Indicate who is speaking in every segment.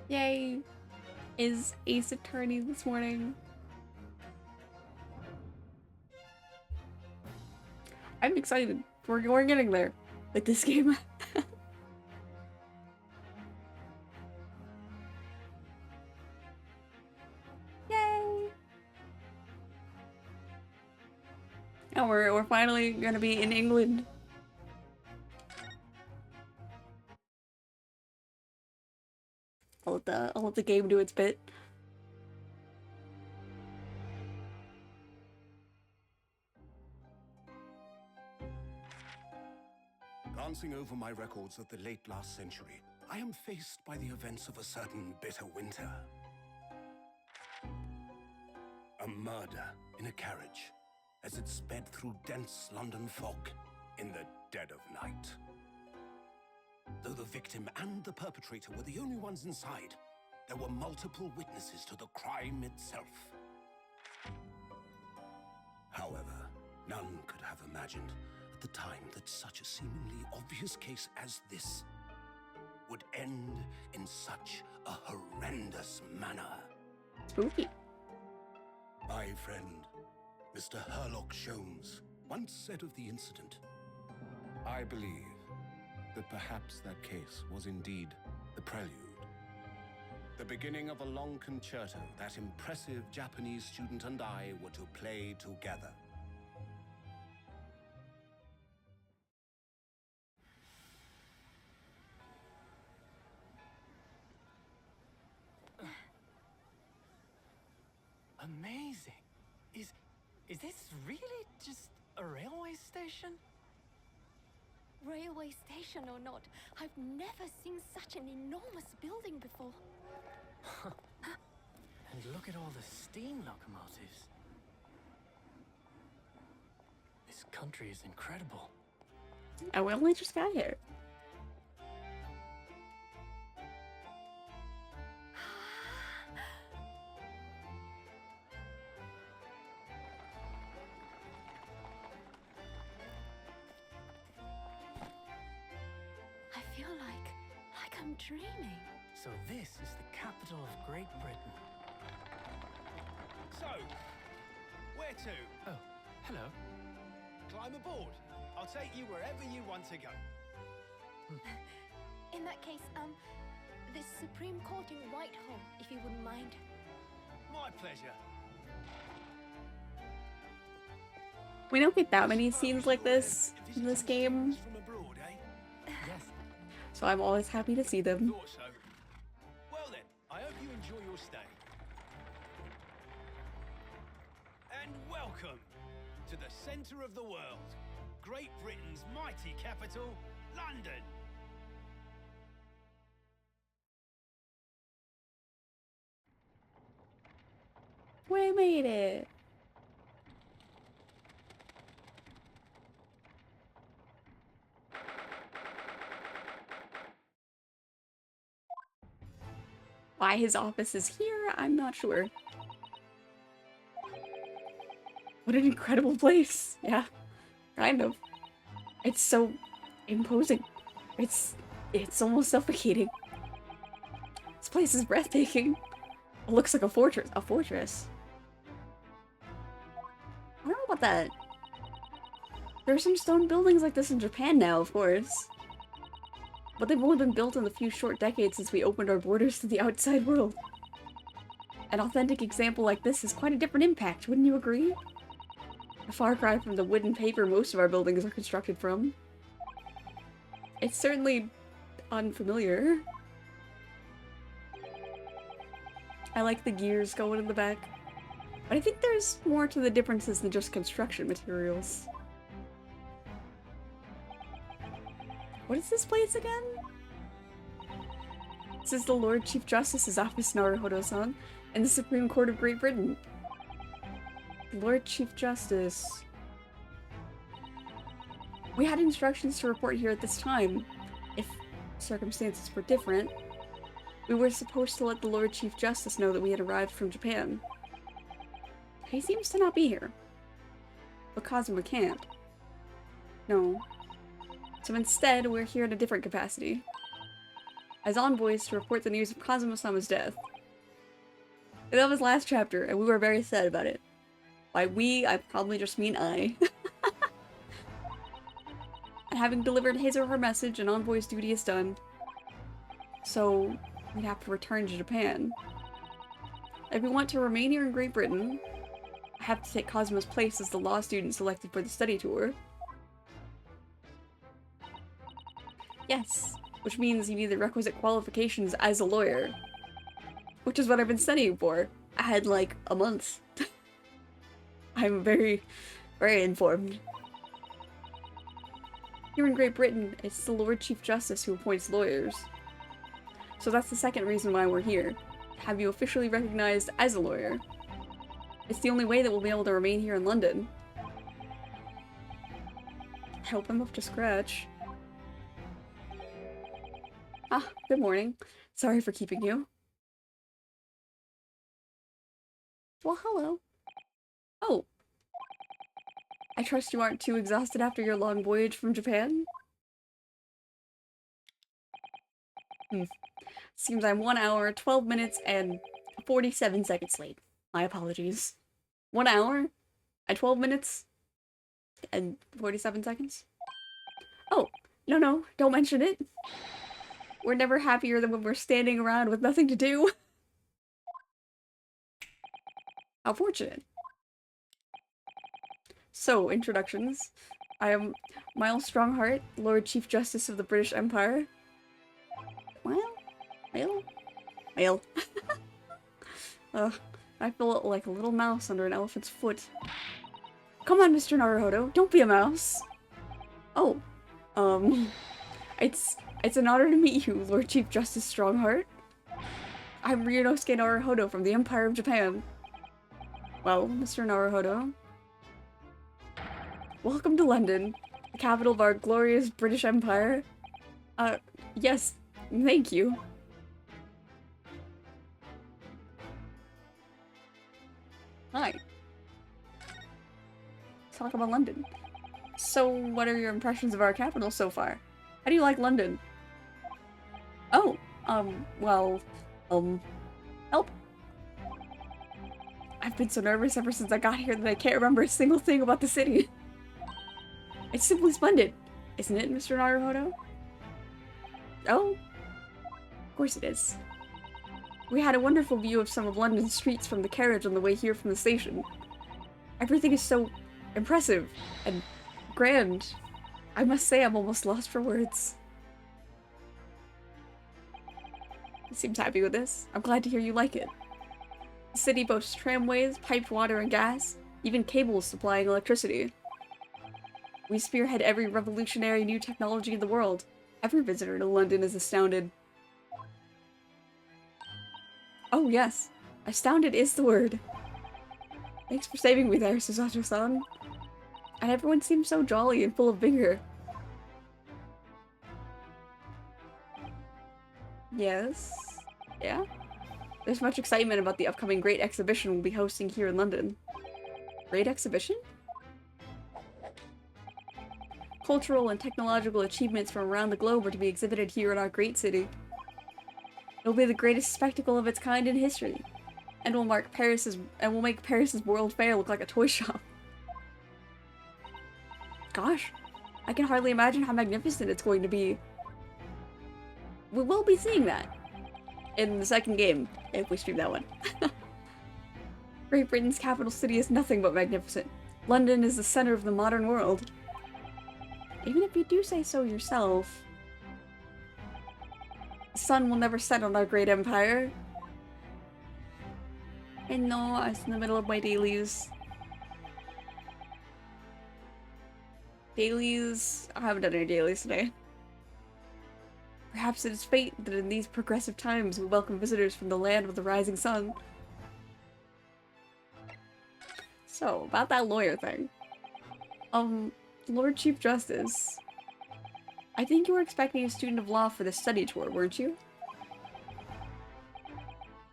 Speaker 1: Yay! Is Ace Attorney this morning. I'm excited. We're getting there. Like this game. Yay! And we're finally gonna be in England. I'll let the game do its bit.
Speaker 2: Glancing over my records of the late last century, I am faced by the events of a certain bitter winter. A murder in a carriage as it sped through dense London fog in the dead of night. Though the victim and the perpetrator were the only ones inside, there were multiple witnesses to the crime itself. However, none could have imagined at the time that such a seemingly obvious case as this would end in such a horrendous manner.
Speaker 1: Spooky.
Speaker 2: My friend, Mr. Herlock Sholmes, once said of the incident, "I believe that perhaps that case was indeed the prelude. The beginning of a long concerto that impressive Japanese student and I were to play together."
Speaker 3: Amazing. Is this really just a railway station?
Speaker 4: Railway station or not, I've never seen such an enormous building before.
Speaker 3: And look at all the steam locomotives. This country is incredible.
Speaker 1: And we only just got here.
Speaker 4: I feel like I'm dreaming.
Speaker 3: So this is the capital of Great Britain.
Speaker 5: So, where to?
Speaker 3: Oh, hello.
Speaker 5: Climb aboard. I'll take you wherever you want to go.
Speaker 4: In that case, the Supreme Court in Whitehall, if you wouldn't mind.
Speaker 5: My pleasure.
Speaker 1: We don't get that many scenes like this in this game,
Speaker 5: From abroad, eh?
Speaker 3: Yes.
Speaker 1: so I'm always happy to see them.
Speaker 5: Thought so. Well then, I hope you enjoy your stay. And welcome to the centre of the world, Great Britain's mighty capital, London.
Speaker 1: We made it! Why his office is here, I'm not sure. What an incredible place. Yeah, kind of. It's so imposing. It's almost suffocating. This place is breathtaking. It looks like a fortress. A fortress. I don't know about that. There are some stone buildings like this in Japan now, of course. But they've only been built in the few short decades since we opened our borders to the outside world. An authentic example like this has quite a different impact, wouldn't you agree? A far cry from the wood and paper most of our buildings are constructed from. It's certainly unfamiliar. I like the gears going in the back. But I think there's more to the differences than just construction materials. What is this place again? This is the Lord Chief Justice's office, Naruhodo-san, in the Supreme Court of Great Britain. Lord Chief Justice. We had instructions to report here at this time. If circumstances were different, we were supposed to let the Lord Chief Justice know that we had arrived from Japan. He seems to not be here. But Kazuma can't. No. So instead, we're here in a different capacity. as envoys to report the news of Kazuma-sama's death. And that was last chapter, and we were very sad about it. By we, I probably just mean I. And having delivered his or her message, an envoy's duty is done. So, we'd have to return to Japan. If we want to remain here in Great Britain, I have to take Kazuma's place as the law student selected for the study tour. Yes, which means you need the requisite qualifications as a lawyer. Which is what I've been studying for. I had like a month. I'm very, very informed. Here in Great Britain, it's the Lord Chief Justice who appoints lawyers. So that's the second reason why we're here. To have you officially recognized as a lawyer. It's the only way that we'll be able to remain here in London. I hope I'm up to scratch. Ah, good morning. Sorry for keeping you. Well, hello. Oh. I trust you aren't too exhausted after your long voyage from Japan? Seems I'm 1 hour, 12 minutes, and 47 seconds late. My apologies. 1 hour? And 12 minutes? And 47 seconds? Oh, no, don't mention it. We're never happier than when we're standing around with nothing to do. How fortunate. So, introductions. I am Miles Strongheart, Lord Chief Justice of the British Empire. Male. I feel like a little mouse under an elephant's foot. Come on, Mr. Naruhodo, don't be a mouse. Oh, it's an honor to meet you, Lord Chief Justice Strongheart. I'm Ryunosuke Naruhodo from the Empire of Japan. Well, Mr. Naruhodo, welcome to London, the capital of our glorious British Empire. Yes, thank you. Hi. Let's talk about London. So, what are your impressions of our capital so far? How do you like London? Oh, help. I've been so nervous ever since I got here that I can't remember a single thing about the city. It's simply splendid, isn't it, Mr. Naruhodo? Oh, of course it is. We had a wonderful view of some of London's streets from the carriage on the way here from the station. Everything is so impressive and grand. I must say I'm almost lost for words. You seems happy with this. I'm glad to hear you like it. The city boasts tramways, piped water and gas, even cables supplying electricity. We spearhead every revolutionary new technology in the world. Every visitor to London is astounded. Oh yes, astounded is the word. Thanks for saving me there, Susato-san. And everyone seems so jolly and full of vigor. Yes. Yeah? There's much excitement about the upcoming Great Exhibition we'll be hosting here in London. Great Exhibition? Cultural and technological achievements from around the globe are to be exhibited here in our great city. It'll be the greatest spectacle of its kind in history, and will make Paris's World Fair look like a toy shop. Gosh, I can hardly imagine how magnificent it's going to be. We will be seeing that in the second game, if we stream that one. Great Britain's capital city is nothing but magnificent. London is the center of the modern world. Even if you do say so yourself, the sun will never set on our great empire. I know, I was in the middle of my dailies. I haven't done any dailies today. Perhaps it is fate that in these progressive times we welcome visitors from the land of the rising sun. So, about that lawyer thing. Lord Chief Justice. I think you were expecting a student of law for the study tour, weren't you?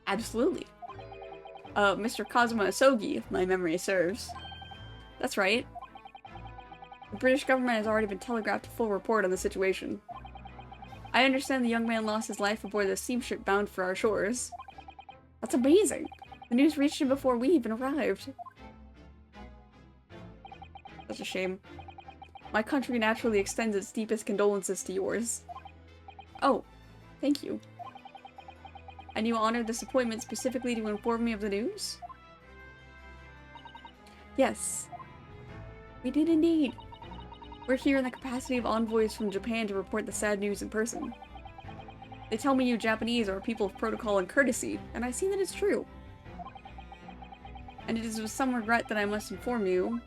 Speaker 1: Absolutely. Mr. Kazuma Asogi, if my memory serves. That's right. The British government has already been telegraphed a full report on the situation. I understand the young man lost his life aboard the steamship bound for our shores. That's amazing. The news reached him before we even arrived. Such a shame. My country naturally extends its deepest condolences to yours. Oh, thank you. And you honored this appointment specifically to inform me of the news? Yes. We did indeed. We're here in the capacity of envoys from Japan to report the sad news in person. They tell me you Japanese are a people of protocol and courtesy, and I see that it's true. And it is with some regret that I must inform you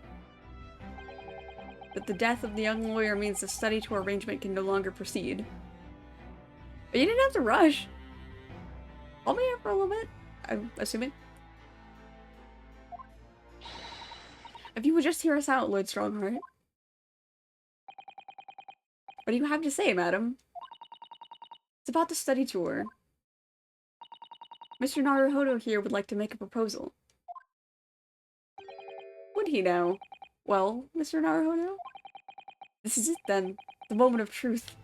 Speaker 1: that the death of the young lawyer means the study tour arrangement can no longer proceed. But you didn't have to rush. I'll be here for a little bit, I'm assuming. If you would just hear us out, Lord Strongheart. What do you have to say, madam? It's about the study tour. Mr. Naruhodo here would like to make a proposal. Would he now? Well, Mr. Naruhodo? This is it then. The moment of truth.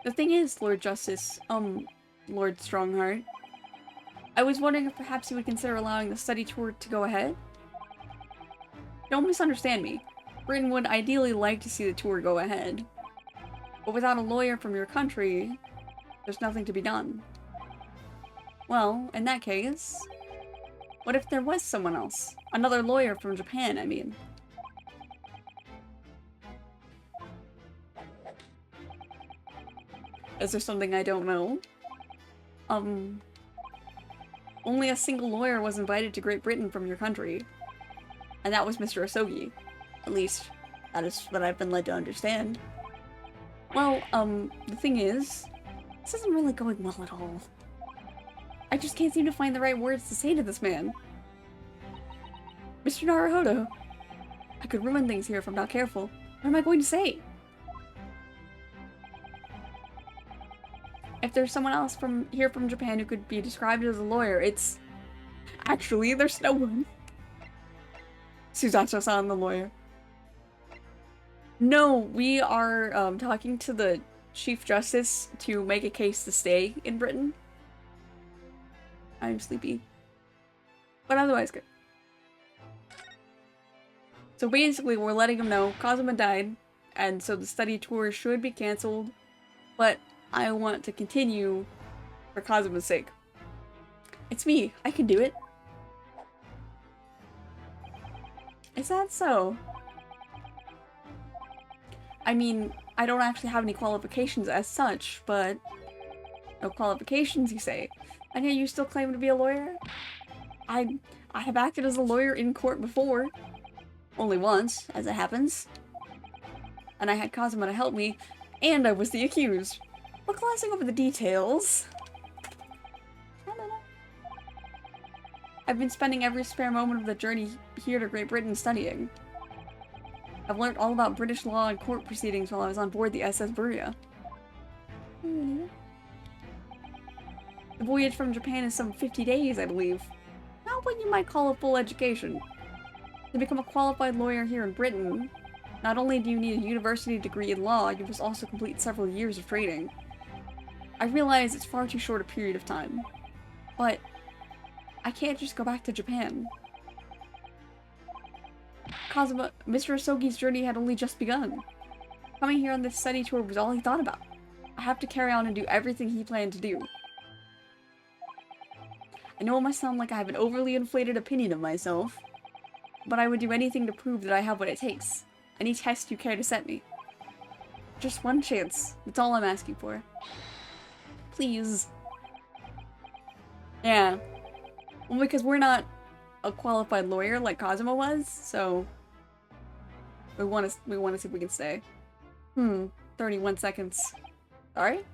Speaker 1: The thing is, Lord Justice, Lord Strongheart, I was wondering if perhaps you would consider allowing the study tour to go ahead? Don't misunderstand me. Britain would ideally like to see the tour go ahead. But without a lawyer from your country, there's nothing to be done. Well, in that case, what if there was someone else? Another lawyer from Japan, I mean. Is there something I don't know? Only a single lawyer was invited to Great Britain from your country. And that was Mr. Asogi. At least, that is what I've been led to understand. Well, the thing is, this isn't really going well at all. I just can't seem to find the right words to say to this man. Mr. Naruhodo, I could ruin things here if I'm not careful. What am I going to say? If there's someone else from Japan who could be described as a lawyer, it's... Actually, there's no one. Suzato-san, the lawyer. No, we are talking to the Chief Justice to make a case to stay in Britain. I'm sleepy. But otherwise good. So basically, we're letting him know Kazuma died, and so the study tour should be cancelled, but I want to continue for Kazuma's sake. It's me. I can do it. Is that so? I mean, I don't actually have any qualifications as such, but... No qualifications, you say? And yet you still claim to be a lawyer? I have acted as a lawyer in court before. Only once, as it happens. And I had Kazuma to help me, and I was the accused. We're glossing over the details. I don't know. I've been spending every spare moment of the journey here to Great Britain studying. I've learned all about British law and court proceedings while I was on board the SS Buria. The voyage from Japan is some 50 days, I believe. Not what you might call a full education. To become a qualified lawyer here in Britain, not only do you need a university degree in law, you must also complete several years of training. I realize it's far too short a period of time, but I can't just go back to Japan. Kazuma, Mr. Asogi's journey had only just begun. Coming here on this study tour was all he thought about. I have to carry on and do everything he planned to do. I know it must sound like I have an overly inflated opinion of myself, but I would do anything to prove that I have what it takes. Any test you care to set me. Just one chance. That's all I'm asking for. Please. Yeah. Well, because we're not a qualified lawyer like Kazuma was, so we want to see if we can stay. 31 seconds. Sorry?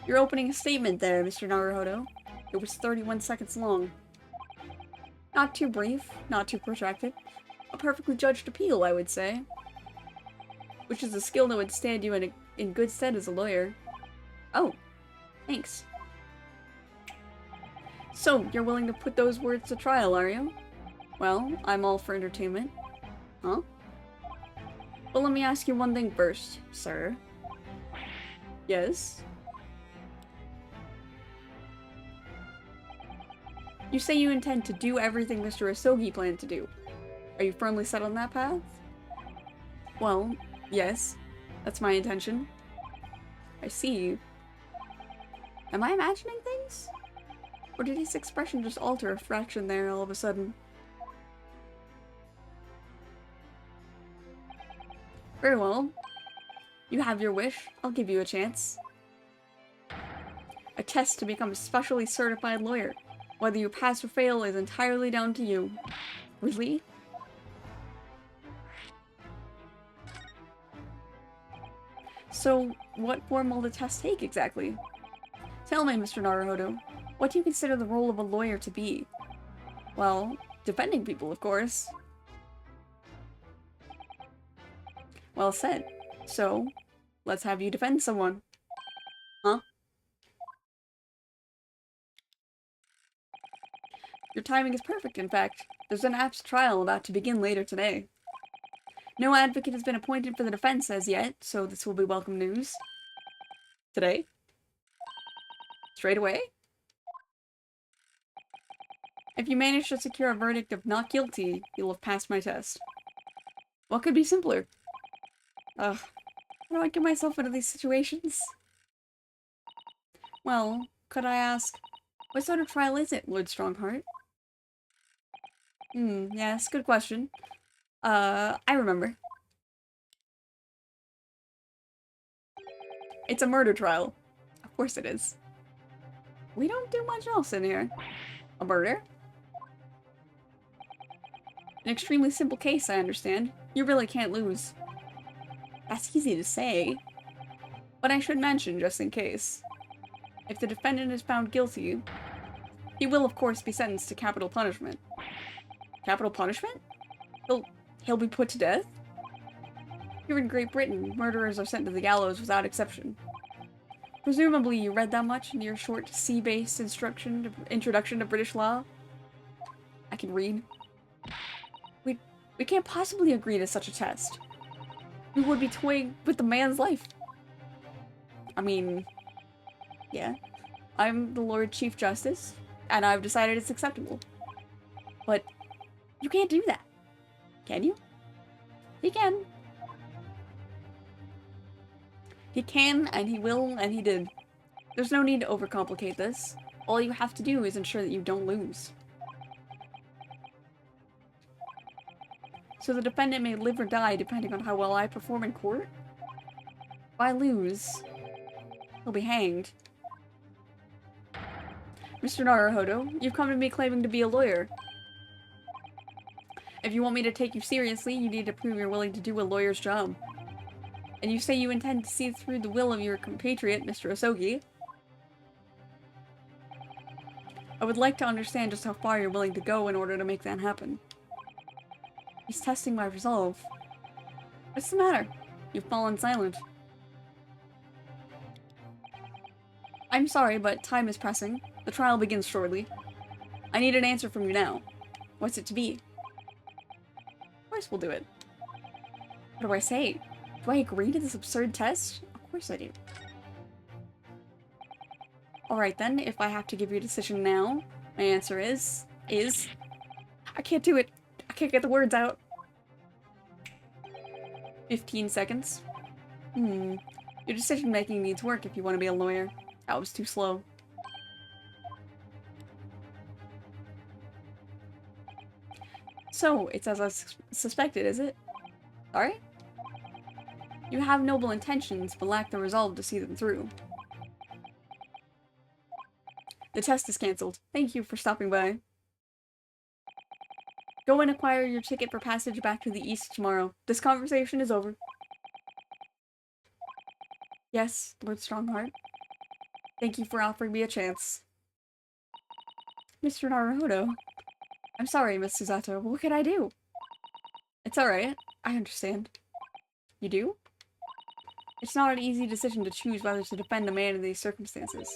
Speaker 1: You're opening a statement there, Mr. Naruhodo. It was 31 seconds long. Not too brief, not too protracted. A perfectly judged appeal, I would say. Which is a skill that would stand you in good stead as a lawyer. Oh, thanks. So, you're willing to put those words to trial, are you? Well, I'm all for entertainment. Huh? Well, let me ask you one thing first, sir. Yes? You say you intend to do everything Mr. Asogi planned to do. Are you firmly set on that path? Well, yes. That's my intention. I see. Am I imagining things? Or did his expression just alter a fraction there all of a sudden? Very well. You have your wish. I'll give you a chance. A test to become a specially certified lawyer. Whether you pass or fail is entirely down to you. Really? So, what form will the test take exactly? Tell me, Mr. Naruhodo, what do you consider the role of a lawyer to be? Well, defending people, of course. Well said. So, let's have you defend someone. Huh? Your timing is perfect, in fact. There's an apt trial about to begin later today. No advocate has been appointed for the defense as yet, so this will be welcome news. Today? Straight away? If you manage to secure a verdict of not guilty, you'll have passed my test. What could be simpler? Ugh. How do I get myself into these situations? Well, could I ask, what sort of trial is it, Lord Strongheart? Yes, good question. I remember. It's a murder trial. Of course it is. We don't do much else in here. A murder? An extremely simple case, I understand. You really can't lose. That's easy to say. But I should mention, just in case. If the defendant is found guilty, he will of course be sentenced to capital punishment. Capital punishment? He'll be put to death? Here in Great Britain, murderers are sent to the gallows without exception. Presumably you read that much in your short C-based introduction to British law? I can read. We can't possibly agree to such a test. We would be toying with the man's life. I mean, yeah. I'm the Lord Chief Justice, and I've decided it's acceptable. But you can't do that. Can you? He can. He can, and he will, and he did. There's no need to overcomplicate this. All you have to do is ensure that you don't lose. So the defendant may live or die depending on how well I perform in court? If I lose, he'll be hanged. Mr. Naruhodo, you've come to me claiming to be a lawyer. If you want me to take you seriously, you need to prove you're willing to do a lawyer's job. And you say you intend to see through the will of your compatriot, Mr. Asogi. I would like to understand just how far you're willing to go in order to make that happen. He's testing my resolve. What's the matter? You've fallen silent. I'm sorry, but time is pressing. The trial begins shortly. I need an answer from you now. What's it to be? Of course we'll do it. What do I say? Do I agree to this absurd test? Of course I do. Alright then, if I have to give you a decision now, my answer is... I can't do it. I can't get the words out. 15 seconds. Your decision making needs work if you want to be a lawyer. That was too slow. So, it's as I suspected, is it? Sorry? You have noble intentions, but lack the resolve to see them through. The test is cancelled. Thank you for stopping by. Go and acquire your ticket for passage back to the east tomorrow. This conversation is over. Yes, Lord Strongheart. Thank you for offering me a chance. Mr. Naruhodo. I'm sorry, Miss Susato. What could I do? It's alright. I understand. You do? It's not an easy decision to choose whether to defend a man in these circumstances.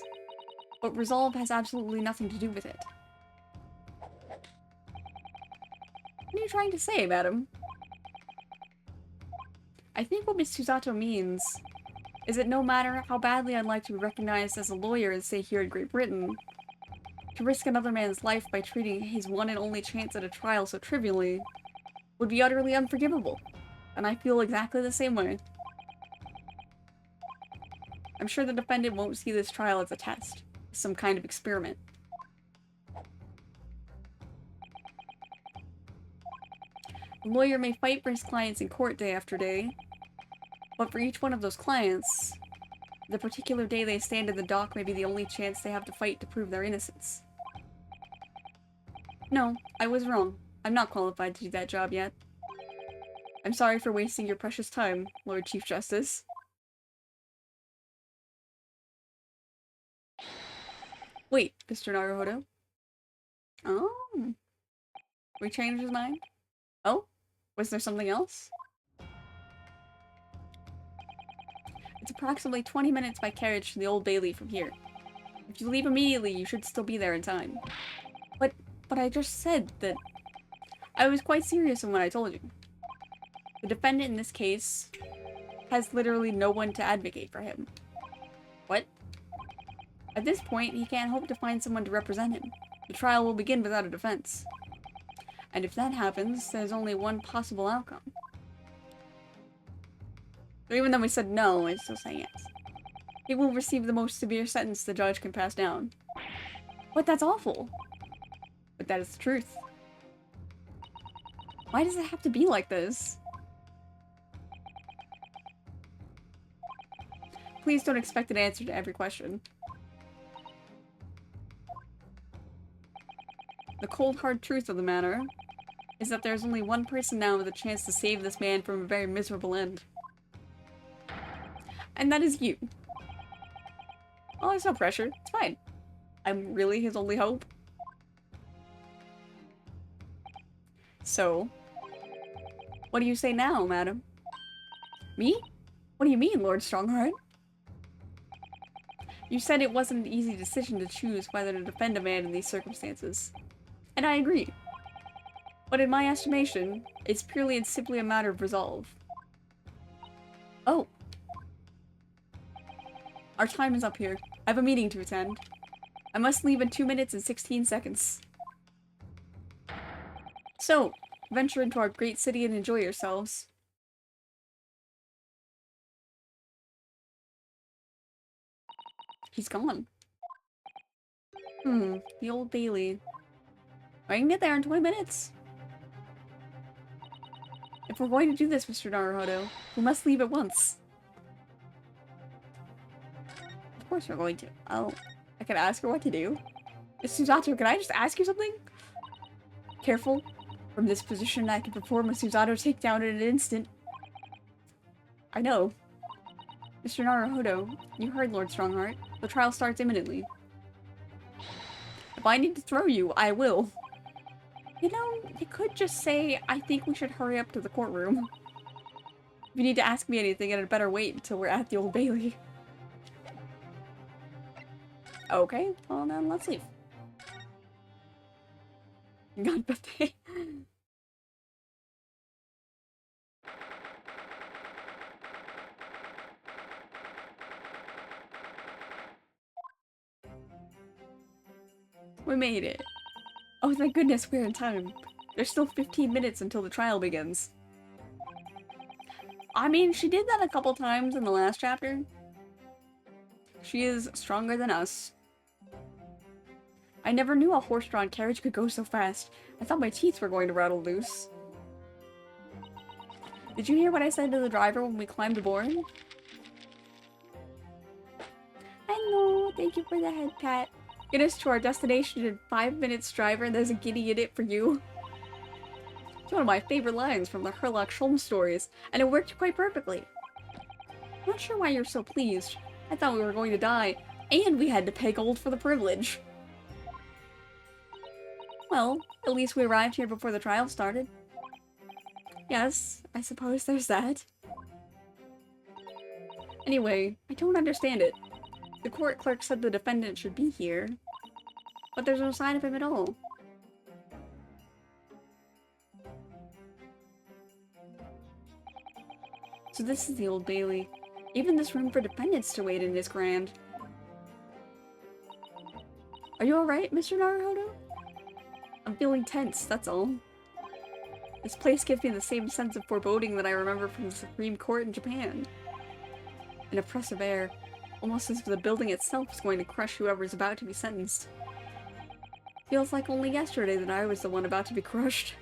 Speaker 1: But resolve has absolutely nothing to do with it. What are you trying to say, madam? I think what Miss Susato means is that no matter how badly I'd like to be recognized as a lawyer and say here in Great Britain, to risk another man's life by treating his one and only chance at a trial so trivially would be utterly unforgivable. And I feel exactly the same way. I'm sure the defendant won't see this trial as a test, some kind of experiment. The lawyer may fight for his clients in court day after day, but for each one of those clients, the particular day they stand in the dock may be the only chance they have to fight to prove their innocence. No, I was wrong. I'm not qualified to do that job yet. I'm sorry for wasting your precious time, Lord Chief Justice. Wait, Mr. Naruhodo? Oh. We changed his mind? Oh? Was there something else? It's approximately 20 minutes by carriage to the Old Bailey from here. If you leave immediately, you should still be there in time. But I just said that I was quite serious in what I told you. The defendant in this case has literally no one to advocate for him. What? At this point, he can't hope to find someone to represent him. The trial will begin without a defense. And if that happens, there's only one possible outcome. So even though we said no, I still say yes. He will receive the most severe sentence the judge can pass down. But that's awful. But that is the truth. Why does it have to be like this? Please don't expect an answer to every question. The cold hard truth of the matter is that there's only one person now with a chance to save this man from a very miserable end. And that is you. Oh, there's no pressure. It's fine. I'm really his only hope. So, what do you say now, madam? Me? What do you mean, Lord Strongheart? You said it wasn't an easy decision to choose whether to defend a man in these circumstances. And I agree. But in my estimation, it's purely and simply a matter of resolve. Oh. Our time is up here. I have a meeting to attend. I must leave in 2 minutes and 16 seconds. So, venture into our great city and enjoy yourselves. He's gone. The Old Bailey. I can get there in 20 minutes. If we're going to do this, Mr. Naruhodo, we must leave at once. Of course we're going to. Oh, I can ask her what to do. Miss Susato, can I just ask you something? Careful. From this position, I can perform a Susato takedown in an instant. I know. Mr. Naruhodo, you heard Lord Strongheart. The trial starts imminently. If I need to throw you, I will. You know, you could just say, I think we should hurry up to the courtroom. If you need to ask me anything, it had better wait until we're at the Old Bailey. Okay, well then let's leave. God, but they... We made it. Oh, thank goodness we're in time. There's still 15 minutes until the trial begins. I mean, she did that a couple times in the last chapter. She is stronger than us. I never knew a horse-drawn carriage could go so fast. I thought my teeth were going to rattle loose. Did you hear what I said to the driver when we climbed aboard? I know, thank you for the head pat. Get us to our destination in 5 minutes, driver, and there's a guinea in it for you. It's one of my favorite lines from the Herlock Sholmes stories, and it worked quite perfectly. I'm not sure why you're so pleased. I thought we were going to die, and we had to pay gold for the privilege. Well, at least we arrived here before the trial started. Yes, I suppose there's that. Anyway, I don't understand it. The court clerk said the defendant should be here, but there's no sign of him at all. So this is the Old Bailey. Even this room for dependents to wait in is grand. Are you alright, Mr. Naruhodo? I'm feeling tense, that's all. This place gives me the same sense of foreboding that I remember from the Supreme Court in Japan. An oppressive air, almost as if the building itself is going to crush whoever's about to be sentenced. Feels like only yesterday that I was the one about to be crushed.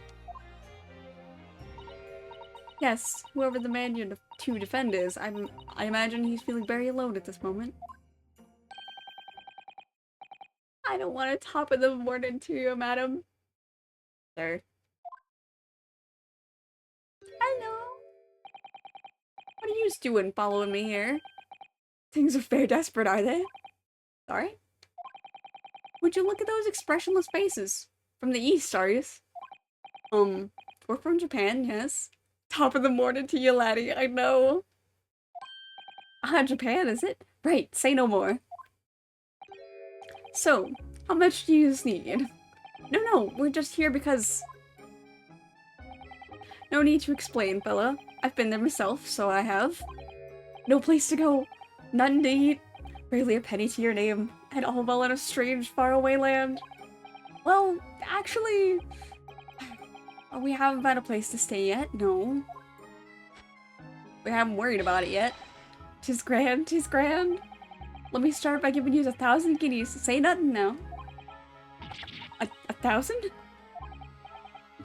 Speaker 1: Yes, whoever the man you're to defend is, I imagine he's feeling very alone at this moment. I don't want to top of the morning to you, madam. Sir. Hello. What are you doing following me here? Things are fair desperate, are they? Sorry? Would you look at those expressionless faces? From the east, are you? We're from Japan, yes. Top of the morning to you, laddie, I know. Ah, Japan, is it? Right, say no more. So, how much do you need? No, we're just here because... No need to explain, fella. I've been there myself, so I have. No place to go, nothing to eat, barely a penny to your name, and all while in a strange, faraway land. Well, actually... We haven't found a place to stay yet, no. We haven't worried about it yet. 'Tis grand, 'tis grand. Let me start by giving you 1,000 guineas. Say nothing now. A 1,000?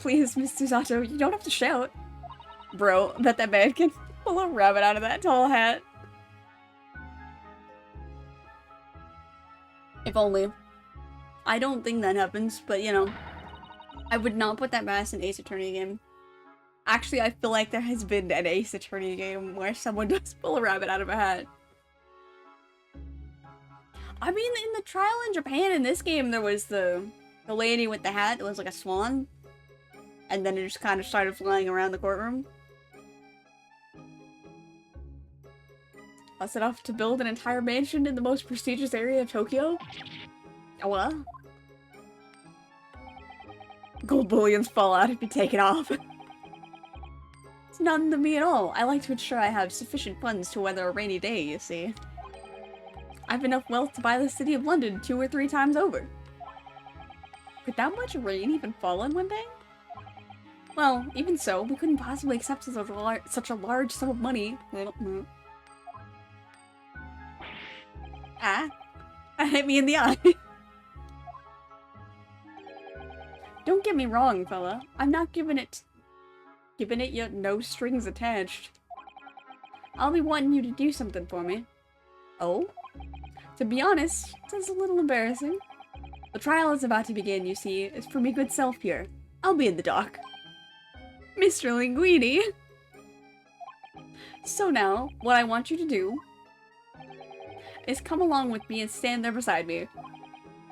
Speaker 1: Please, Mr. Zato, you don't have to shout. Bro, bet that man can pull a rabbit out of that tall hat. If only. I don't think that happens, but you know. I would not put that past an Ace Attorney game. Actually, I feel like there has been an Ace Attorney game where someone does pull a rabbit out of a hat. I mean, in the trial in Japan, in this game, there was the lady with the hat that was like a swan. And then it just kind of started flying around the courtroom. Was enough to build an entire mansion in the most prestigious area of Tokyo? Oh, well. Gold bullions fall out if you take it off. It's nothing to me at all. I like to ensure I have sufficient funds to weather a rainy day, you see. I have enough wealth to buy the city of London 2 or 3 times over. Could that much rain even fall in one day? Well, even so, we couldn't possibly accept such a large sum of money. Ah, that hit me in the eye. Don't get me wrong, fella. I'm not giving it yet no strings attached. I'll be wanting you to do something for me. Oh? To be honest, it's a little embarrassing. The trial is about to begin, you see. It's for me good self here. I'll be in the dock. Mr. Linguini! So now, what I want you to do is come along with me and stand there beside me.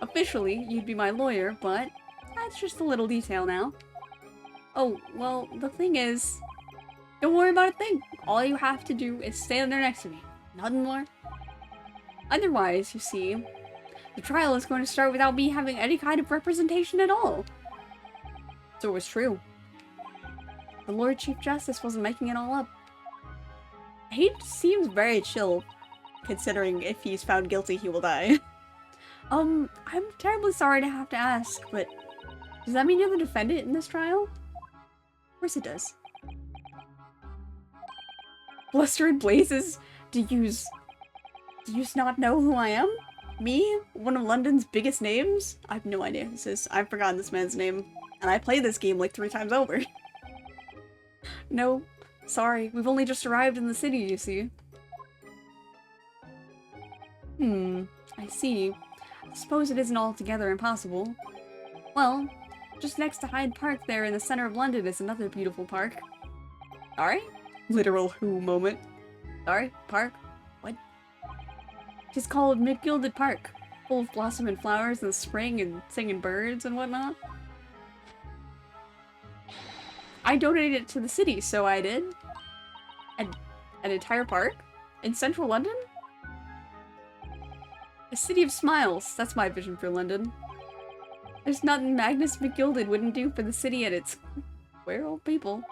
Speaker 1: Officially, you'd be my lawyer, but that's just a little detail now. Oh, well, the thing is, don't worry about a thing. All you have to do is stand there next to me. Nothing more. Otherwise, you see, the trial is going to start without me having any kind of representation at all. So it was true. The Lord Chief Justice wasn't making it all up. He seems very chill, considering if he's found guilty, he will die. I'm terribly sorry to have to ask, but does that mean you're the defendant in this trial? Of course it does. Bluster and blazes, do you not know who I am? Me? One of London's biggest names? I have no idea who this is. I've forgotten this man's name. And I played this game like 3 times over. No, sorry. We've only just arrived in the city, you see. I see. I suppose it isn't altogether impossible. Well, just next to Hyde Park there in the center of London is another beautiful park. Sorry? Literal who moment. Sorry? Park? What? It's called Mid-Gilded Park. Full of blossoming flowers in the spring and singing birds and whatnot. I donated it to the city, so I did. An entire park? In central London? A city of smiles. That's my vision for London. There's nothing Magnus McGilded wouldn't do for the city and its square old people.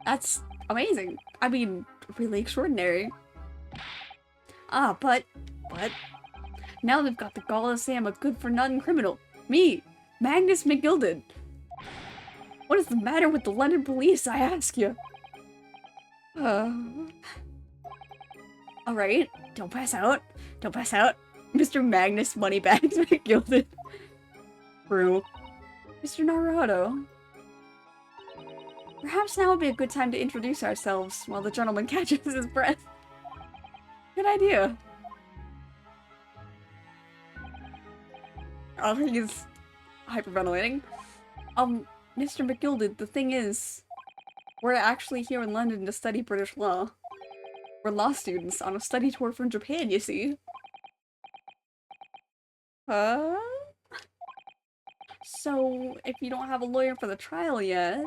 Speaker 1: That's amazing. I mean, really extraordinary. But now they've got the gall to say I'm a good-for-nothing criminal. Me, Magnus McGilded. What is the matter with the London police, I ask you? Alright, don't pass out. Don't pass out. Mr. Magnus Moneybags McGilded. True. Mr. Naruto. Perhaps now would be a good time to introduce ourselves while the gentleman catches his breath. Good idea. Oh, he's hyperventilating. Mr. McGilded, the thing is, we're actually here in London to study British law. We're law students on a study tour from Japan, you see. Huh? So, if you don't have a lawyer for the trial yet,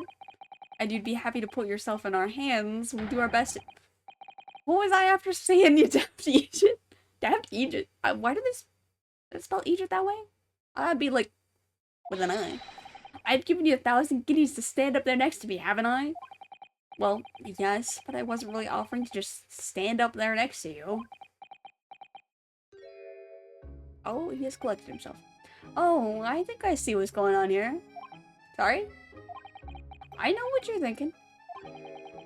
Speaker 1: and you'd be happy to put yourself in our hands, we'll do our best. What was I after saying, you daft Egypt? Daft Egypt? Why did they spell Egypt that way? I'd be like, with an I. I've given you 1,000 guineas to stand up there next to me, haven't I? Well, yes, but I wasn't really offering to just stand up there next to you. Oh, he has collected himself. Oh, I think I see what's going on here. Sorry? I know what you're thinking.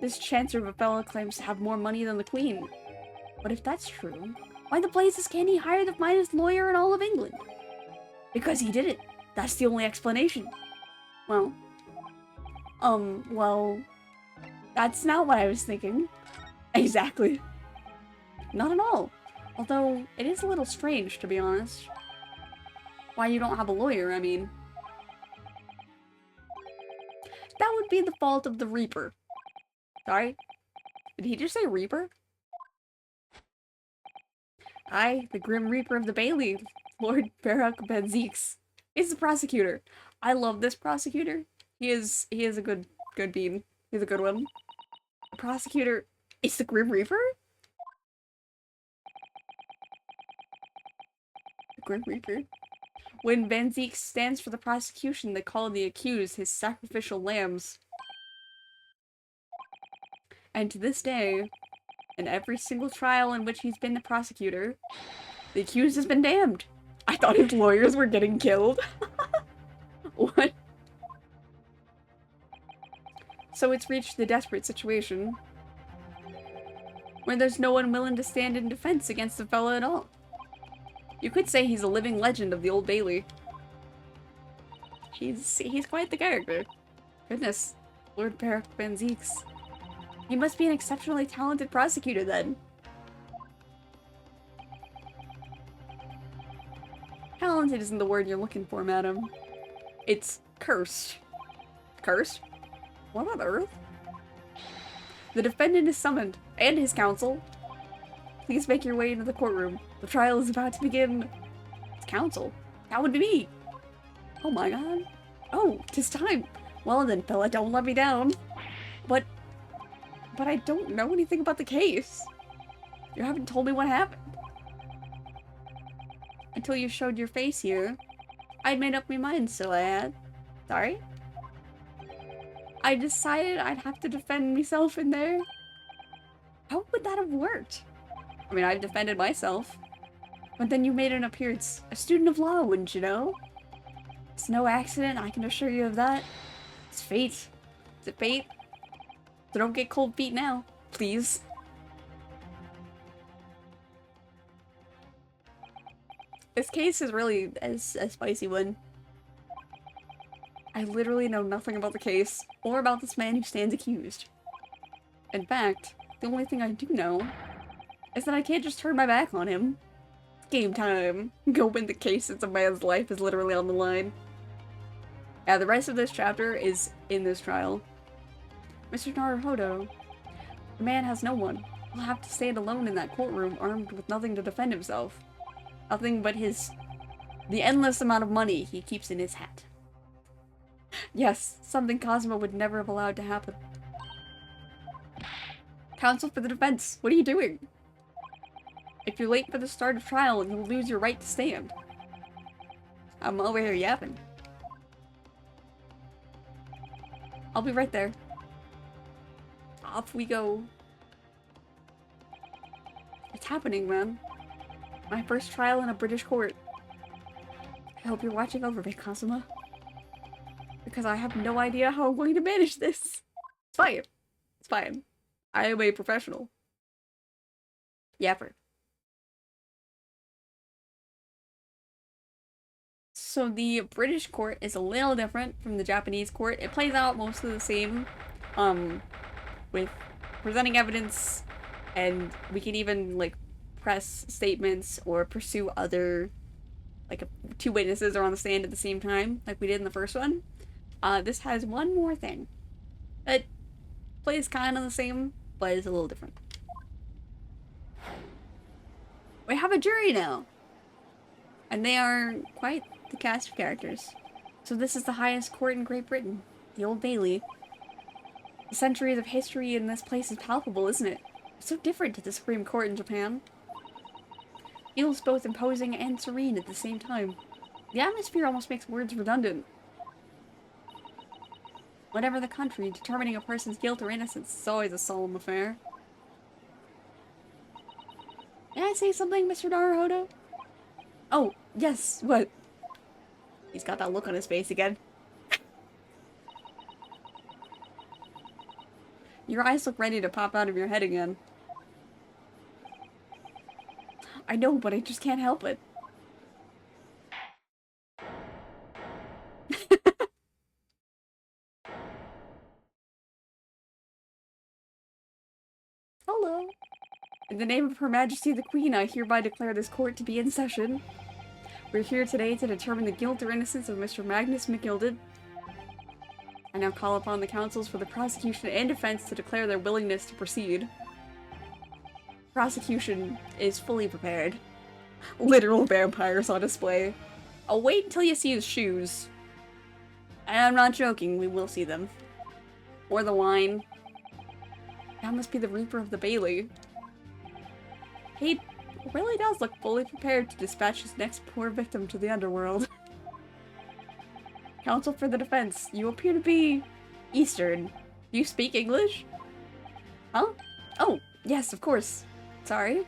Speaker 1: This Chancellor of a fellow claims to have more money than the Queen. But if that's true, why the blazes can't he hire the finest lawyer in all of England? Because he did it. That's the only explanation. Well, that's not what I was thinking. Exactly. Not at all. Although, it is a little strange, to be honest. Why you don't have a lawyer, I mean. That would be the fault of the Reaper. Sorry? Did he just say Reaper? I, the Grim Reaper of the Bailey, Lord Barak Benzeeks, is the prosecutor. I love this prosecutor. He is a good bean. He's a good one. The prosecutor is the Grim Reaper? The Grim Reaper. When Benzeeks stands for the prosecution, they call the accused his sacrificial lambs. And to this day, in every single trial in which he's been the prosecutor, the accused has been damned. I thought his lawyers were getting killed. What? So it's reached the desperate situation where there's no one willing to stand in defense against the fella at all. You could say he's a living legend of the Old Bailey. He's quite the character. Goodness, Lord Barak Benzeeks. He must be an exceptionally talented prosecutor then. Talented isn't the word you're looking for, madam. It's cursed. Cursed? What on earth? The defendant is summoned, and his counsel. Please make your way into the courtroom. The trial is about to begin. It's counsel? That would be me. Oh my god. Oh, 'tis time. Well then, fella, don't let me down. But I don't know anything about the case. You haven't told me what happened. Until you showed your face here. I'd made up my mind, so I had. Sorry? I decided I'd have to defend myself in there. How would that have worked? I mean, I've defended myself. But then you made an appearance. A student of law, wouldn't you know? It's no accident, I can assure you of that. It's fate. Is it fate? So don't get cold feet now, please. This case is really a spicy one. I literally know nothing about the case, or about this man who stands accused. In fact, the only thing I do know is that I can't just turn my back on him. Game time. Go win the case since a man's life is literally on the line. Yeah, the rest of this chapter is in this trial. Mr. Naruhodo, the man has no one. He'll have to stand alone in that courtroom, armed with nothing to defend himself. Nothing but the endless amount of money he keeps in his hat. Yes, something Cosmo would never have allowed to happen. Counsel for the defense, what are you doing? If you're late for the start of trial, you'll lose your right to stand. I'm over here yapping. I'll be right there. Off we go. It's happening, man. My first trial in a British court. I hope you're watching over me, Kazuma. Because I have no idea how I'm going to manage this. It's fine. It's fine. I am a professional. Yapper. So the British court is a little different from the Japanese court. It plays out mostly the same, with presenting evidence, and we can even, like, press statements or pursue other, like, two witnesses are on the stand at the same time, like we did in the first one. This has one more thing. It plays kind of the same, but it's a little different. We have a jury now! And they are quite the cast of characters. So this is the highest court in Great Britain, the Old Bailey. The centuries of history in this place is palpable, isn't it? It's so different to the Supreme Court in Japan. Feels both imposing and serene at the same time. The atmosphere almost makes words redundant. Whatever the country, determining a person's guilt or innocence is always a solemn affair. May I say something, Mr. Naruhodo? Oh, yes, what? He's got that look on his face again. Your eyes look ready to pop out of your head again. I know, but I just can't help it. Hello. In the name of Her Majesty the Queen, I hereby declare this court to be in session. We're here today to determine the guilt or innocence of Mr. Magnus McGilded. I now call upon the counsels for the prosecution and defense to declare their willingness to proceed. Prosecution is fully prepared. Literal vampires on display. I'll wait until you see his shoes. And I'm not joking, we will see them. Or the wine. That must be the Reaper of the Bailey. He really does look fully prepared to dispatch his next poor victim to the underworld. Counsel for the defense, you appear to be Eastern. Do you speak English? Huh? Oh, yes, of course. Sorry.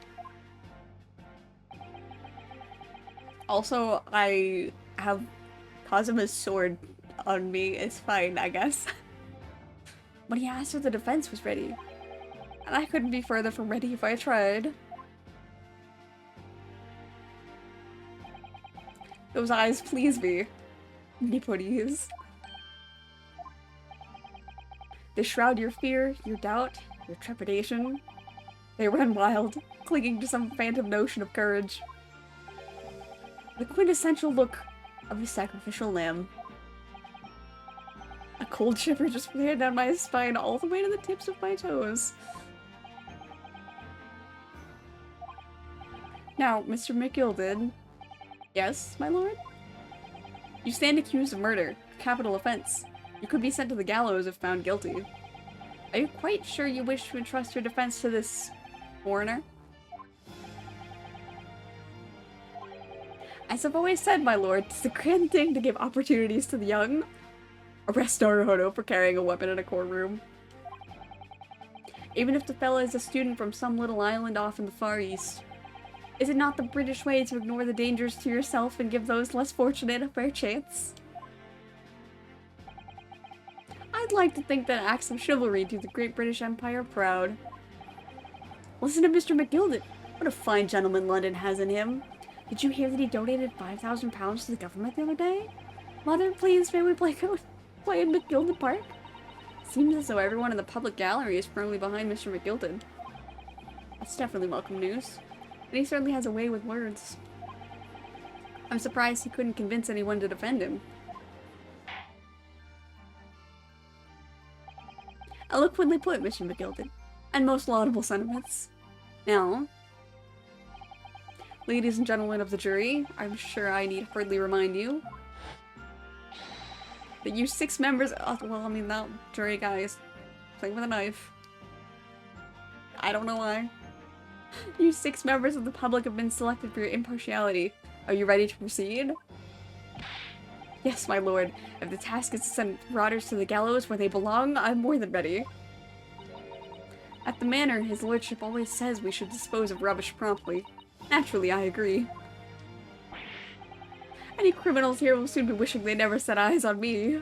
Speaker 1: Also, I have Kazuma's sword on me. It's fine, I guess. But he asked if the defense was ready. And I couldn't be further from ready if I tried. Those eyes please me. Nipponies. They shroud your fear, your doubt, your trepidation. They run wild, clinging to some phantom notion of courage. The quintessential look of a sacrificial lamb. A cold shiver just ran down my spine all the way to the tips of my toes. Now, Mr. McGilded. Yes, my lord? You stand accused of murder, a capital offense. You could be sent to the gallows if found guilty. Are you quite sure you wish to entrust your defense to this foreigner? As I've always said, my lord, it's a grand thing to give opportunities to the young. Arrest Naruhodo for carrying a weapon in a courtroom. Even if the fella is a student from some little island off in the Far East. Is it not the British way to ignore the dangers to yourself and give those less fortunate a fair chance? I'd like to think that acts of chivalry do the great British Empire proud. Listen to Mr. McGilded. What a fine gentleman London has in him. Did you hear that he donated £5,000 to the government the other day? Mother, please, may we play in McGilded Park? Seems as though everyone in the public gallery is firmly behind Mr. McGilded. That's definitely welcome news. And he certainly has a way with words. I'm surprised he couldn't convince anyone to defend him. Eloquently put, Mr. McGilded, and most laudable sentiments. Now, ladies and gentlemen of the jury, I'm sure I need hardly remind you that you 6 members- well, I mean, that jury guy is playing with a knife. I don't know why. You 6 members of the public have been selected for your impartiality. Are you ready to proceed? Yes, my lord. If the task is to send marauders to the gallows where they belong, I'm more than ready. At the manor, his lordship always says we should dispose of rubbish promptly. Naturally, I agree. Any criminals here will soon be wishing they never set eyes on me.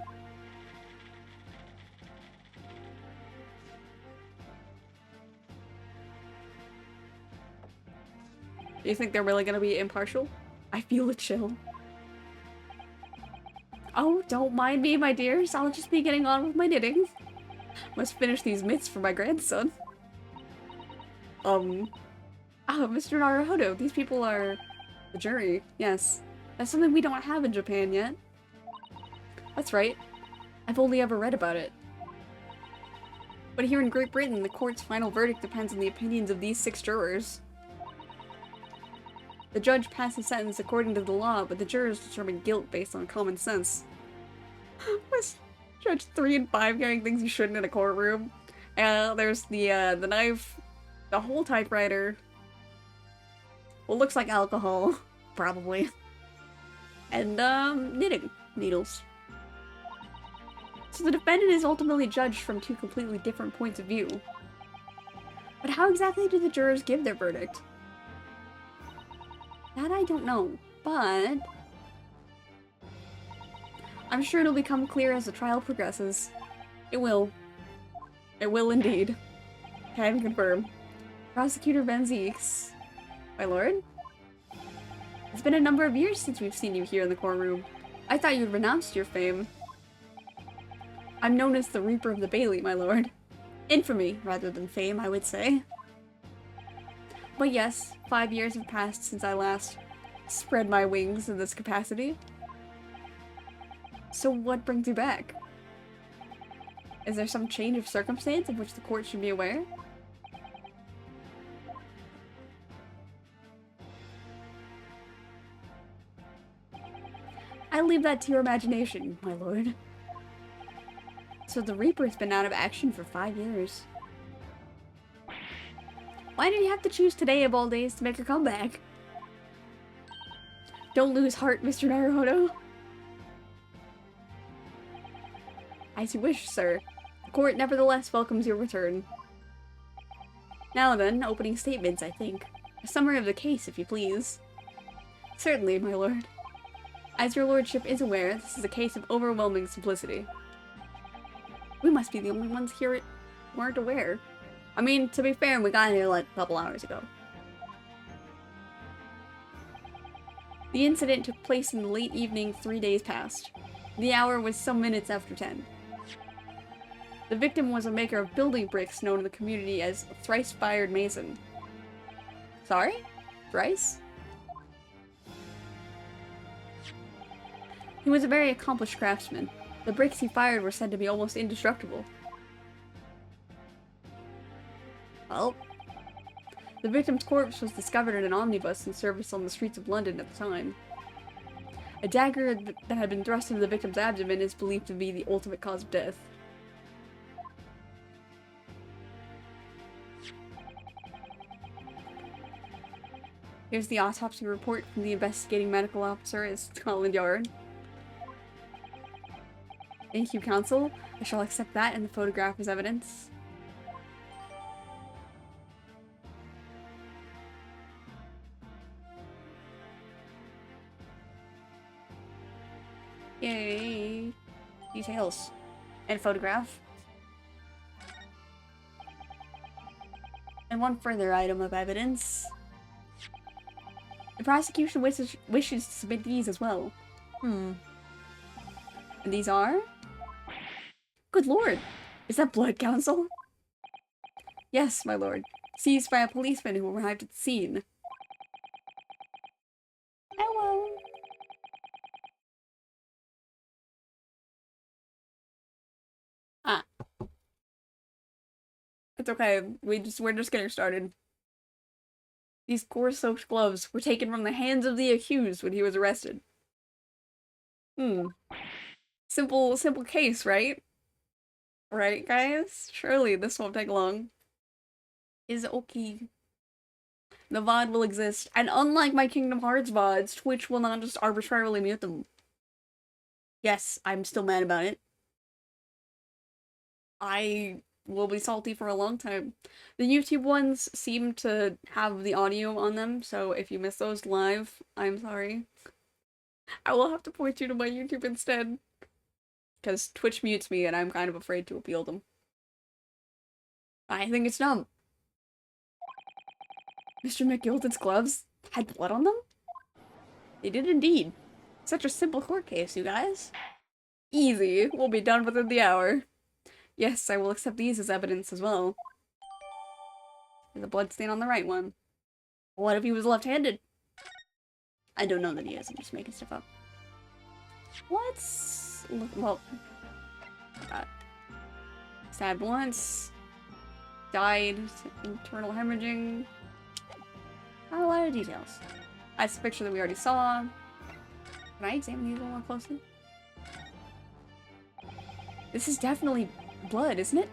Speaker 1: Do you think they're really gonna be impartial? I feel a chill. Oh, don't mind me, my dears. I'll just be getting on with my knitting. Must finish these mitts for my grandson. Mr. Naruhodo, these people are the jury. Yes. That's something we don't have in Japan yet. That's right. I've only ever read about it. But here in Great Britain, the court's final verdict depends on the opinions of these 6 jurors. The judge passes sentence according to the law, but the jurors determine guilt based on common sense. Was Judge 3 and 5 carrying things you shouldn't in a courtroom? There's the knife, the whole typewriter. What looks like alcohol, probably. And, knitting needles. So the defendant is ultimately judged from 2 completely different points of view. But how exactly do the jurors give their verdict? That I don't know, but I'm sure it'll become clear as the trial progresses. It will. It will indeed. Can confirm. Prosecutor Ben Zeeks. My lord? It's been a number of years since we've seen you here in the courtroom. I thought you'd renounced your fame. I'm known as the Reaper of the Bailey, my lord. Infamy, rather than fame, I would say. But yes, 5 years have passed since I last spread my wings in this capacity. So what brings you back? Is there some change of circumstance of which the court should be aware? I leave that to your imagination, my lord. So the Reaper's been out of action for 5 years. Why did you have to choose today of all days to make a comeback? Don't lose heart, Mr. Naruhodo. As you wish, sir. The court nevertheless welcomes your return. Now then, opening statements, I think. A summary of the case, if you please. Certainly, my lord. As your lordship is aware, this is a case of overwhelming simplicity. We must be the only ones here who aren't aware. I mean, to be fair, we got here like a couple hours ago. The incident took place in the late evening 3 days past. The hour was some minutes after 10. The victim was a maker of building bricks known in the community as Thrice-Fired Mason. Sorry? Thrice? He was a very accomplished craftsman. The bricks he fired were said to be almost indestructible. Well, the victim's corpse was discovered in an omnibus in service on the streets of London at the time. A dagger that had been thrust into the victim's abdomen is believed to be the ultimate cause of death. Here's the autopsy report from the investigating medical officer at Scotland Yard. Thank you, counsel. I shall accept that and the photograph as evidence. Yay! Details. And photograph. And one further item of evidence. The prosecution wishes to submit these as well. And these are? Good lord! Is that blood, counsel? Yes, my lord. Seized by a policeman who arrived at the scene. Hello! Ah. It's okay. We're just getting started. These gore-soaked gloves were taken from the hands of the accused when he was arrested. Simple case, right? Right, guys? Surely this won't take long. Is okay. The VOD will exist, and unlike my Kingdom Hearts VODs, Twitch will not just arbitrarily mute them. Yes, I'm still mad about it. I will be salty for a long time. The YouTube ones seem to have the audio on them, so if you miss those live, I'm sorry. I will have to point you to my YouTube instead. Because Twitch mutes me and I'm kind of afraid to appeal them. I think it's dumb. Mr. McGilden's gloves had blood on them? They did indeed. Such a simple court case, you guys. Easy. We'll be done within the hour. Yes, I will accept these as evidence as well. There's a blood stain on the right one. What if he was left-handed? I don't know that he is. I'm just making stuff up. What's... Well... Stabbed once. Died. Internal hemorrhaging. Not a lot of details. That's the picture that we already saw. Can I examine these a little more closely? This is definitely blood, isn't it?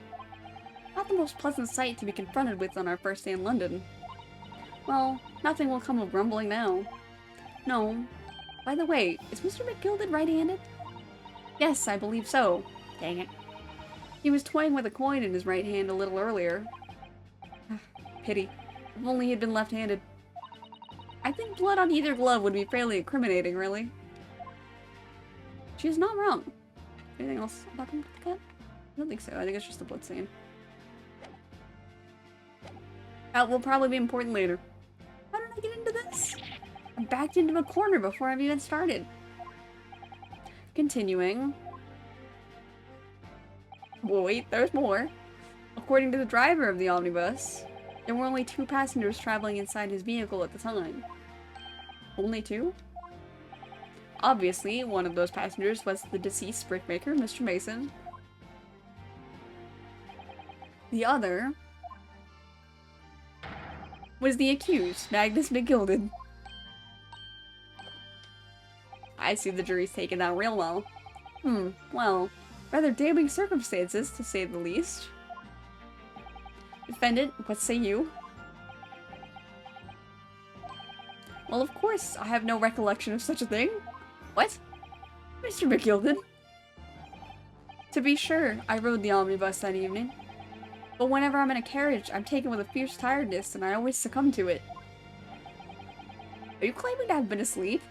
Speaker 1: Not the most pleasant sight to be confronted with on our first day in London. Well, nothing will come of grumbling now. No. By the way, is Mr. McGilden right-handed? Yes, I believe so. Dang it. He was toying with a coin in his right hand a little earlier. Pity. If only he had been left-handed. I think blood on either glove would be fairly incriminating, really. She's not wrong. Anything else about him to cut? I don't think so. I think it's just a blood stain. That will probably be important later. How did I get into this? I backed into a corner before I've even started. Continuing. Wait, there's more. According to the driver of the omnibus, there were only 2 passengers traveling inside his vehicle at the time. Only 2? Obviously, one of those passengers was the deceased brickmaker, Mr. Mason. The other was the accused, Magnus McGilden. I see the jury's taken that real well. Well, rather damning circumstances, to say the least. Defendant, what say you? Well, of course, I have no recollection of such a thing. What? Mr. McGilden? To be sure, I rode the omnibus that evening. But whenever I'm in a carriage, I'm taken with a fierce tiredness, and I always succumb to it. Are you claiming to have been asleep?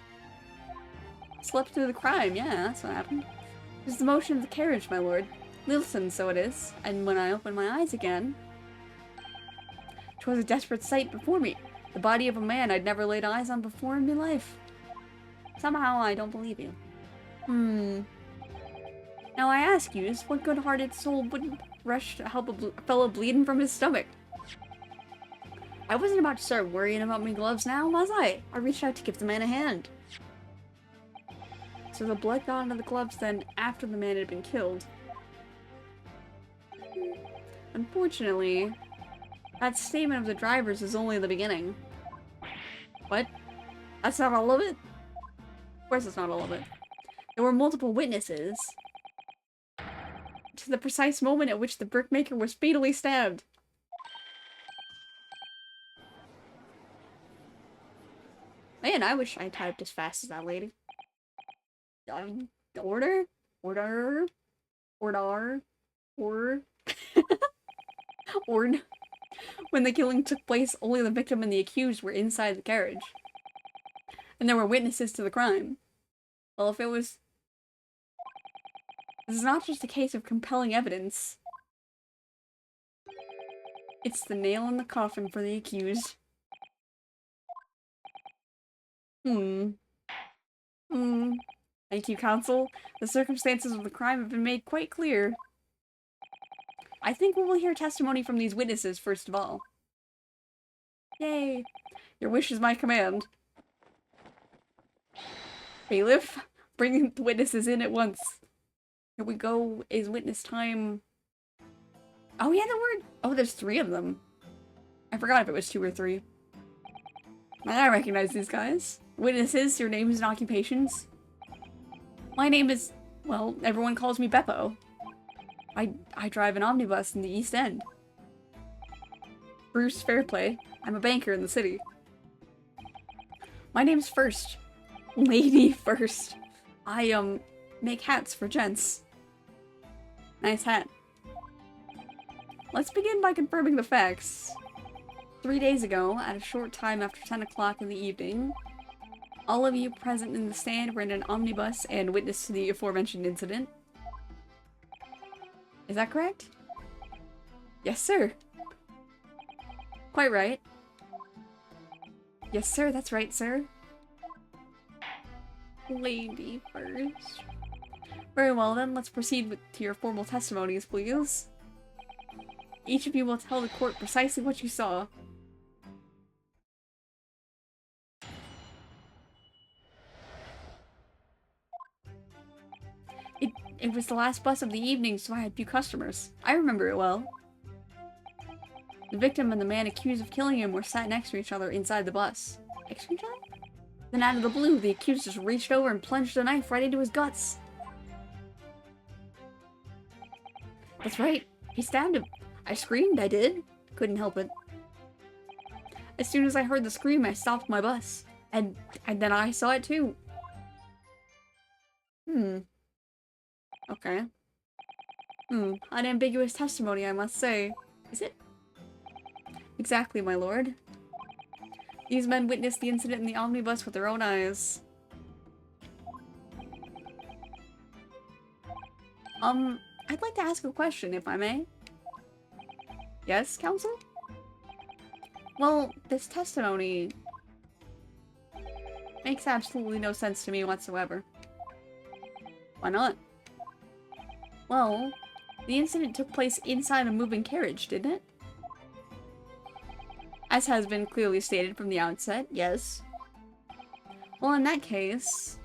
Speaker 1: Slept through the crime, yeah, that's what happened. It was the motion of the carriage, my lord. Lilson, so it is. And when I opened my eyes again... 'Twas a desperate sight before me. The body of a man I'd never laid eyes on before in my life. Somehow I don't believe you. Now I ask you, what good-hearted soul wouldn't rush to help a fellow bleeding from his stomach? I wasn't about to start worrying about my gloves now, was I? I reached out to give the man a hand. So the blood got into the gloves then after the man had been killed. Unfortunately, that statement of the driver's is only the beginning. What? That's not all of it? Of course it's not all of it. There were multiple witnesses to the precise moment at which the brickmaker was fatally stabbed. Man, I wish I typed as fast as that lady. Order? Order? Order? Order? Ord. When the killing took place, only the victim and the accused were inside the carriage. And there were witnesses to the crime. Well, if it was... This is not just a case of compelling evidence. It's the nail in the coffin for the accused. Thank you, counsel. The circumstances of the crime have been made quite clear. I think we will hear testimony from these witnesses first of all. Yay! Your wish is my command. Bailiff, bring the witnesses in at once. Here we go. Is witness time... Oh yeah, there were... Oh, there's 3 of them. I forgot if it was 2 or 3. I recognize these guys. Witnesses, your names and occupations. My name is... Well, everyone calls me Beppo. I drive an omnibus in the East End. Bruce Fairplay. I'm a banker in the city. My name's First. Lady First. I, make hats for gents. Nice hat. Let's begin by confirming the facts. 3 days ago, at a short time after 10 o'clock in the evening, all of you present in the stand were in an omnibus and witness to the aforementioned incident. Is that correct? Yes, sir. Quite right. Yes, sir, that's right, sir. Lady first. Very well then, let's proceed to your formal testimonies, please. Each of you will tell the court precisely what you saw. It was the last bus of the evening, so I had few customers. I remember it well. The victim and the man accused of killing him were sat next to each other inside the bus. Next to each other? Then out of the blue, the accused just reached over and plunged a knife right into his guts. That's right. He stabbed him. I screamed, I did. Couldn't help it. As soon as I heard the scream, I stopped my bus. And then I saw it too. Okay. Unambiguous testimony, I must say. Is it? Exactly, my lord. These men witnessed the incident in the omnibus with their own eyes. I'd like to ask a question, if I may. Yes, counsel? Well, this testimony makes absolutely no sense to me whatsoever. Why not? Well, the incident took place inside a moving carriage, didn't it? As has been clearly stated from the outset, yes. Well, in that case,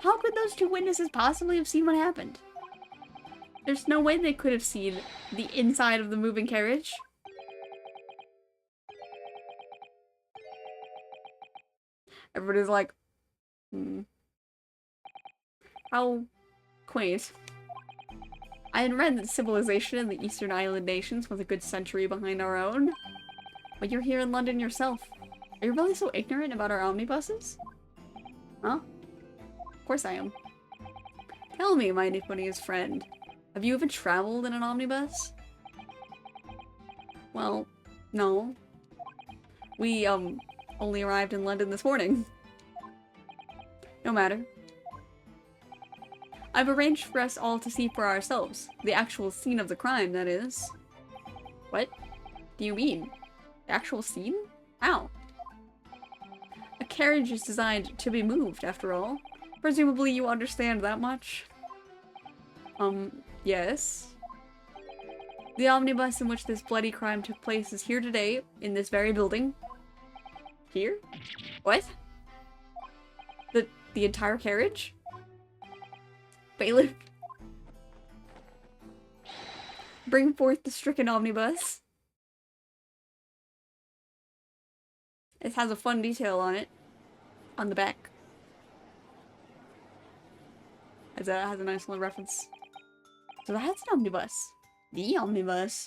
Speaker 1: how could those two witnesses possibly have seen what happened? There's no way they could have seen the inside of the moving carriage. Everybody's like, How quaint. I had read that civilization in the Eastern Island nations was a good century behind our own. But you're here in London yourself. Are you really so ignorant about our omnibuses? Huh? Of course I am. Tell me, my iniquitous friend. Have you ever traveled in an omnibus? Well, no. We, only arrived in London this morning. No matter. I've arranged for us all to see for ourselves. The actual scene of the crime, that is. What do you mean? The actual scene? How? A carriage is designed to be moved, after all. Presumably you understand that much? Yes. The omnibus in which this bloody crime took place is here today, in this very building. Here? What? The entire carriage? Bailiff? Bring forth the stricken omnibus. It has a fun detail on it. On the back. Has a nice little reference. So that's an omnibus. The omnibus.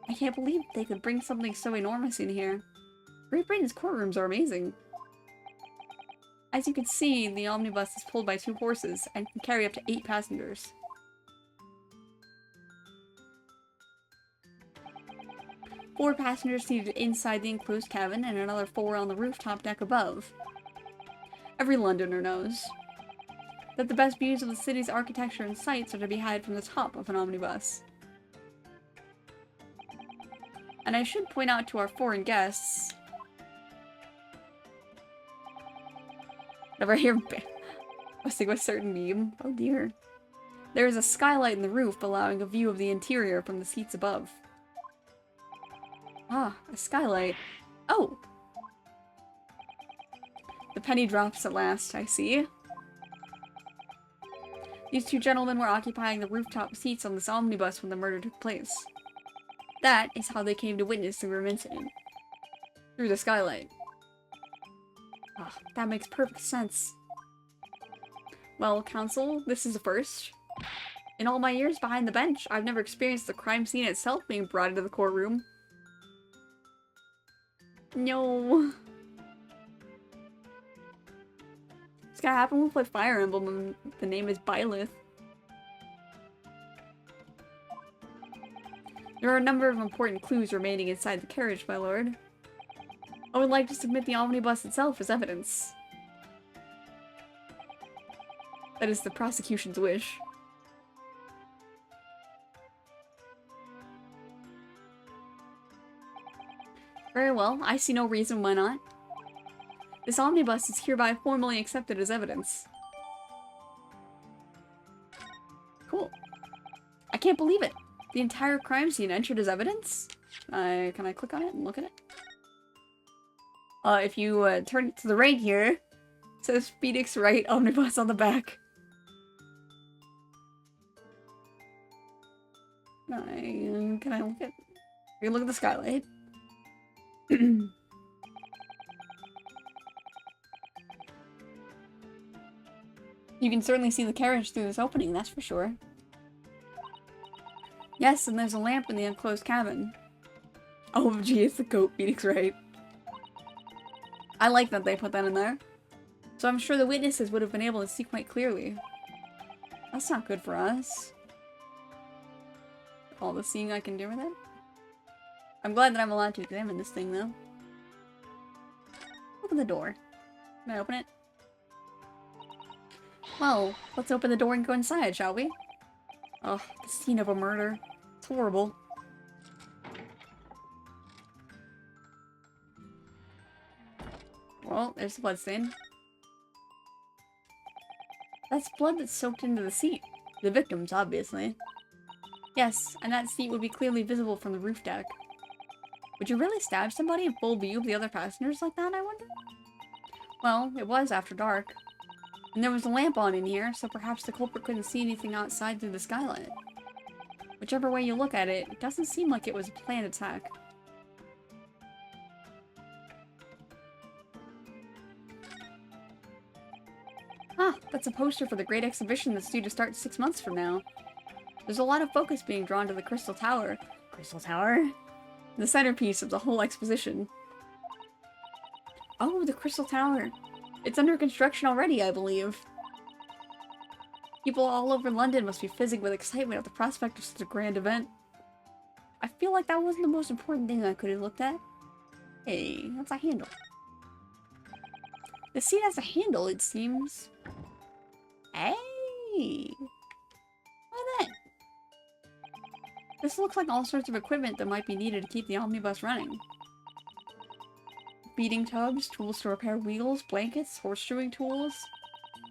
Speaker 1: I can't believe they could bring something so enormous in here. Great Britain's courtrooms are amazing. As you can see, the omnibus is pulled by 2 horses and can carry up to 8 passengers. Four passengers seated inside the enclosed cabin and another 4 on the rooftop deck above. Every Londoner knows that the best views of the city's architecture and sights are to be had from the top of an omnibus. And I should point out to our foreign guests... Never hear busting with certain meme. Oh dear. There is a skylight in the roof allowing a view of the interior from the seats above. Ah, a skylight. Oh! The penny drops at last, I see. These 2 gentlemen were occupying the rooftop seats on this omnibus when the murder took place. That is how they came to witness the grim incident. Through the skylight. Ah, that makes perfect sense. Well, counsel, this is a first. In all my years behind the bench, I've never experienced the crime scene itself being brought into the courtroom. No. It's gonna happen when we play Fire Emblem and the name is Byleth. There are a number of important clues remaining inside the carriage, my lord. I would like to submit the omnibus itself as evidence. That is the prosecution's wish. Very well, I see no reason why not. This omnibus is hereby formally accepted as evidence. Cool. I can't believe it. The entire crime scene entered as evidence? Can I click on it and look at it? If you turn it to the right here, it says Phoenix Wright Omnibus on the back. Can I look at... You can look at the skylight. You can certainly see the carriage through this opening, that's for sure. Yes, and there's a lamp in the enclosed cabin. Oh, gee, it's the goat, Phoenix Wright. I like that they put that in there. So I'm sure the witnesses would have been able to see quite clearly. That's not good for us. All the seeing I can do with it. I'm glad that I'm allowed to examine this thing, though. Open the door. Can I open it? Well, let's open the door and go inside, shall we? Oh, the scene of a murder. It's horrible. Well, there's the bloodstain. That's blood that's soaked into the seat. The victim's, obviously. Yes, and that seat would be clearly visible from the roof deck. Would you really stab somebody in full view of the other passengers like that, I wonder? Well, it was after dark. And there was a lamp on in here, so perhaps the culprit couldn't see anything outside through the skylight. Whichever way you look at it, it doesn't seem like it was a planned attack. Ah, that's a poster for the great exhibition that's due to start 6 months from now. There's a lot of focus being drawn to the Crystal Tower. Crystal Tower? The centerpiece of the whole exposition. Oh, the Crystal Tower. It's under construction already, I believe. People all over London must be fizzing with excitement at the prospect of such a grand event. I feel like that wasn't the most important thing I could have looked at. Hey, that's a handle. The seat has a handle, it seems. Hey! Why that? This looks like all sorts of equipment that might be needed to keep the omnibus running. Beating tubs, tools to repair wheels, blankets, horseshoeing tools.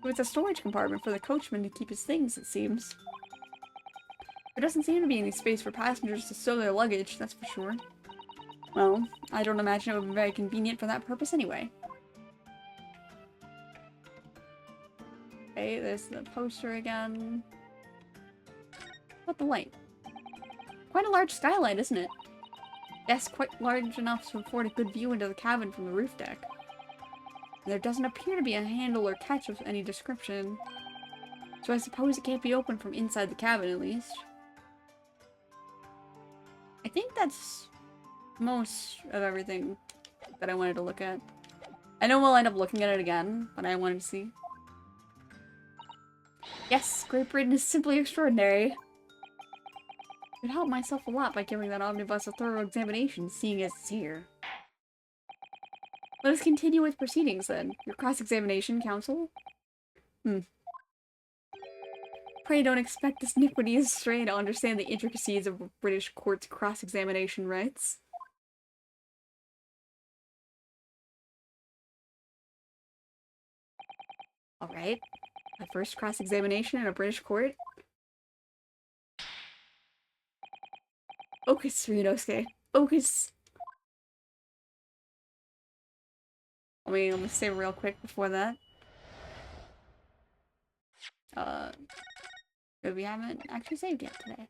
Speaker 1: With a storage compartment for the coachman to keep his things, it seems. There doesn't seem to be any space for passengers to stow their luggage, that's for sure. Well, I don't imagine it would be very convenient for that purpose anyway. Okay, there's the poster again. What the light? Quite a large skylight, isn't it? Yes, quite large enough to afford a good view into the cabin from the roof deck. There doesn't appear to be a handle or catch of any description, so I suppose it can't be opened from inside the cabin, at least. I think that's most of everything that I wanted to look at. I know we'll end up looking at it again, but I wanted to see. Yes, Great Britain is simply extraordinary. I'd help myself a lot by giving that omnibus a thorough examination, seeing as it's here. Let us continue with proceedings, then. Your cross-examination, counsel? Pray don't expect this nitwitty stray to understand the intricacies of a British court's cross-examination rights. Alright. My first cross-examination in a British court. Focus, Ryunosuke. Focus! Let me save real quick before that. We haven't actually saved yet today.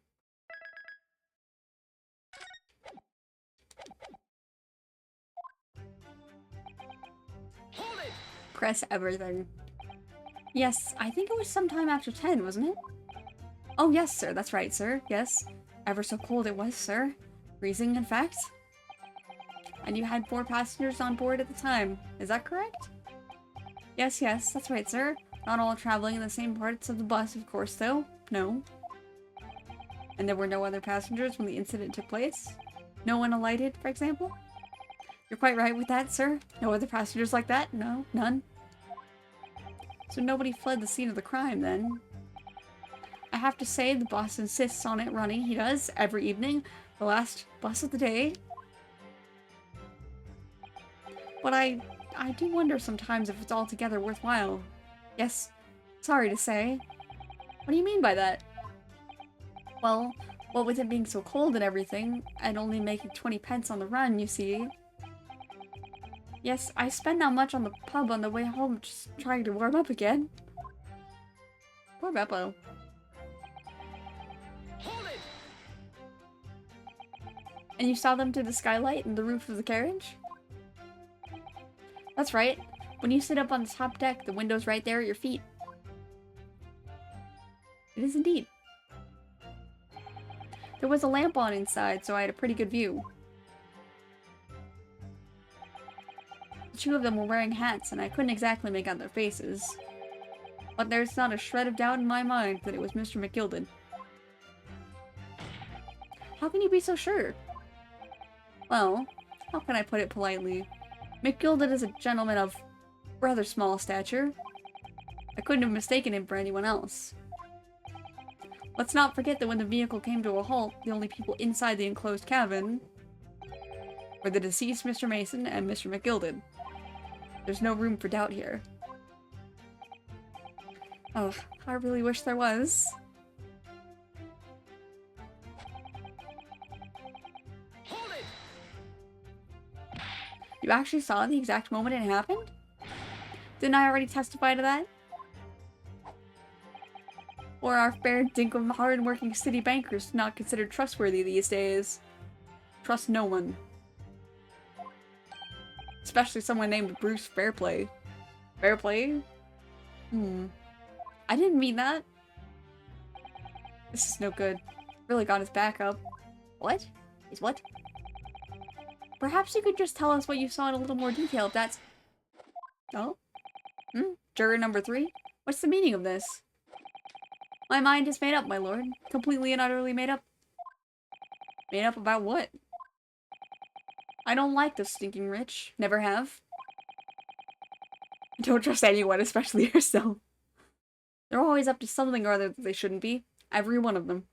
Speaker 5: Hold it!
Speaker 1: Press everything. Yes, I think it was sometime after 10, wasn't it? Oh yes, sir, that's right, sir. Yes. Ever so cold it was, sir. Freezing, in fact. And you had 4 passengers on board at the time. Is that correct? Yes, that's right, sir. Not all traveling in the same parts of the bus, of course, though. No. And there were no other passengers when the incident took place? No one alighted, for example? You're quite right with that, sir. No other passengers like that? No? None? So nobody fled the scene of the crime, then? I have to say, the boss insists on it running. He does, every evening. The last bus of the day. But I do wonder sometimes if it's altogether worthwhile. Yes, sorry to say. What do you mean by that? Well, what with it being so cold and everything, and only making 20 pence on the run, you see. Yes, I spend not much on the pub on the way home, just trying to warm up again. Poor Beppo.
Speaker 5: Hold it!
Speaker 1: And you saw them through the skylight and the roof of the carriage? That's right. When you sit up on the top deck, the window's right there at your feet. It is indeed. There was a lamp on inside, so I had a pretty good view. The two of them were wearing hats, and I couldn't exactly make out their faces. But there's not a shred of doubt in my mind that it was Mr. McGilden. How can you be so sure? Well, how can I put it politely? McGilden is a gentleman of rather small stature. I couldn't have mistaken him for anyone else. Let's not forget that when the vehicle came to a halt, the only people inside the enclosed cabin were the deceased Mr. Mason and Mr. McGilden. There's no room for doubt here. Oh, I really wish there was.
Speaker 5: Hold it!
Speaker 1: You actually saw the exact moment it happened? Didn't I already testify to that? Or are fair dinkum hard-working city bankers not considered trustworthy these days? Trust no one. Especially someone named Bruce Fairplay. Fairplay? I didn't mean that. This is no good. Really got his back up. What? Is what? Perhaps you could just tell us what you saw in a little more detail if that's... Oh? Juror number 3? What's the meaning of this? My mind is made up, my lord. Completely and utterly made up. Made up about what? I don't like the stinking rich. Never have. Don't trust anyone, especially yourself. They're always up to something or other that they shouldn't be. Every one of them.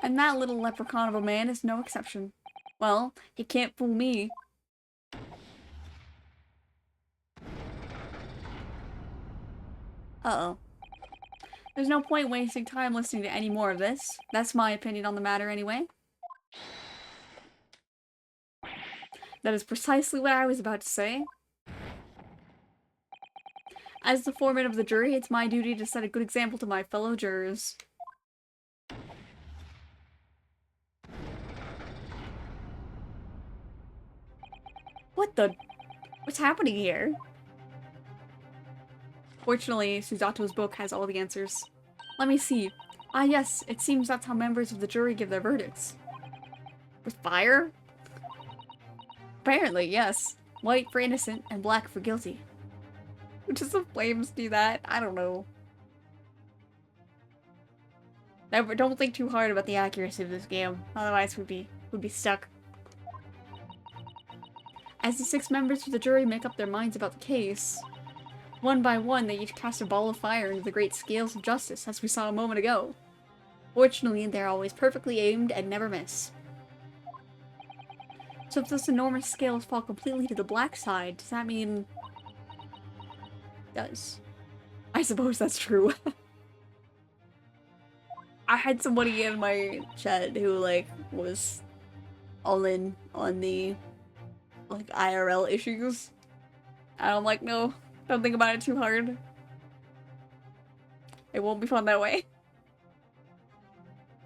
Speaker 1: And that little leprechaun of a man is no exception. Well, he can't fool me. Uh-oh. There's no point wasting time listening to any more of this. That's my opinion on the matter anyway. That is precisely what I was about to say. As the foreman of the jury, it's my duty to set a good example to my fellow jurors. What the? What's happening here? Fortunately, Suzato's book has all the answers. Let me see. Ah yes, it seems that's how members of the jury give their verdicts. With fire? Apparently, yes. White for innocent and black for guilty. Does the flames do that? I don't know. Never, don't think too hard about the accuracy of this game, otherwise we'd be stuck. As the 6 members of the jury make up their minds about the case, one by one they each cast a ball of fire into the great scales of justice, as we saw a moment ago. Fortunately, they're always perfectly aimed and never miss. So if those enormous scales fall completely to the black side, does that mean... Does. I suppose that's true. I had somebody in my chat who, like, was all in on the, like, IRL issues. And I'm like, no, don't think about it too hard. It won't be fun that way.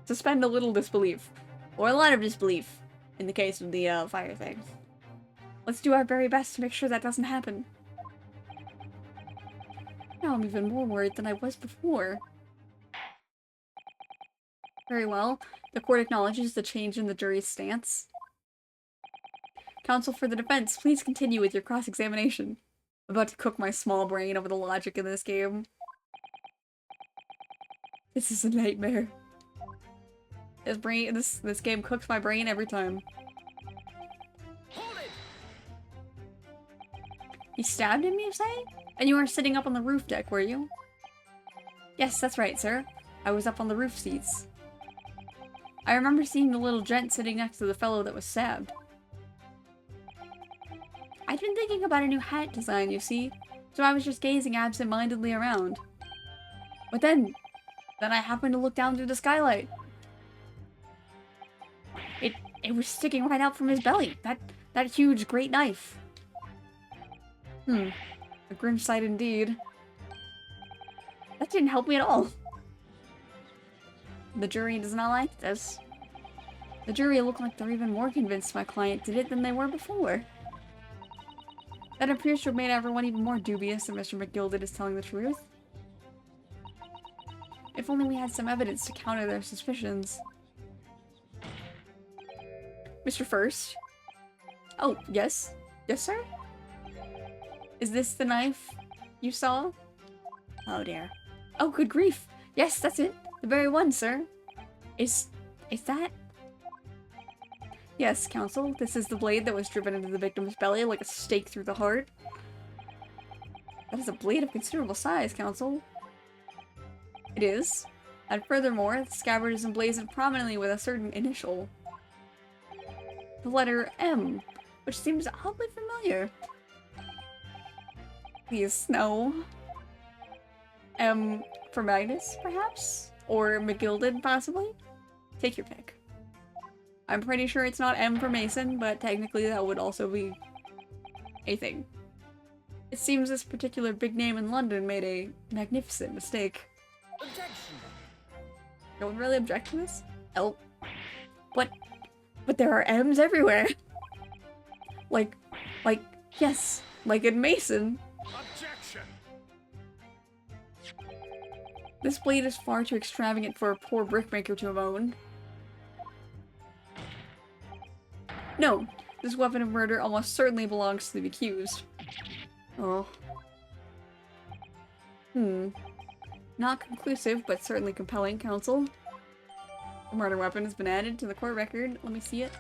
Speaker 1: Suspend a little disbelief. Or a lot of disbelief, in the case of the, fire thing. Let's do our very best to make sure that doesn't happen. Now I'm even more worried than I was before. Very well. The court acknowledges the change in the jury's stance. Counsel for the defense, please continue with your cross-examination. I'm about to cook my small brain over the logic in this game. This is a nightmare. This game cooks my brain every time.
Speaker 5: Hold it!
Speaker 1: You stabbed him, you say? And you weren't sitting up on the roof deck, were you? Yes, that's right, sir. I was up on the roof seats. I remember seeing the little gent sitting next to the fellow that was stabbed. I'd been thinking about a new hat design, you see, so I was just gazing absent-mindedly around. But then I happened to look down through the skylight. It was sticking right out from his belly. That huge great knife. A grim sight indeed. That didn't help me at all. The jury does not like this. The jury look like they're even more convinced my client did it than they were before. That appears to have made everyone even more dubious that Mr. McGilded is telling the truth. If only we had some evidence to counter their suspicions. Mr. First? Oh, yes? Yes, sir? Is this the knife you saw? Oh dear. Oh, good grief! Yes, that's it! The very one, sir! Is that? Yes, counsel. This is the blade that was driven into the victim's belly like a stake through the heart. That is a blade of considerable size, counsel. It is. And furthermore, the scabbard is emblazoned prominently with a certain initial. The letter M, which seems oddly familiar. Please, no. M for Magnus, perhaps? Or McGilded, possibly? Take your pick. I'm pretty sure it's not M for Mason, but technically that would also be a thing. It seems this particular big name in London made a magnificent mistake.
Speaker 3: Objection!
Speaker 1: No one really object to this? Oh. But there are M's everywhere. Like, yes, like in Mason.
Speaker 5: Objection!
Speaker 1: This blade is far too extravagant for a poor brickmaker to have owned. No, this weapon of murder almost certainly belongs to the accused. Oh. Not conclusive, but certainly compelling, counsel. The murder weapon has been added to the court record. Let me see it.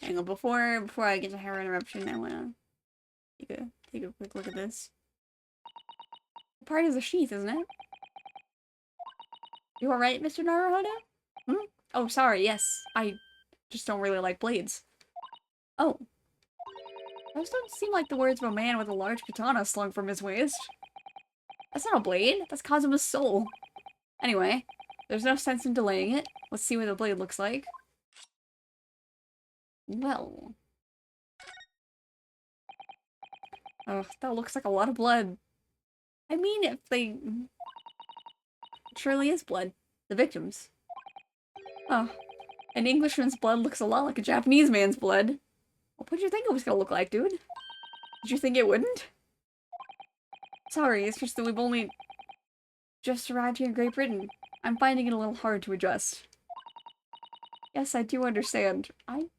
Speaker 1: Hang on, before I get to hair interruption, I wanna take a quick look at this. Part of the sheath, isn't it? You alright, Mr. Naruhodo? Oh, sorry, yes. I just don't really like blades. Oh. Those don't seem like the words of a man with a large katana slung from his waist. That's not a blade. That's Kazuma's soul. Anyway, there's no sense in delaying it. Let's see what the blade looks like. Well. Ugh, that looks like a lot of blood. I mean, if they... It surely is blood. The victim's. Oh. An Englishman's blood looks a lot like a Japanese man's blood. What did you think it was gonna look like, dude? Did you think it wouldn't? Sorry, it's just that we've only just arrived here in Great Britain. I'm finding it a little hard to adjust. Yes, I do understand. I'm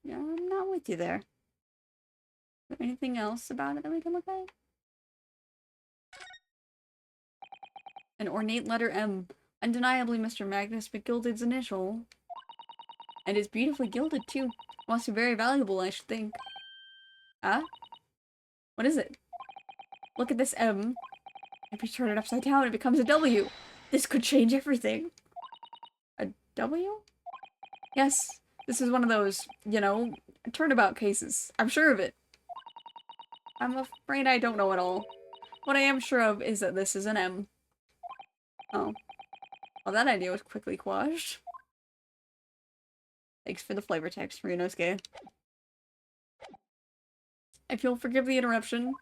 Speaker 1: not with you there. Is there anything else about it that we can look at? An ornate letter M. Undeniably Mr. Magnus McGilded's initial. And it's beautifully gilded, too. Must be very valuable, I should think. Ah? What is it? Look at this M. If you turn it upside down, it becomes a W. This could change everything. A W? Yes, this is one of those, you know, turnabout cases. I'm sure of it. I'm afraid I don't know it all. What I am sure of is that this is an M. Oh. Well, that idea was quickly quashed. Thanks for the flavor text, Ryunosuke. If you'll forgive the interruption.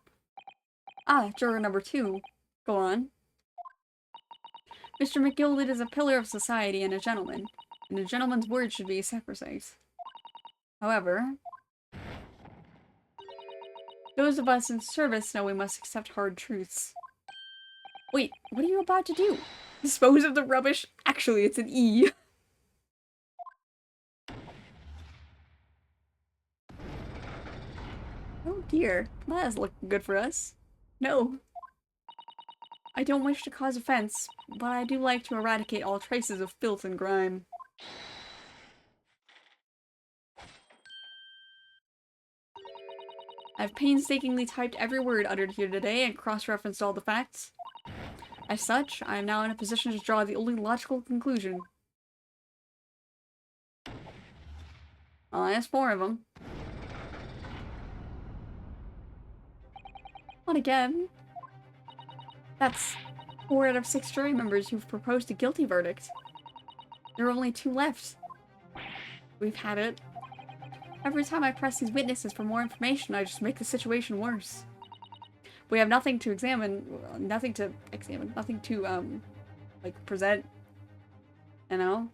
Speaker 1: Ah, juror number 2. Go on. Mr. McGilded is a pillar of society and a gentleman's word should be sacrosanct. However, those of us in service know we must accept hard truths. Wait, what are you about to do? Dispose of the rubbish? Actually, it's an E. Oh dear, that is looking good for us. No. I don't wish to cause offense, but I do like to eradicate all traces of filth and grime. I've painstakingly typed every word uttered here today and cross-referenced all the facts. As such, I am now in a position to draw the only logical conclusion. Well, that's 4 of them. Not again. That's 4 out of 6 jury members who've proposed a guilty verdict. There are only 2 left. We've had it. Every time I press these witnesses for more information, I just make the situation worse. We have nothing to nothing to like, present. You know?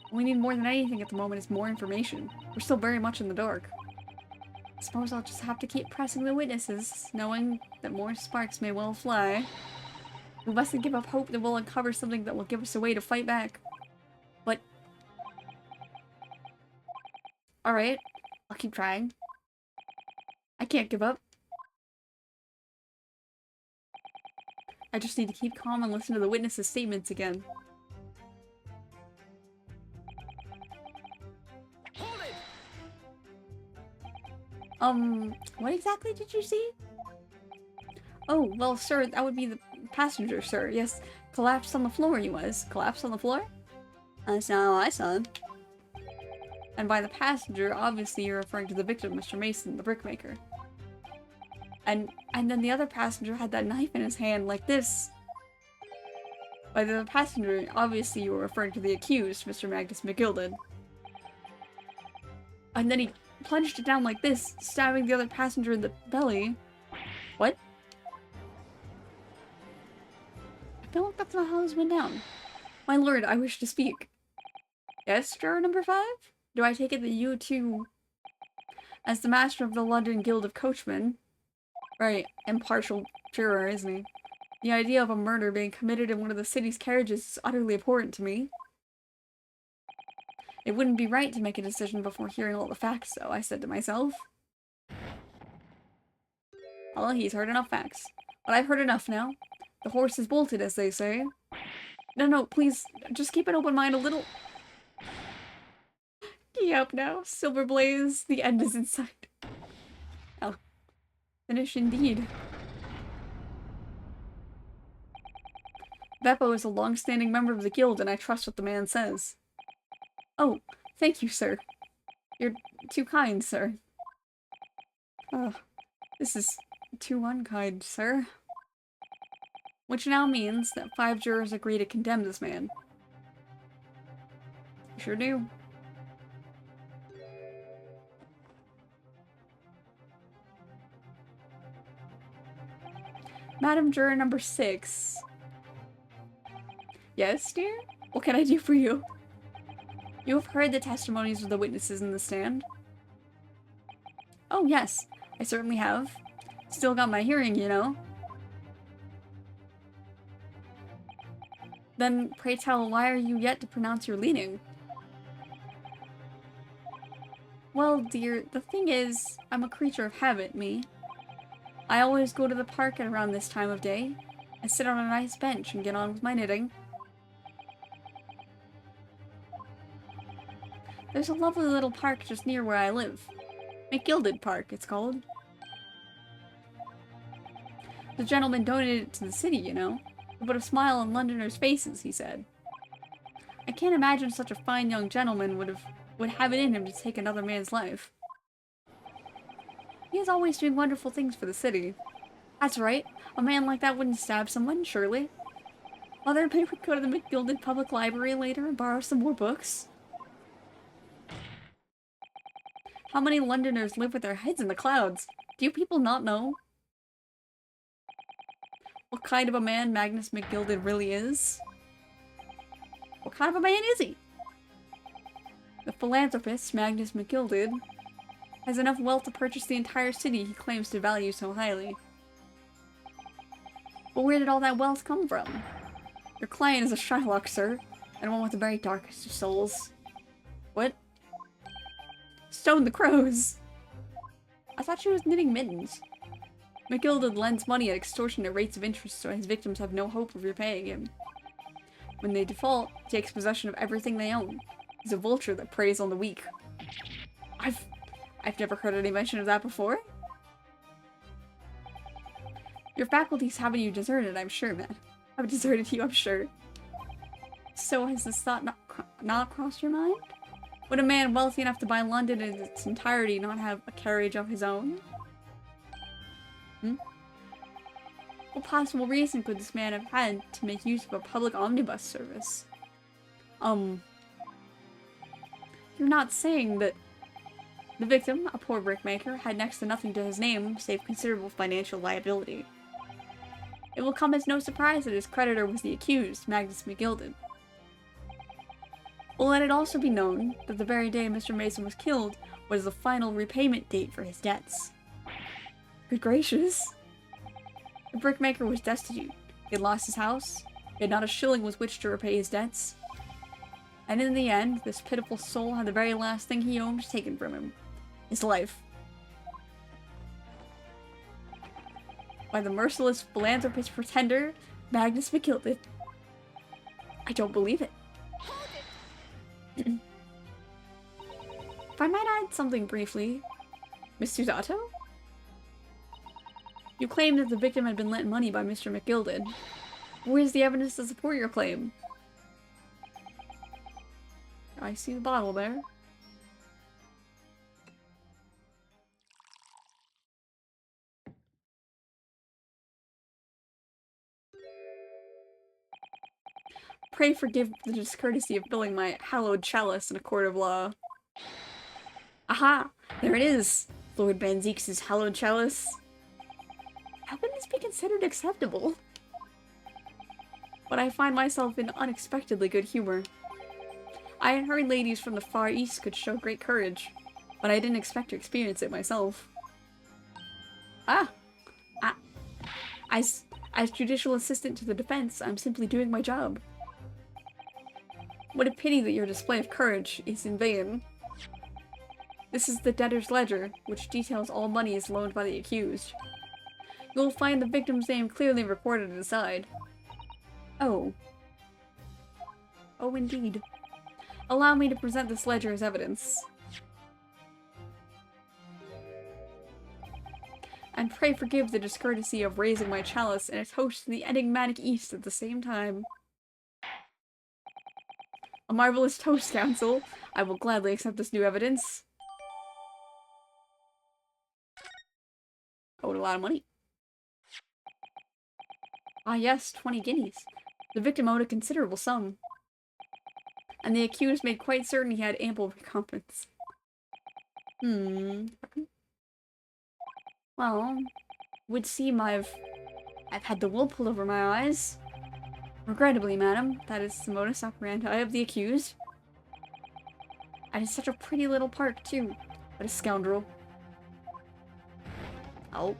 Speaker 1: What we need more than anything at the moment is more information. We're still very much in the dark. I suppose I'll just have to keep pressing the witnesses, knowing that more sparks may well fly. We mustn't give up hope that we'll uncover something that will give us a way to fight back. But... alright, I'll keep trying. I can't give up. I just need to keep calm and listen to the witnesses' statements again. What exactly did you see? Oh, well, sir, that would be the passenger, sir. Yes, collapsed on the floor he was. Collapsed on the floor? That's not how I saw him. And by the passenger, obviously you're referring to the victim, Mr. Mason, the brickmaker. And then the other passenger had that knife in his hand like this. By the passenger, obviously you were referring to the accused, Mr. Magnus McGilded. And then he plunged it down like this, stabbing the other passenger in the belly. What? I feel like that's not how this went down. My lord, I wish to speak. Yes, juror number 5? Do I take it that you too, as the master of the London Guild of Coachmen, right, impartial juror, isn't he? The idea of a murder being committed in one of the city's carriages is utterly abhorrent to me. It wouldn't be right to make a decision before hearing all the facts, though, I said to myself. Well, he's heard enough facts. But I've heard enough now. The horse is bolted, as they say. No, please, just keep an open mind a little. Key up now, Silver Blaze, the end is in sight. Oh, finish indeed. Beppo is a long-standing member of the guild, and I trust what the man says. Oh, thank you, sir. You're too kind, sir. Oh, this is too unkind, sir. Which now means that 5 jurors agree to condemn this man. Sure do. Madam Juror number 6. Yes, dear? What can I do for you? You have heard the testimonies of the witnesses in the stand? Oh, yes. I certainly have. Still got my hearing, you know. Then, pray tell, why are you yet to pronounce your leaning? Well, dear, the thing is, I'm a creature of habit, me. I always go to the park at around this time of day. I sit on a nice bench and get on with my knitting. There's a lovely little park just near where I live. McGilded Park, it's called. The gentleman donated it to the city, you know. To put a smile on Londoners' faces, he said. I can't imagine such a fine young gentleman would have it in him to take another man's life. He is always doing wonderful things for the city. That's right. A man like that wouldn't stab someone, surely. Other men would go to the McGilded Public Library later and borrow some more books. How many Londoners live with their heads in the clouds? Do you people not know what kind of a man Magnus McGilded really is? What kind of a man is he? The philanthropist, Magnus McGilded, has enough wealth to purchase the entire city he claims to value so highly. But where did all that wealth come from? Your client is a Shylock, sir, and one with the very darkest of souls. What? Stone the crows! I thought she was knitting mittens. McGilded lends money at extortionate rates of interest so his victims have no hope of repaying him. When they default, he takes possession of everything they own. He's a vulture that preys on the weak. I've never heard any mention of that before. Your faculties haven't you deserted, I'm sure, man. I've deserted you, I'm sure. So has this thought not crossed your mind? Would a man wealthy enough to buy London in its entirety not have a carriage of his own? What possible reason could this man have had to make use of a public omnibus service? You're not saying that the victim, a poor brickmaker, had next to nothing to his name save considerable financial liability. It will come as no surprise that his creditor was the accused, Magnus McGilded. Well, let it also be known that the very day Mr. Mason was killed was the final repayment date for his debts. Good gracious. The brickmaker was destitute. He had lost his house, he had not a shilling with which to repay his debts. And in the end, this pitiful soul had the very last thing he owned taken from him. His life. By the merciless philanthropist pretender, Magnus McGilded. I don't believe it. If I might add something briefly, Miss Susato? You claim that the victim had been lent money by Mr. McGilded. Where's the evidence to support your claim? I see the bottle there. Pray forgive the discourtesy of filling my hallowed chalice in a court of law. Aha! There it is! Lord Banzeek's hallowed chalice. How can this be considered acceptable? But I find myself in unexpectedly good humor. I had heard ladies from the Far East could show great courage, but I didn't expect to experience it myself. As judicial assistant to the defense, I'm simply doing my job. What a pity that your display of courage is in vain. This is the debtor's ledger, which details all monies loaned by the accused. You will find the victim's name clearly recorded inside. Oh. Oh, indeed. Allow me to present this ledger as evidence. And pray forgive the discourtesy of raising my chalice and a toast to the enigmatic East at the same time. A marvelous toast, Counsel. I will gladly accept this new evidence. Owed a lot of money. Ah yes, 20 guineas. The victim owed a considerable sum. And the accused made quite certain he had ample recompense. Well, would seem I've had the wool pulled over my eyes. Regrettably, madam, that is the modus operandi of the accused. And it's such a pretty little park, too. What a scoundrel. Oh.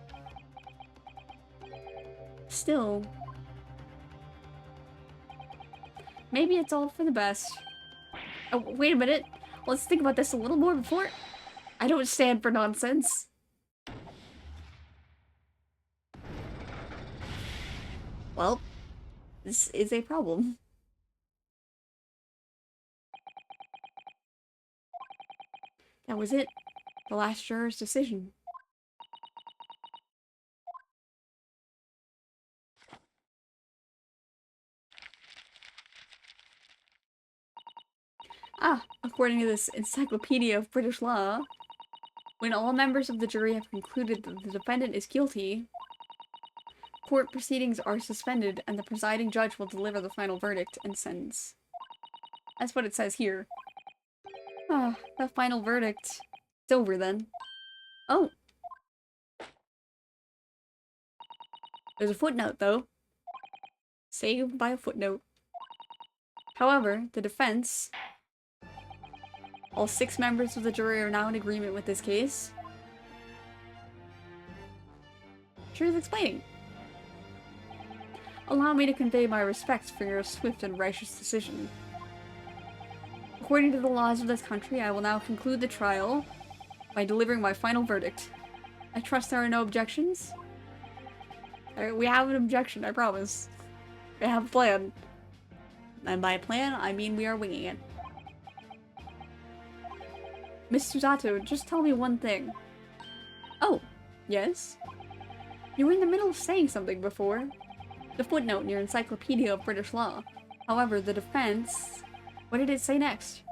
Speaker 1: Still. Maybe it's all for the best. Oh, wait a minute. Let's think about this a little more before... I don't stand for nonsense. Well, this is a problem. That was it. The last juror's decision. According to this Encyclopedia of British Law, when all members of the jury have concluded that the defendant is guilty, court proceedings are suspended and the presiding judge will deliver the final verdict and sentence. That's what it says here. The final verdict. It's over then. Oh. There's a footnote, though. Saved by a footnote. However, the defense... All 6 members of the jury are now in agreement with this case. Truth explaining. Allow me to convey my respects for your swift and righteous decision. According to the laws of this country, I will now conclude the trial by delivering my final verdict. I trust there are no objections? We have an objection, I promise. We have a plan. And by plan, I mean we are winging it. Miss Susato, just tell me one thing. Oh, yes? You were in the middle of saying something before. The footnote in your Encyclopedia of British Law. However, the defense... What did it say next?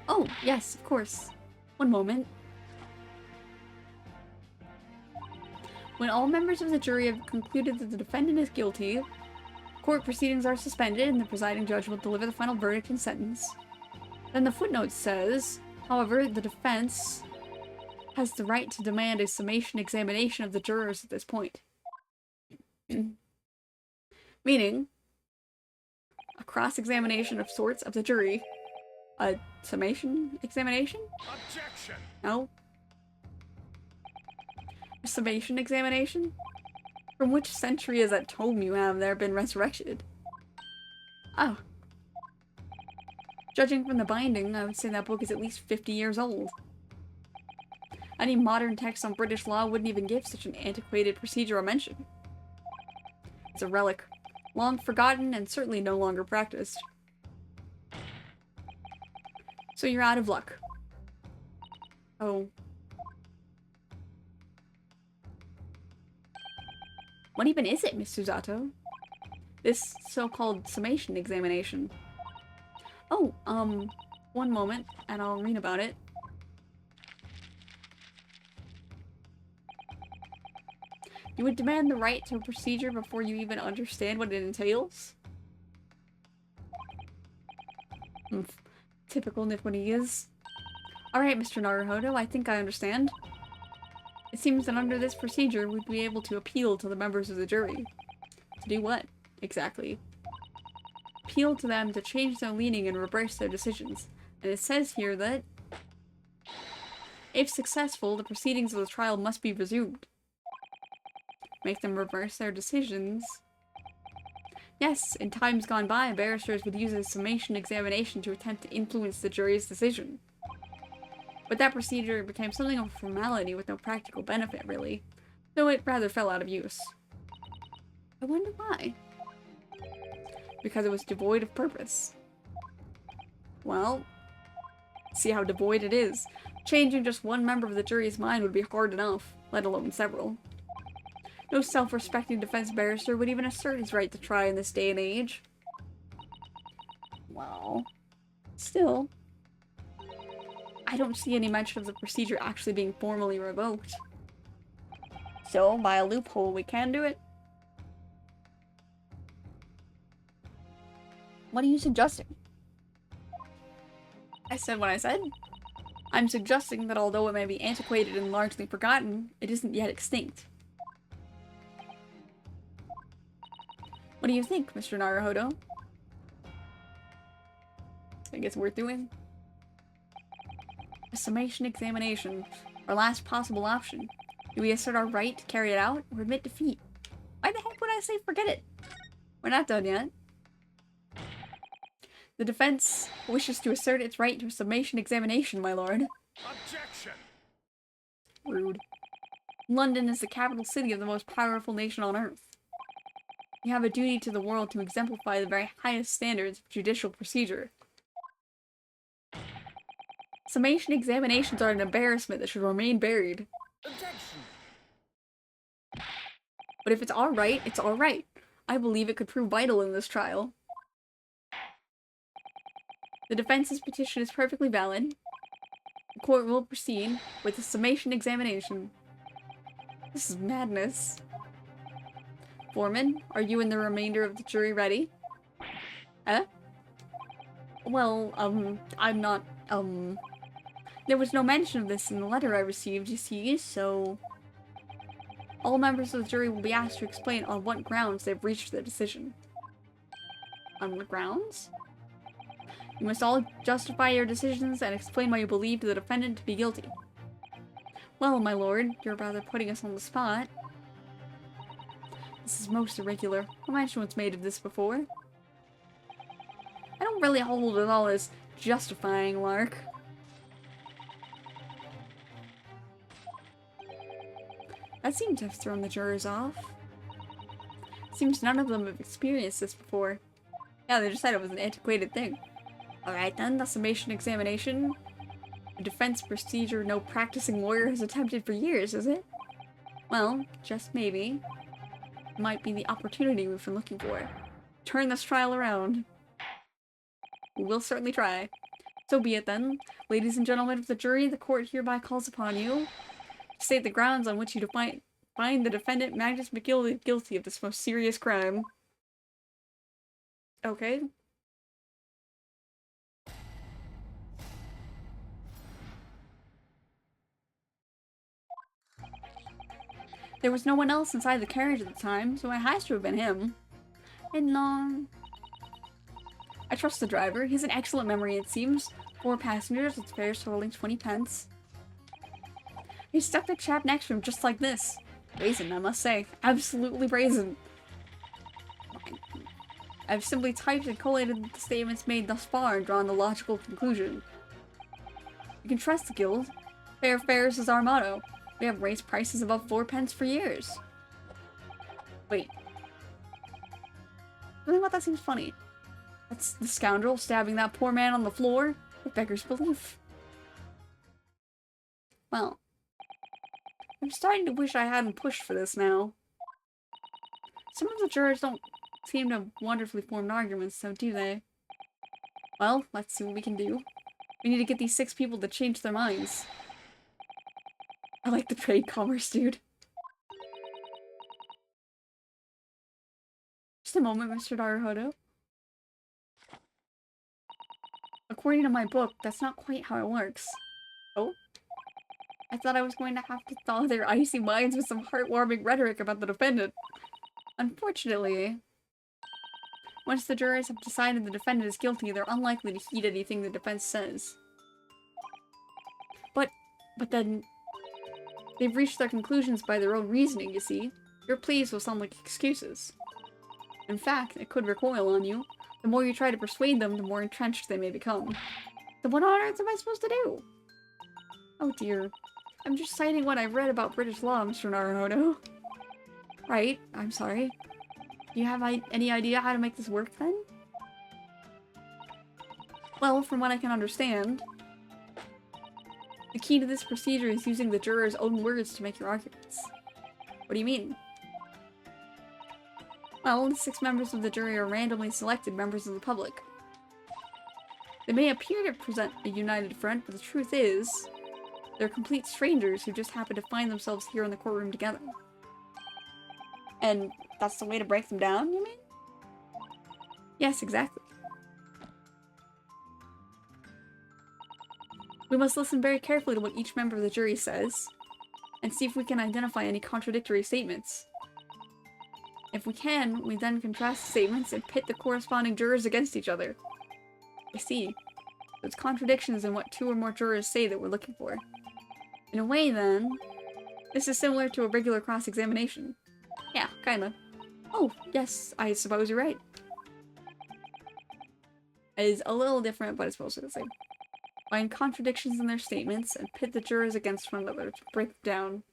Speaker 1: Oh, yes, of course. One moment. When all members of the jury have concluded that the defendant is guilty, court proceedings are suspended and the presiding judge will deliver the final verdict and sentence. Then the footnote says, however, the defense has the right to demand a summation examination of the jurors at this point. Meaning, a cross-examination of sorts of the jury. A summation examination?
Speaker 5: Objection!
Speaker 1: No. A summation examination? From which century is that tome you have there been resurrected? Oh. Judging from the binding, I would say that book is at least 50 years old. Any modern text on British law wouldn't even give such an antiquated procedure a mention. It's a relic, long forgotten and certainly no longer practiced. So you're out of luck. Oh. What even is it, Miss Susato? This so-called summation examination. Oh, one moment, and I'll read about it. You would demand the right to a procedure before you even understand what it entails? Typical Nipponese. Alright, Mr. Naruhodo, I think I understand. It seems that under this procedure, we'd be able to appeal to the members of the jury. To do what, exactly? Appeal to them to change their leaning and reverse their decisions. And it says here that, if successful, the proceedings of the trial must be resumed. Make them reverse their decisions. Yes, in times gone by, barristers would use a summation examination to attempt to influence the jury's decision. But that procedure became something of a formality with no practical benefit, really, though it rather fell out of use. I wonder why. Because it was devoid of purpose. Well, see how devoid it is. Changing just one member of the jury's mind would be hard enough, let alone several. No self-respecting defense barrister would even assert his right to try in this day and age. Well, still, I don't see any mention of the procedure actually being formally revoked. So, by a loophole, we can do it? What are you suggesting? I said what I said. I'm suggesting that although it may be antiquated and largely forgotten, it isn't yet extinct. What do you think, Mr. Naruhodo? Think it's worth doing? A summation examination, our last possible option. Do we assert our right to carry it out, or admit defeat? Why the heck would I say forget it? We're not done yet. The defense wishes to assert its right to a summation examination, my lord.
Speaker 5: Objection!
Speaker 1: Rude. London is the capital city of the most powerful nation on earth. You have a duty to the world to exemplify the very highest standards of judicial procedure. Summation examinations are an embarrassment that should remain buried.
Speaker 5: Objection!
Speaker 1: But if it's alright, it's alright. I believe it could prove vital in this trial. The defense's petition is perfectly valid. The court will proceed with the summation examination. This is madness. Foreman, are you and the remainder of the jury ready? Well, I'm not, there was no mention of this in the letter I received, you see, so... All members of the jury will be asked to explain on what grounds they've reached their decision. On what grounds? You must all justify your decisions and explain why you believe the defendant to be guilty. Well, my lord, you're rather putting us on the spot. This is most irregular. No mention was made of this before. I don't really hold with all this justifying lark. That seemed to have thrown the jurors off. Seems none of them have experienced this before. Yeah, they just said it was an antiquated thing. Alright then, the summation examination. A defense procedure no practicing lawyer has attempted for years, is it? Well, just maybe. Might be the opportunity we've been looking for. Turn this trial around. We'll certainly try. So be it then. Ladies and gentlemen of the jury, the court hereby calls upon you to state the grounds on which you find the defendant Magnus McGill guilty of this most serious crime. Okay. There was no one else inside the carriage at the time, so it has to have been him. And, I trust the driver. He has an excellent memory, it seems. 4 passengers with fares totaling 20 pence. He stuck the chap next to him just like this. Brazen, I must say. Absolutely brazen. I've simply typed and collated the statements made thus far and drawn the logical conclusion. You can trust the guild. Fair fares is our motto. We have raised prices above 4 pence for years. Wait. Something about that seems funny. That's the scoundrel stabbing that poor man on the floor. It beggars belief. Well. I'm starting to wish I hadn't pushed for this now. Some of the jurors don't seem to have wonderfully formed arguments, so do they? Well, let's see what we can do. We need to get these 6 people to change their minds. I like the trade commerce, dude. Just a moment, Mr. Daruhodo. According to my book, that's not quite how it works. Oh? I thought I was going to have to thaw their icy minds with some heartwarming rhetoric about the defendant. Unfortunately, once the jurors have decided the defendant is guilty, they're unlikely to heed anything the defense says. But then, they've reached their conclusions by their own reasoning, you see. Your pleas will sound like excuses. In fact, it could recoil on you. The more you try to persuade them, the more entrenched they may become. Then what on earth am I supposed to do? Oh dear. I'm just citing what I've read about British law, Mr. Naruhodo. Right, I'm sorry. Do you have any idea how to make this work, then? Well, from what I can understand, the key to this procedure is using the jurors' own words to make your arguments. What do you mean? Well, the 6 members of the jury are randomly selected members of the public. They may appear to present a united front, but the truth is, they're complete strangers who just happen to find themselves here in the courtroom together. And that's the way to break them down, you mean? Yes, exactly. We must listen very carefully to what each member of the jury says, and see if we can identify any contradictory statements. If we can, we then contrast the statements and pit the corresponding jurors against each other. I see. There's contradictions in what 2 or more jurors say that we're looking for. In a way, then, this is similar to a regular cross-examination. Yeah, kinda. Oh, yes, I suppose you're right. It is a little different, but it's mostly the same. Find contradictions in their statements and pit the jurors against one another to break them down.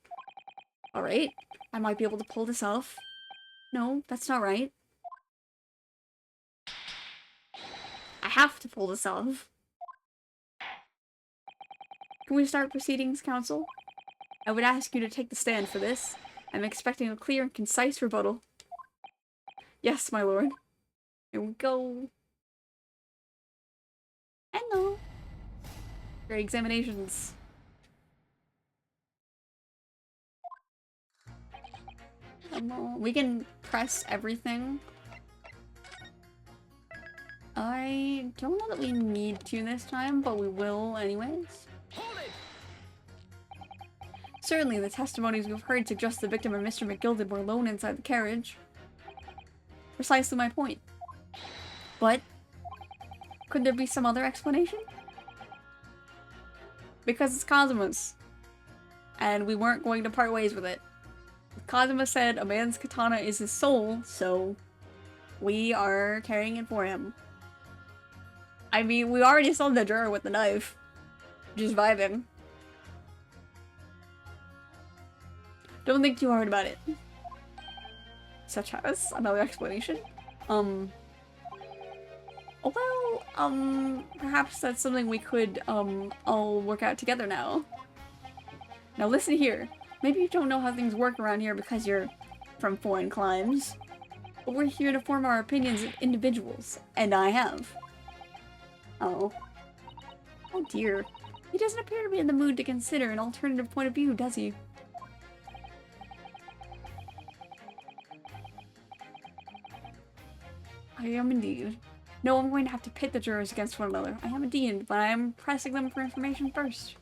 Speaker 1: Alright, I might be able to pull this off. No, that's not right. I have to pull this off. Can we start proceedings, counsel? I would ask you to take the stand for this. I'm expecting a clear and concise rebuttal. Yes, my lord. Here we go. Hello. Your examinations. We can press everything. I don't know that we need to this time, but we will anyways. Certainly, the testimonies we've heard suggest the victim and Mr. McGilded were alone inside the carriage. Precisely my point. But, could there be some other explanation? Because it's Cosmos. And we weren't going to part ways with it. Cosmos said a man's katana is his soul, so we are carrying it for him. I mean, we already saw the juror with the knife. Just vibing. Don't think too hard about it. Such as another explanation. Perhaps that's something we could, all work out together now. Now listen here. Maybe you don't know how things work around here because you're from foreign climes. But we're here to form our opinions as individuals, and I have. Oh. Oh dear. He doesn't appear to be in the mood to consider an alternative point of view, does he? I am indeed. No, I'm going to have to pit the jurors against one another. I am indeed, but I am pressing them for information first.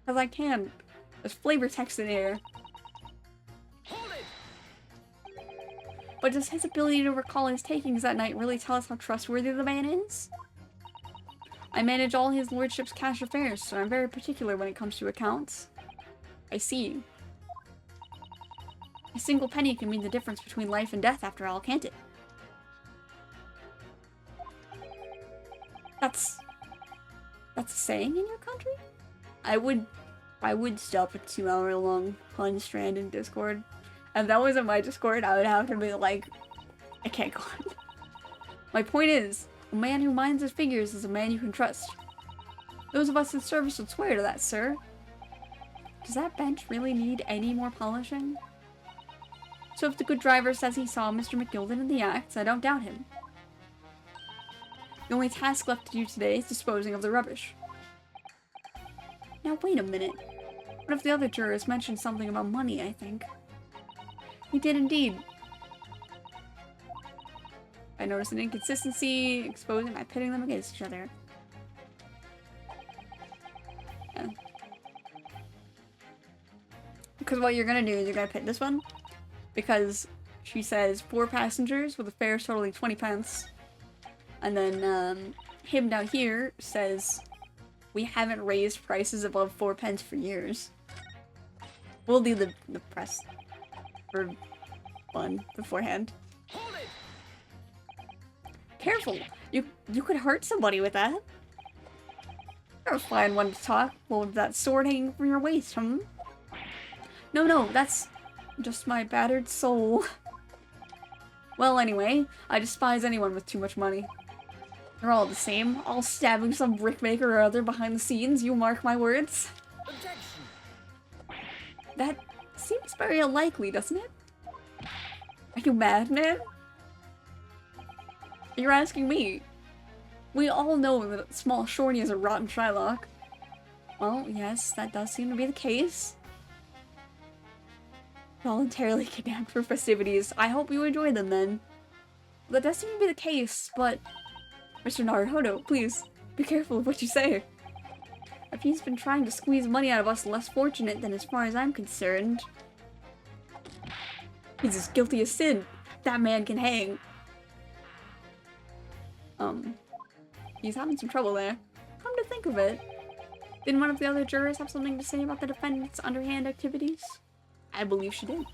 Speaker 1: As I can. There's flavor text in here. But does his ability to recall his takings that night really tell us how trustworthy the man is? I manage all his lordship's cash affairs, so I'm very particular when it comes to accounts. I see. A single penny can mean the difference between life and death after all, can't it? That's a saying in your country? I would stop a 2-hour-long pun strand in Discord. If that wasn't my Discord, I would have to be like, I can't go on. My point is, a man who minds his figures is a man you can trust. Those of us in service would swear to that, sir. Does that bench really need any more polishing? So if the good driver says he saw Mr. McGilden in the act, I don't doubt him. The only task left to do today is disposing of the rubbish. Now wait a minute. One of the other jurors mentioned something about money, I think. He did indeed. I noticed an inconsistency, exposing by pitting them against each other. Yeah. Because what you're gonna do is you're gonna pit this one. Because she says 4 passengers with a fare totaling 20 pence. And then him down here says we haven't raised prices above 4 pence for years. We'll do the press for one beforehand. Careful! You could hurt somebody with that. You're a fine one to talk. Well, that sword hanging from your waist, hmm? No, that's just my battered soul. Well, anyway, I despise anyone with too much money. They're all the same, all stabbing some brickmaker or other behind the scenes, you mark my words.
Speaker 3: Objection.
Speaker 1: That seems very unlikely, doesn't it? Are you mad, man? You're asking me. We all know that small Shorty is a rotten Shylock. Well, yes, that does seem to be the case. Voluntarily kidnapped for festivities. I hope you enjoy them then. That does seem to be the case, but... Mr. Naruhodo, please, be careful of what you say. If he's been trying to squeeze money out of us less fortunate, then as far as I'm concerned... he's as guilty as sin. That man can hang. He's having some trouble there. Come to think of it, didn't one of the other jurors have something to say about the defendant's underhand activities? I believe she did.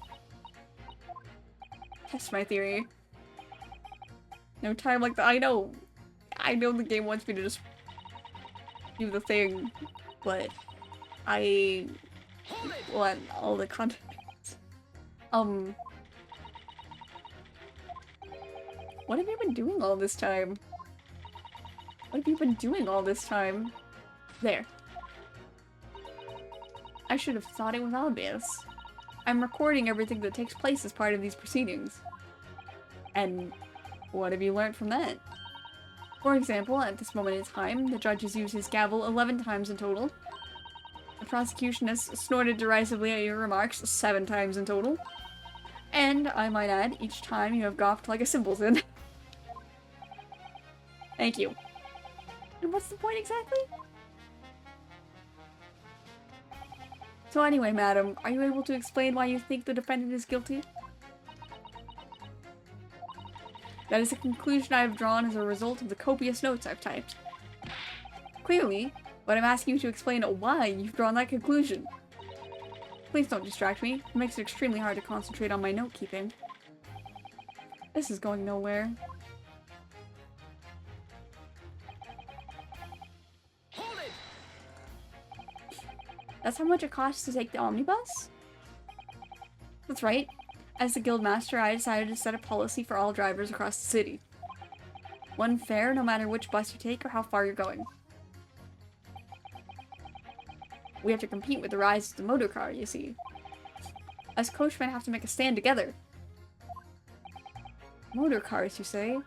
Speaker 1: Test my theory. No time like that. I know the game wants me to just do the thing, but I want all the content. What have you been doing all this time? What have you been doing all this time? There. I should have thought it was obvious. I'm recording everything that takes place as part of these proceedings. And what have you learned from that? For example, at this moment in time, the judge has used his gavel 11 times in total. The prosecution has snorted derisively at your remarks 7 times in total. And, I might add, each time you have gawped like a simpleton. Thank you. And what's the point exactly? So anyway, madam, are you able to explain why you think the defendant is guilty? That is a conclusion I have drawn as a result of the copious notes I've typed. Clearly, but I'm asking you to explain why you've drawn that conclusion. Please don't distract me. It makes it extremely hard to concentrate on my note-keeping. This is going nowhere. That's how much it costs to take the omnibus? That's right. As the guildmaster, I decided to set a policy for all drivers across the city. One fare no matter which bus you take or how far you're going. We have to compete with the rise of the motor car, you see. Us coachmen have to make a stand together. Motor cars, you say?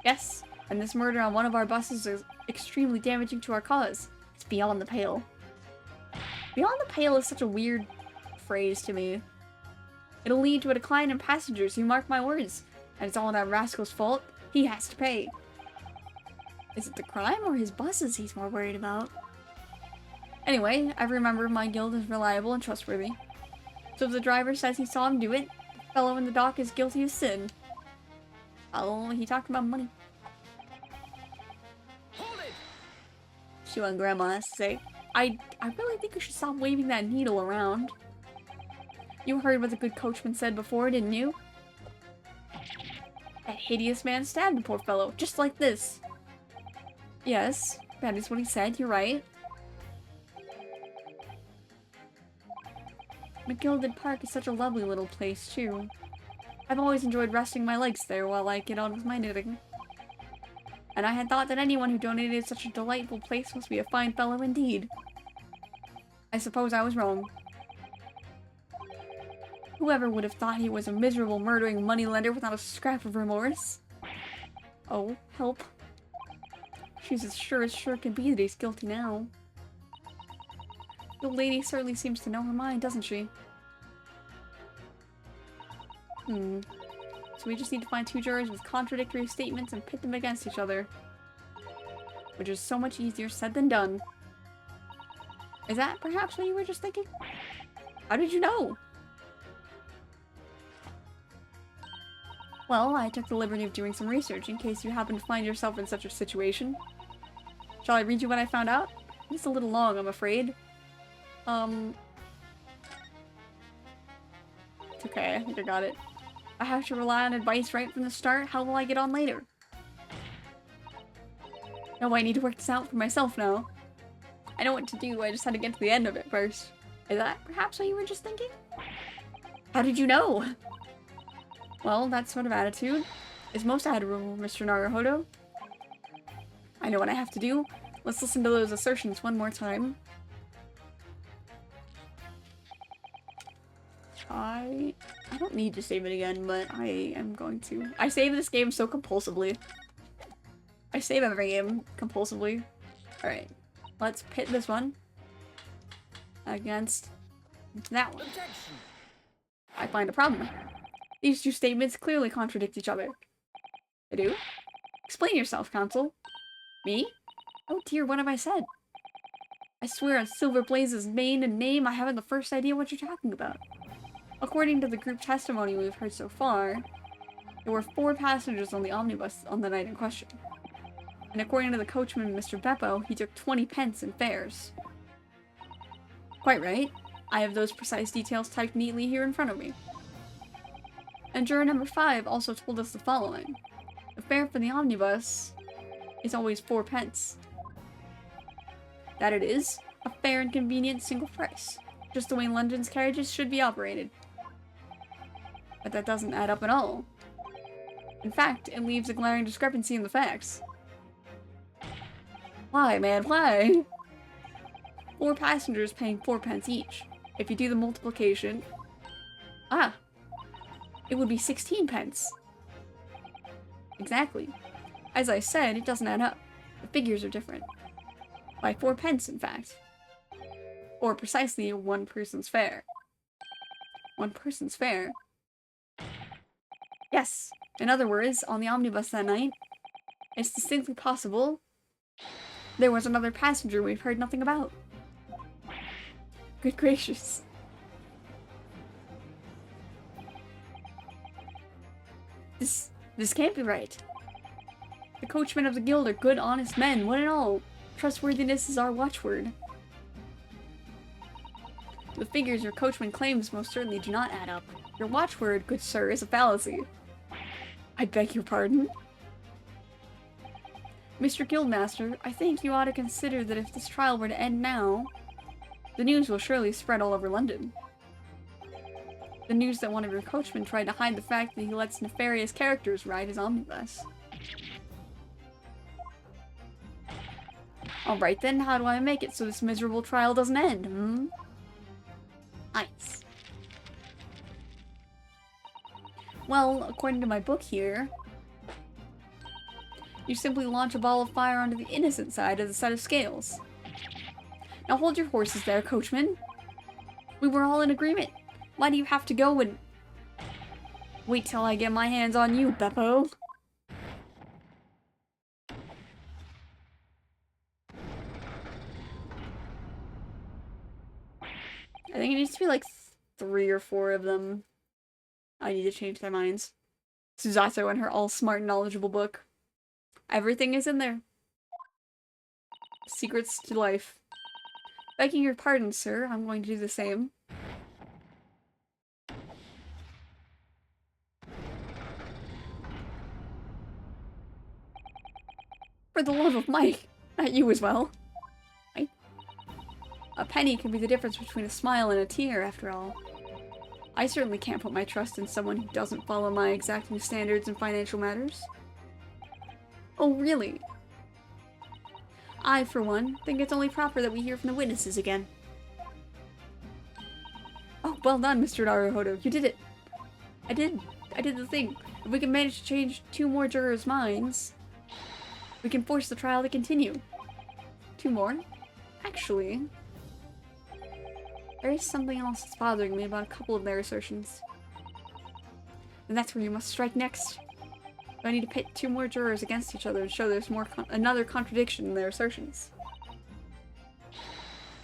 Speaker 1: Yes, and this murder on one of our buses is extremely damaging to our cause. It's beyond the pale. Beyond the pale is such a weird phrase to me. It'll lead to a decline in passengers, you mark my words. And it's all that rascal's fault. He has to pay. Is it the crime or his buses he's more worried about? Anyway, every member of my guild is reliable and trustworthy. So if the driver says he saw him do it, the fellow in the dock is guilty of sin. Oh, he talked about money.
Speaker 5: Hold it!
Speaker 1: She wanted Grandma has to say. I really think you should stop waving that needle around. You heard what the good coachman said before, didn't you? That hideous man stabbed the poor fellow, just like this. Yes, that is what he said, you're right. McGilded Park is such a lovely little place, too. I've always enjoyed resting my legs there while I get on with my knitting. And I had thought that anyone who donated such a delightful place must be a fine fellow indeed. I suppose I was wrong. Whoever would have thought he was a miserable murdering moneylender without a scrap of remorse? Oh, help. She's as sure can be that he's guilty now. The lady certainly seems to know her mind, doesn't she? So we just need to find two jurors with contradictory statements and pit them against each other. Which is so much easier said than done. Is that perhaps what you were just thinking? How did you know? Well, I took the liberty of doing some research in case you happen to find yourself in such a situation. Shall I read you what I found out? It's a little long, I'm afraid. It's okay, I think I got it. I have to rely on advice right from the start. How will I get on later? No, I need to work this out for myself now. I know what to do, I just had to get to the end of it first. Is that perhaps what you were just thinking? How did you know? Well, that sort of attitude is most admirable, Mr. Naruhodo. I know what I have to do. Let's listen to those assertions one more time. I don't need to save it again, but I am going to. I save this game so compulsively. I save every game compulsively. Alright, let's pit this one against that one.
Speaker 5: Objection!
Speaker 1: I find a problem. These two statements clearly contradict each other. They do? Explain yourself, counsel. Me? Oh dear, what have I said? I swear on Silver Blaze's mane and name, I haven't the first idea what you're talking about. According to the group testimony we've heard so far, there were 4 passengers on the omnibus on the night in question. And according to the coachman, Mr. Beppo, he took 20 pence in fares. Quite right. I have those precise details typed neatly here in front of me. And juror number 5 also told us the following. The fare for the omnibus is always 4 pence. That it is, a fair and convenient single price. Just the way London's carriages should be operated. But that doesn't add up at all. In fact, it leaves a glaring discrepancy in the facts. Why, man, why? 4 passengers paying 4 pence each. If you do the multiplication... it would be 16 pence. Exactly. As I said, it doesn't add up. The figures are different. By 4 pence, in fact. Or precisely 1 person's fare. 1 person's fare? Yes. In other words, on the omnibus that night, it's distinctly possible there was another passenger we've heard nothing about. Good gracious. This can't be right. The coachmen of the guild are good, honest men, one and all. Trustworthiness is our watchword. The figures your coachman claims most certainly do not add up. Your watchword, good sir, is a fallacy. I beg your pardon? Mr. Guildmaster, I think you ought to consider that if this trial were to end now, the news will surely spread all over London. The news that one of your coachmen tried to hide the fact that he lets nefarious characters ride his omnibus. Alright then, how do I make it so this miserable trial doesn't end, hmm? Nice. Well, according to my book here, you simply launch a ball of fire onto the innocent side of the set of scales. Now hold your horses there, coachman. We were all in agreement. Why do you have to go and... Wait till I get my hands on you, Beppo. I think it needs to be like 3 or 4 of them. I need to change their minds. Suzato and her all-smart, knowledgeable book. Everything is in there. Secrets to life. Begging your pardon, sir, I'm going to do the same. For the love of Mike, not you as well. Right? A penny can be the difference between a smile and a tear, after all. I certainly can't put my trust in someone who doesn't follow my exacting standards in financial matters. Oh, really? I, for one, think it's only proper that we hear from the witnesses again. Oh, well done, Mr. Naruhodo. You did it. I did the thing. If we can manage to change 2 more jurors' minds, we can force the trial to continue. 2 more? Actually, there is something else that's bothering me about a couple of their assertions. And that's where you must strike next. I need to pit 2 more jurors against each other and show there's another contradiction in their assertions.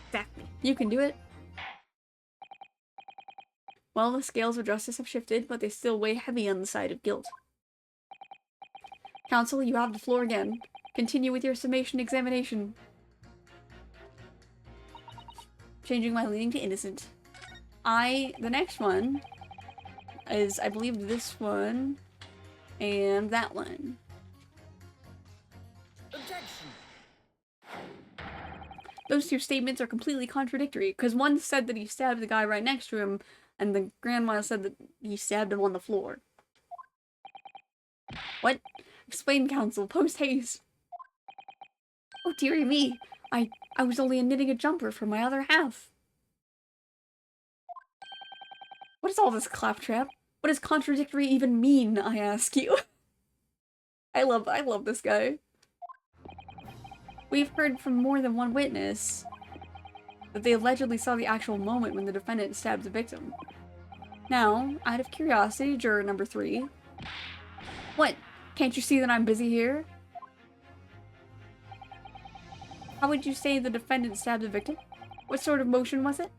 Speaker 1: Exactly. You can do it. Well, the scales of justice have shifted, but they still weigh heavy on the side of guilt. Counsel, you have the floor again. Continue with your summation examination. Changing my leaning to innocent. The next one is, I believe, this one and that one.
Speaker 3: Objection!
Speaker 1: Those 2 statements are completely contradictory, because one said that he stabbed the guy right next to him, and the grandma said that he stabbed him on the floor. What? Explain, counsel, post haste. Oh, dearie me. I was only knitting a jumper for my other half. What is all this claptrap? What does contradictory even mean, I ask you? I love this guy. We've heard from more than one witness that they allegedly saw the actual moment when the defendant stabbed the victim. Now, out of curiosity, juror number 3. What? Can't you see that I'm busy here? How would you say the defendant stabbed the victim? What sort of motion was it?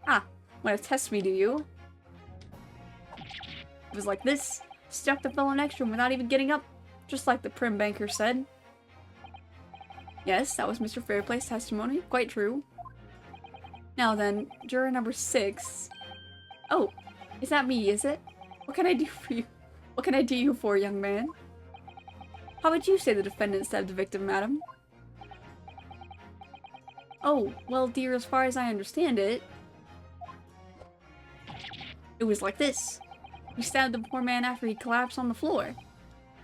Speaker 1: Ah, want to test me, do you? It was like this. Stuck the fellow next to him without even getting up. Just like the prim banker said. Yes, that was Mr. Fairplay's testimony. Quite true. Now then, juror number 6. Oh, is that me, is it? What can I do for you? What can I do you for, young man? How would you say the defendant stabbed the victim, madam? Oh, well, dear, as far as I understand it, it was like this. He stabbed the poor man after he collapsed on the floor.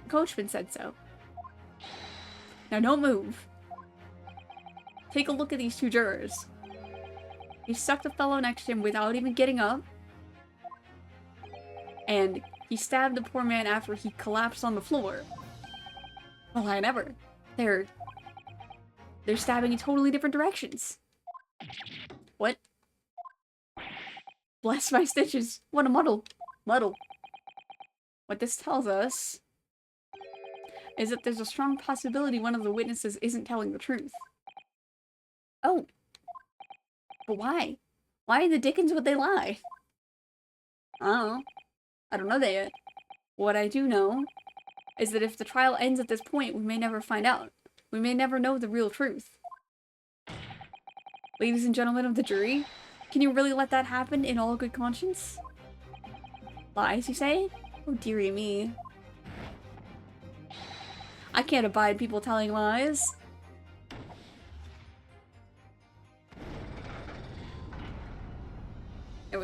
Speaker 1: The coachman said so. Now don't move. Take a look at these 2 jurors. He stuck the fellow next to him without even getting up. And he stabbed the poor man after he collapsed on the floor. Well, I never. They're stabbing in totally different directions. What? Bless my stitches. What a muddle. Muddle. What this tells us is that there's a strong possibility one of the witnesses isn't telling the truth. Oh. But why? Why in the dickens would they lie? I don't know that yet. What I do know is that if the trial ends at this point, we may never find out. We may never know the real truth. Ladies and gentlemen of the jury, can you really let that happen in all good conscience? Lies, you say? Oh, dearie me. I can't abide people telling lies.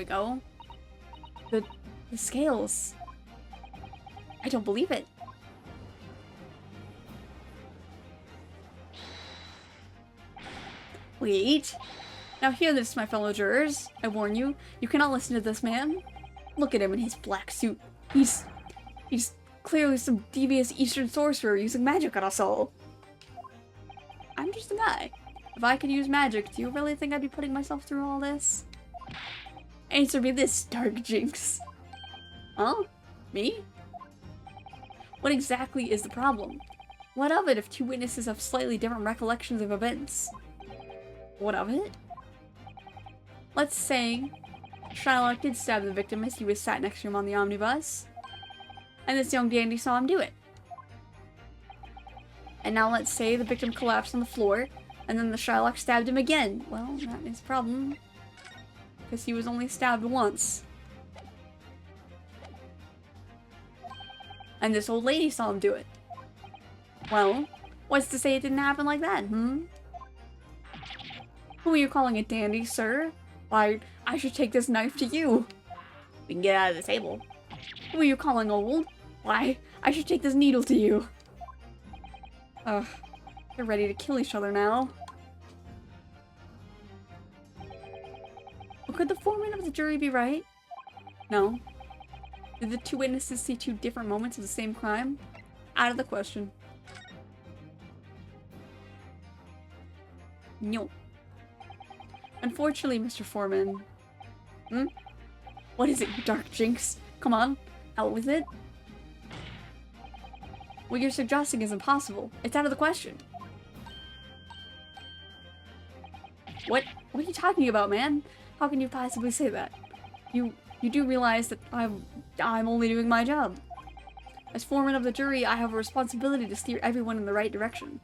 Speaker 1: we go. The scales. I don't believe it. Wait. Now hear this, my fellow jurors. I warn you, you cannot listen to this man. Look at him in his black suit. He's clearly some devious Eastern sorcerer using magic on us all. I'm just a guy. If I could use magic, do you really think I'd be putting myself through all this? Answer me this, Dark Jinx. Huh? Me? What exactly is the problem? What of it if two witnesses have slightly different recollections of events? What of it? Let's say Shylock did stab the victim as he was sat next to him on the omnibus, and this young dandy saw him do it. And now let's say the victim collapsed on the floor, and then the Shylock stabbed him again. Well, that is a problem, because he was only stabbed once. And this old lady saw him do it. Well, what's to say it didn't happen like that, hmm? Who are you calling a dandy, sir? Why, I should take this knife to you. We can get out of the table. Who are you calling old? Why, I should take this needle to you. Ugh, they're ready to kill each other now. Well, could the foreman of the jury be right? No. Did the two witnesses see two different moments of the same crime? Out of the question. No. Unfortunately, Mr. Foreman. Hmm? What is it, you Dark Jinx? Come on, out with it. What you're suggesting is impossible. It's out of the question. What are you talking about, man? How can you possibly say that? You do realize that I'm only doing my job. As foreman of the jury, I have a responsibility to steer everyone in the right direction.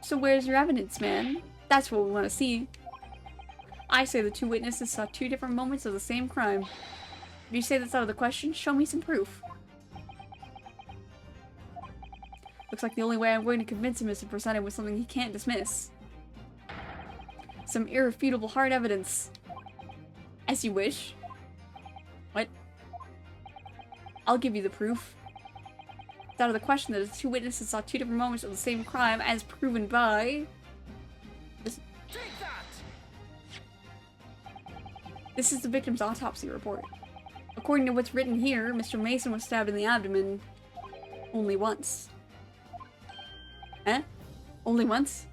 Speaker 1: So where's your evidence, man? That's what we want to see. I say the two witnesses saw two different moments of the same crime. If you say that's out of the question, show me some proof. Looks like the only way I'm going to convince him is to present him with something he can't dismiss. Some irrefutable hard evidence. As you wish. What? I'll give you the proof. It's out of the question that the two witnesses saw two different moments of the same crime as proven by... This is the victim's autopsy report. According to what's written here, Mr. Mason was stabbed in the abdomen only once. Eh? Only once?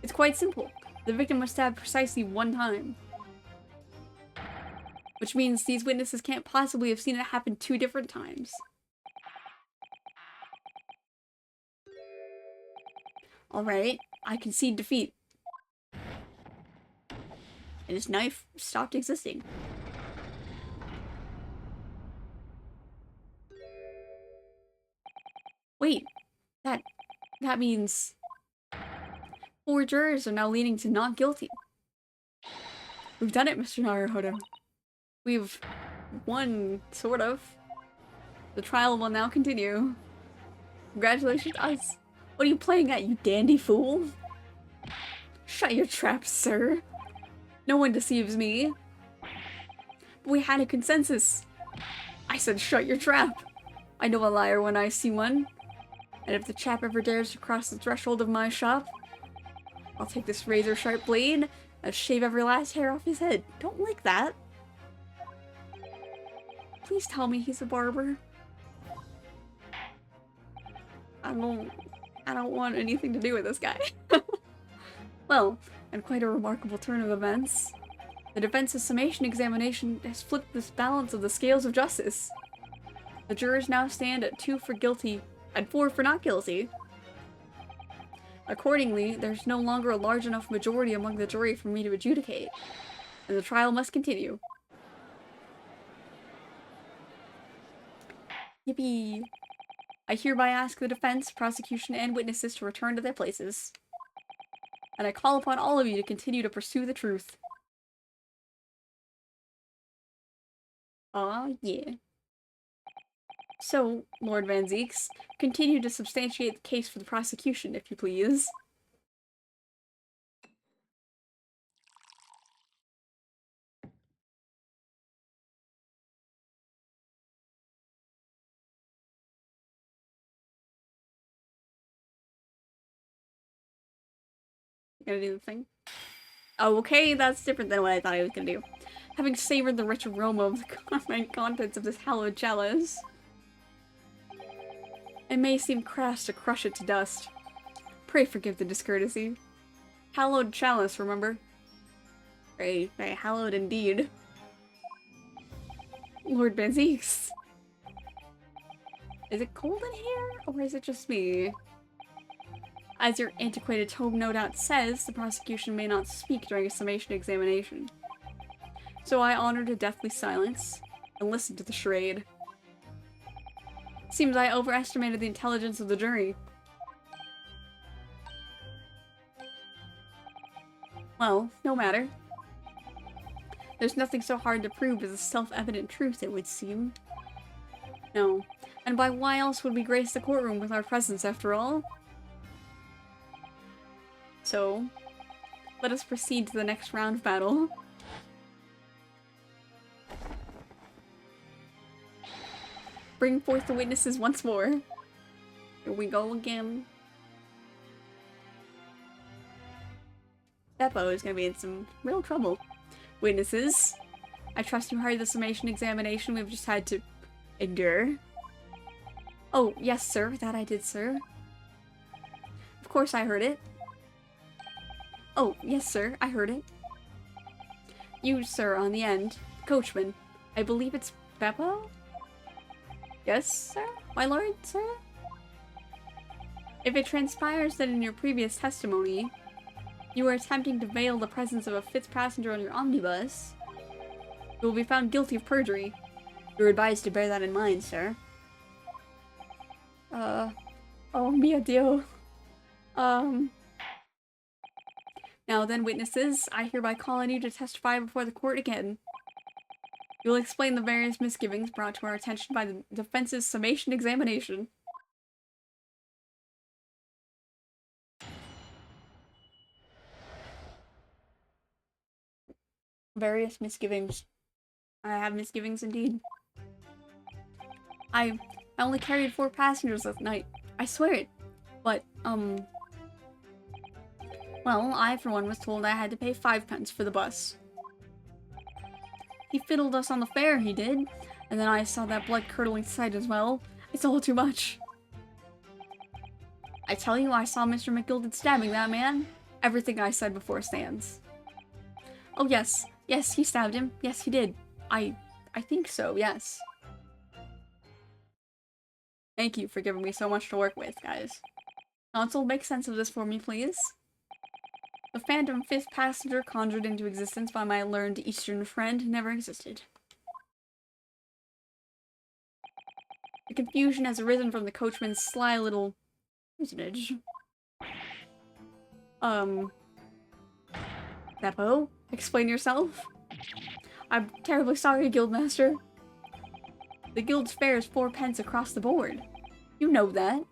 Speaker 1: It's quite simple. The victim was stabbed precisely one time. Which means these witnesses can't possibly have seen it happen two different times. Alright, I concede defeat. And his knife stopped existing. Wait, that means 4 jurors are now leaning to not guilty. We've done it, Mr. Naruhodo. We've won, sort of. The trial will now continue. Congratulations to us. What are you playing at, you dandy fool? Shut your trap, sir. No one deceives me. But we had a consensus. I said shut your trap. I know a liar when I see one. And if the chap ever dares to cross the threshold of my shop, I'll take this razor-sharp blade and shave every last hair off his head. Don't like that. Please tell me he's a barber. I don't want anything to do with this guy. Well, in quite a remarkable turn of events, the defense's summation examination has flipped this balance of the scales of justice. The jurors now stand at 2 for guilty and 4 for not guilty. Accordingly, there's no longer a large enough majority among the jury for me to adjudicate, and the trial must continue. Yippee! I hereby ask the defense, prosecution, and witnesses to return to their places. And I call upon all of you to continue to pursue the truth. Aw, yeah. So, Lord Van Zeeks, continue to substantiate the case for the prosecution, if you please. Gonna do the thing. Oh, okay, that's different than what I thought I was gonna do. Having savored the rich aroma of the contents of this hallowed chalice, it may seem crass to crush it to dust. Pray forgive the discourtesy. Hallowed chalice, remember? Very, very hallowed indeed. Lord Benzies. Is it cold in here, or is it just me? As your antiquated tome no doubt says, the prosecution may not speak during a summation examination. So I honored a deathly silence and listened to the charade. Seems I overestimated the intelligence of the jury. Well, no matter. There's nothing so hard to prove as a self-evident truth, it would seem. No. And by why else would we grace the courtroom with our presence, after all? So, let us proceed to the next round of battle. Bring forth the witnesses once more. Here we go again. Beppo is gonna be in some real trouble. Witnesses, I trust you heard the summation examination we've just had to endure. Oh, yes, sir. That I did, sir. Of course I heard it. Oh, yes, sir. I heard it. You, sir, on the end. Coachman. I believe it's Beppo? Yes, sir? My lord, sir? If it transpires that in your previous testimony, you were attempting to veil the presence of a fifth passenger on your omnibus, you will be found guilty of perjury. You're advised to bear that in mind, sir. Oh mio Dio. Now then, witnesses, I hereby call on you to testify before the court again. You will explain the various misgivings brought to our attention by the defense's summation examination. Various misgivings. I have misgivings indeed. I only carried 4 passengers that night. I swear it. But, well, I for one was told I had to pay 5 pence for the bus. He fiddled us on the fare, he did. And then I saw that blood-curdling sight as well. It's all too much. I tell you, I saw Mr. McGilded stabbing that man. Everything I said before stands. Oh yes. Yes, he stabbed him. Yes, he did. I think so, yes. Thank you for giving me so much to work with, guys. Counsel, make sense of this for me, please. The phantom 5th passenger conjured into existence by my learned Eastern friend never existed. The confusion has arisen from the coachman's sly little personage. Beppo, explain yourself? I'm terribly sorry, Guildmaster. The guild's fare is 4 pence across the board. You know that.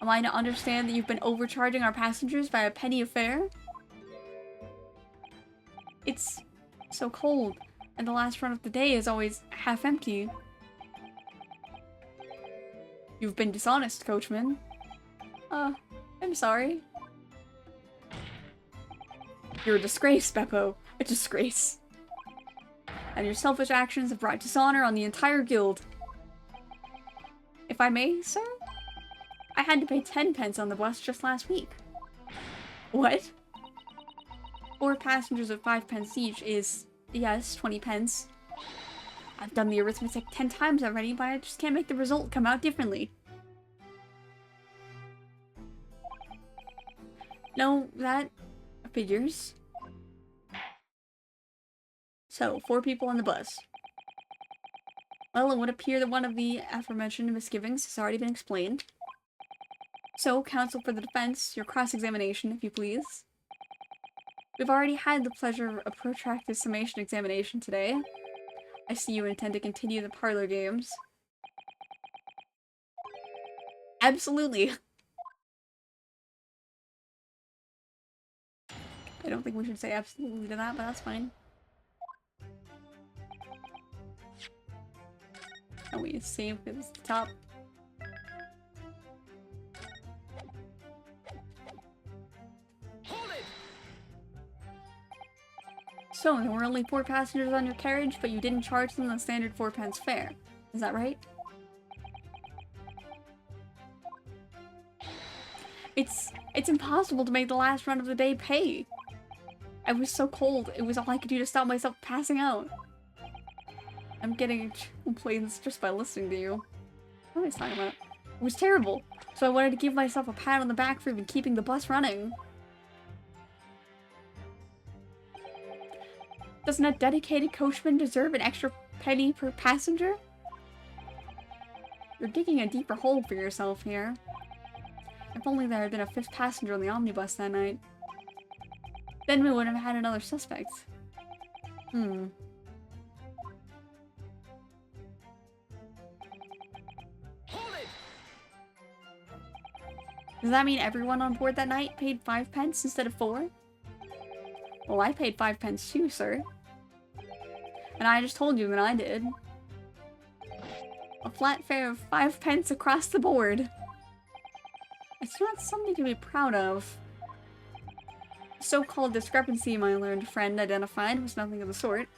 Speaker 1: Am I to understand that you've been overcharging our passengers by a penny a fare? It's so cold, and the last run of the day is always half empty. You've been dishonest, coachman. I'm sorry. You're a disgrace, Beppo. A disgrace. And your selfish actions have brought dishonor on the entire guild. If I may, sir? I had to pay 10 pence on the bus just last week. What? 4 passengers at 5 pence each is, yes, 20 pence. I've done the arithmetic 10 times already, but I just can't make the result come out differently. No, that figures. So, 4 people on the bus. Well, it would appear that one of the aforementioned misgivings has already been explained. So, counsel for the defense, your cross-examination, if you please. We've already had the pleasure of a protracted summation examination today. I see you intend to continue the parlor games. Absolutely. I don't think we should say absolutely to that, but that's fine. And we save it was the top.
Speaker 5: Hold it!
Speaker 1: So, there were only 4 passengers on your carriage, but you didn't charge them the standard 4 pence fare. Is that right? It's impossible to make the last run of the day pay. I was so cold, it was all I could do to stop myself passing out. I'm getting complaints just by listening to you. What am I talking about? It was terrible, so I wanted to give myself a pat on the back for even keeping the bus running. Doesn't a dedicated coachman deserve an extra penny per passenger? You're digging a deeper hole for yourself here. If only there had been a 5th passenger on the omnibus that night. Then we would have had another suspect. Hold it! Does that mean everyone on board that night paid 5 pence instead of 4? Well, I paid 5 pence too, sir. And I just told you that I did. A flat fare of 5 pence across the board. It's not something to be proud of. The so-called discrepancy my learned friend identified was nothing of the sort.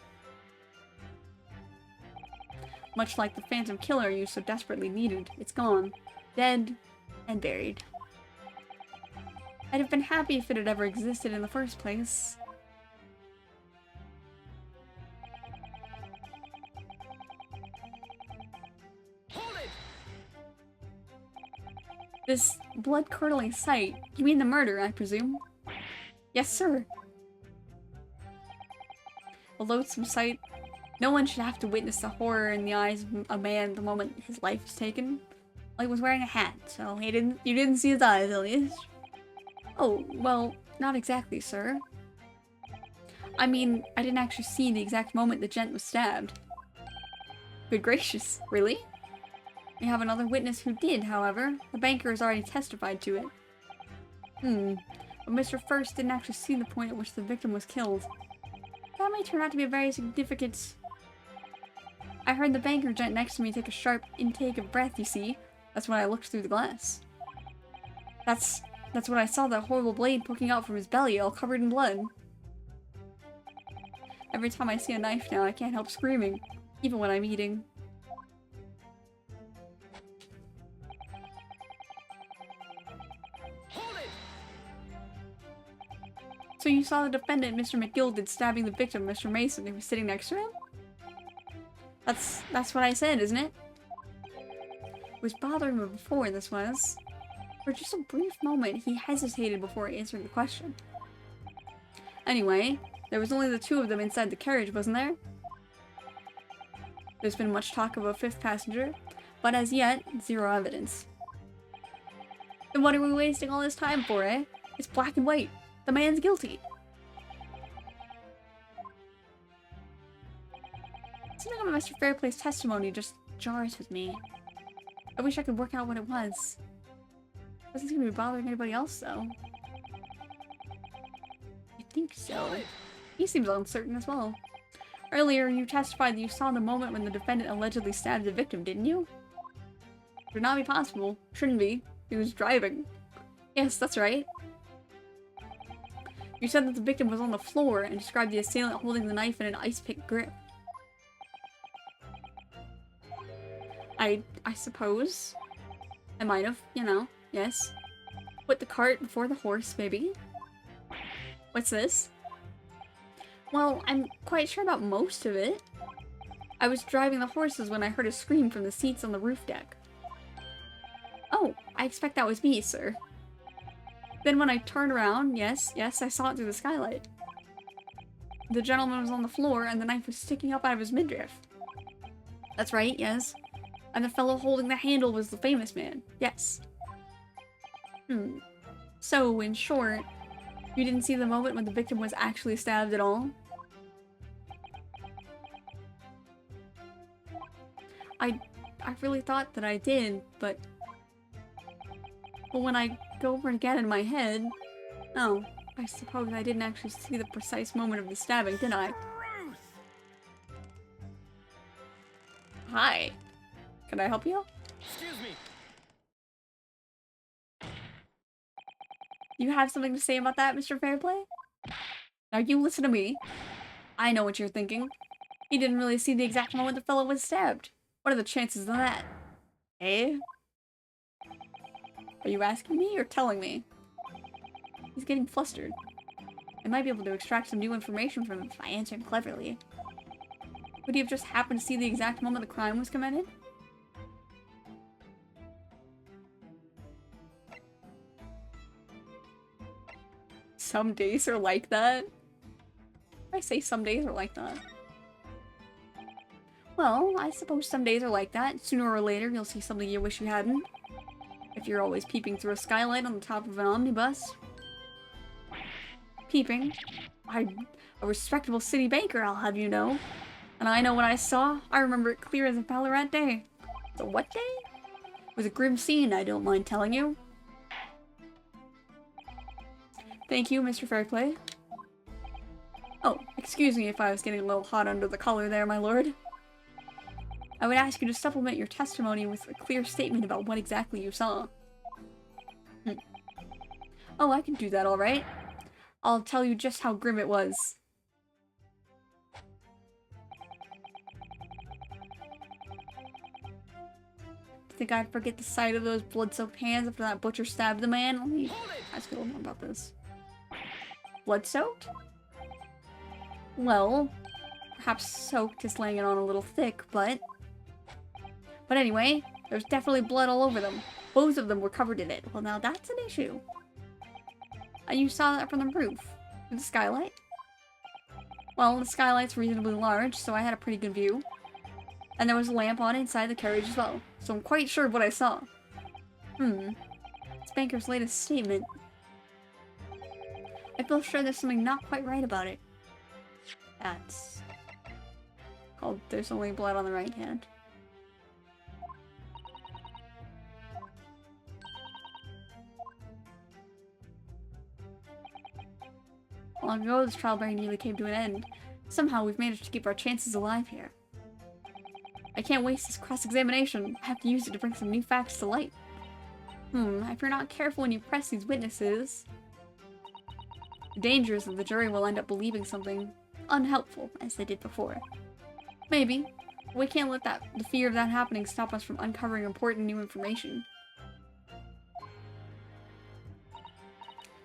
Speaker 1: Much like the phantom killer you so desperately needed, it's gone. Dead and buried. I'd have been happy if it had ever existed in the first place. This blood-curdling sight. You mean the murder, I presume? Yes, sir. A loathsome sight. No one should have to witness the horror in the eyes of a man the moment his life is taken. Well, he was wearing a hat, so you didn't see his eyes, at least. Oh, well, not exactly, sir. I mean, I didn't actually see the exact moment the gent was stabbed. Good gracious, really? We have another witness who did, however. The banker has already testified to it. But Mr. First didn't actually see the point at which the victim was killed. That may turn out to be a very significant... I heard the banker gent next to me take a sharp intake of breath, you see. That's when I looked through the glass. That's when I saw that horrible blade poking out from his belly, all covered in blood. Every time I see a knife now, I can't help screaming. Even when I'm eating. So you saw the defendant, Mr. McGilded, stabbing the victim, Mr. Mason, who was sitting next to him? That's what I said, isn't it? It was bothering me before, this was. For just a brief moment, he hesitated before answering the question. Anyway, there was only the 2 of them inside the carriage, wasn't there? There's been much talk of a 5th passenger, but as yet, 0 evidence. Then what are we wasting all this time for, eh? It's black and white. The man's guilty. Something about Mr. Fairplay's testimony just jars with me. I wish I could work out what it was. Doesn't seem to be bothering anybody else, though. I think so. He seems uncertain as well. Earlier, you testified that you saw the moment when the defendant allegedly stabbed the victim, didn't you? Would not be possible. Shouldn't be. He was driving. Yes, that's right. You said that the victim was on the floor and described the assailant holding the knife in an ice-pick grip. I suppose. I might have, you know, yes. Put the cart before the horse, maybe. What's this? Well, I'm quite sure about most of it. I was driving the horses when I heard a scream from the seats on the roof deck. Oh, I expect that was me, sir. Then when I turned around, yes, I saw it through the skylight. The gentleman was on the floor and the knife was sticking up out of his midriff. That's right, yes. And the fellow holding the handle was the famous man, yes. So, in short, you didn't see the moment when the victim was actually stabbed at all? I really thought that I did, but when I go over again in my head... Oh, I suppose I didn't actually see the precise moment of the stabbing, did I? Hi. Can I help you?
Speaker 5: Excuse me.
Speaker 1: You have something to say about that, Mr. Fairplay? Now you listen to me. I know what you're thinking. He didn't really see the exact moment the fellow was stabbed. What are the chances of that? Eh? Are you asking me or telling me? He's getting flustered. I might be able to extract some new information from him if I answer him cleverly. Would he have just happened to see the exact moment the crime was committed? Some days are like that. I say some days are like that. Well, I suppose some days are like that. Sooner or later, you'll see something you wish you hadn't. If you're always peeping through a skylight on the top of an omnibus. Peeping. I'm a respectable city banker, I'll have you know. And I know what I saw. I remember it clear as a Ballarat day. The what day? It was a grim scene, I don't mind telling you. Thank you, Mr. Fairplay. Oh, excuse me if I was getting a little hot under the collar there, my lord. I would ask you to supplement your testimony with a clear statement about what exactly you saw. Oh, I can do that all right. I'll tell you just how grim it was. Think I'd forget the sight of those blood-soaked hands after that butcher stabbed the man? Let me ask you a little more about this. Blood-soaked? Well, perhaps soaked is laying it on a little thick, but... But anyway, there's definitely blood all over them. Both of them were covered in it. Well, now that's an issue. And you saw that from the roof. Through the skylight? Well, the skylight's reasonably large, so I had a pretty good view. And there was a lamp on inside the carriage as well, so I'm quite sure of what I saw. It's Banker's latest statement. I feel sure there's something not quite right about it. That's called There's Only Blood on the Right Hand. Long ago, this trial very nearly came to an end. Somehow, we've managed to keep our chances alive here. I can't waste this cross-examination. I have to use it to bring some new facts to light. If you're not careful when you press these witnesses... The danger is that the jury will end up believing something unhelpful, as they did before. Maybe. But we can't let the fear of that happening stop us from uncovering important new information.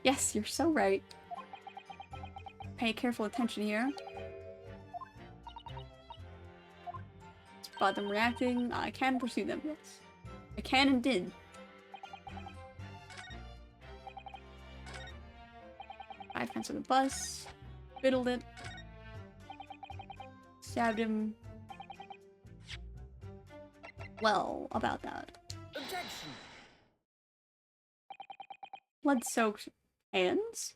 Speaker 1: Yes, you're so right. Pay careful attention here. Spot them reacting. I can pursue them, yes. I can and did. I fenced the bus. Fiddled it. Stabbed him. Well, about that.
Speaker 5: Objection!
Speaker 1: Blood-soaked hands?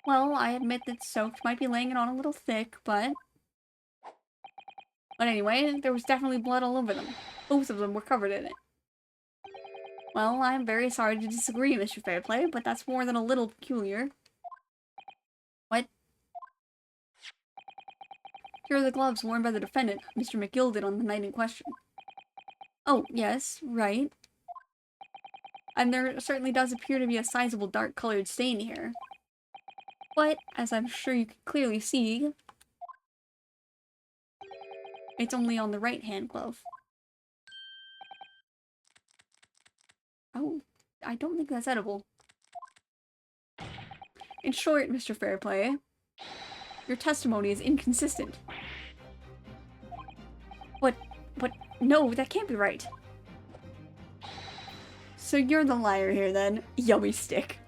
Speaker 1: Well, I admit that soaked might be laying it on a little thick, but... But anyway, there was definitely blood all over them. Both of them were covered in it. Well, I'm very sorry to disagree, Mr. Fairplay, but that's more than a little peculiar. What? Here are the gloves worn by the defendant, Mr. McGill did on the night in question. Oh, yes, right. And there certainly does appear to be a sizable dark-colored stain here. But, as I'm sure you can clearly see, it's only on the right-hand glove. Oh, I don't think that's edible. In short, Mr. Fairplay, your testimony is inconsistent. What? No, that can't be right. So you're the liar here then. Yummy stick.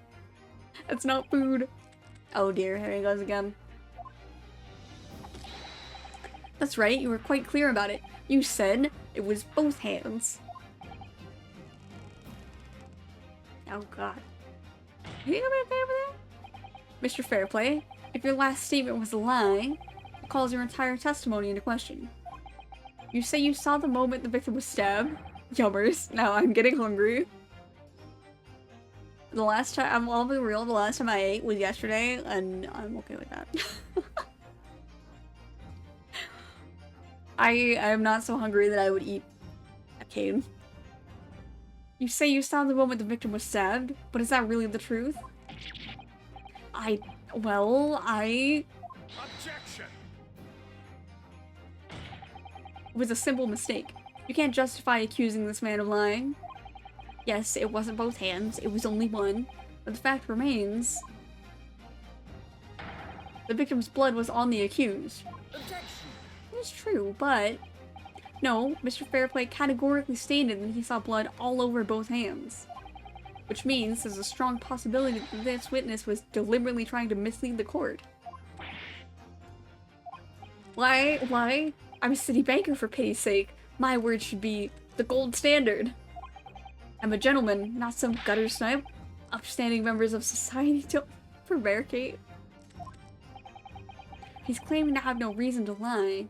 Speaker 1: That's not food. Oh dear, here he goes again. That's right, you were quite clear about it. You said it was both hands. Oh god. You gonna be okay over there? Mr. Fairplay, if your last statement was a lie, it calls your entire testimony into question. You say you saw the moment the victim was stabbed? Yummers, now I'm getting hungry. The last time, I'll be real, the last time I ate was yesterday, and I'm okay with that. I am not so hungry that I would eat a cane. You say you saw the moment the victim was stabbed, but is that really the truth?
Speaker 5: Objection!
Speaker 1: It was a simple mistake. You can't justify accusing this man of lying. Yes, it wasn't both hands, it was only one. But the fact remains... the victim's blood was on the accused.
Speaker 3: Objection!
Speaker 1: It's true, but... no, Mr. Fairplay categorically stated that he saw blood all over both hands. Which means there's a strong possibility that this witness was deliberately trying to mislead the court. Why? I'm a city banker, for pity's sake. My word should be the gold standard. I'm a gentleman, not some gutter snipe. Upstanding members of society don't prevaricate. He's claiming to have no reason to lie.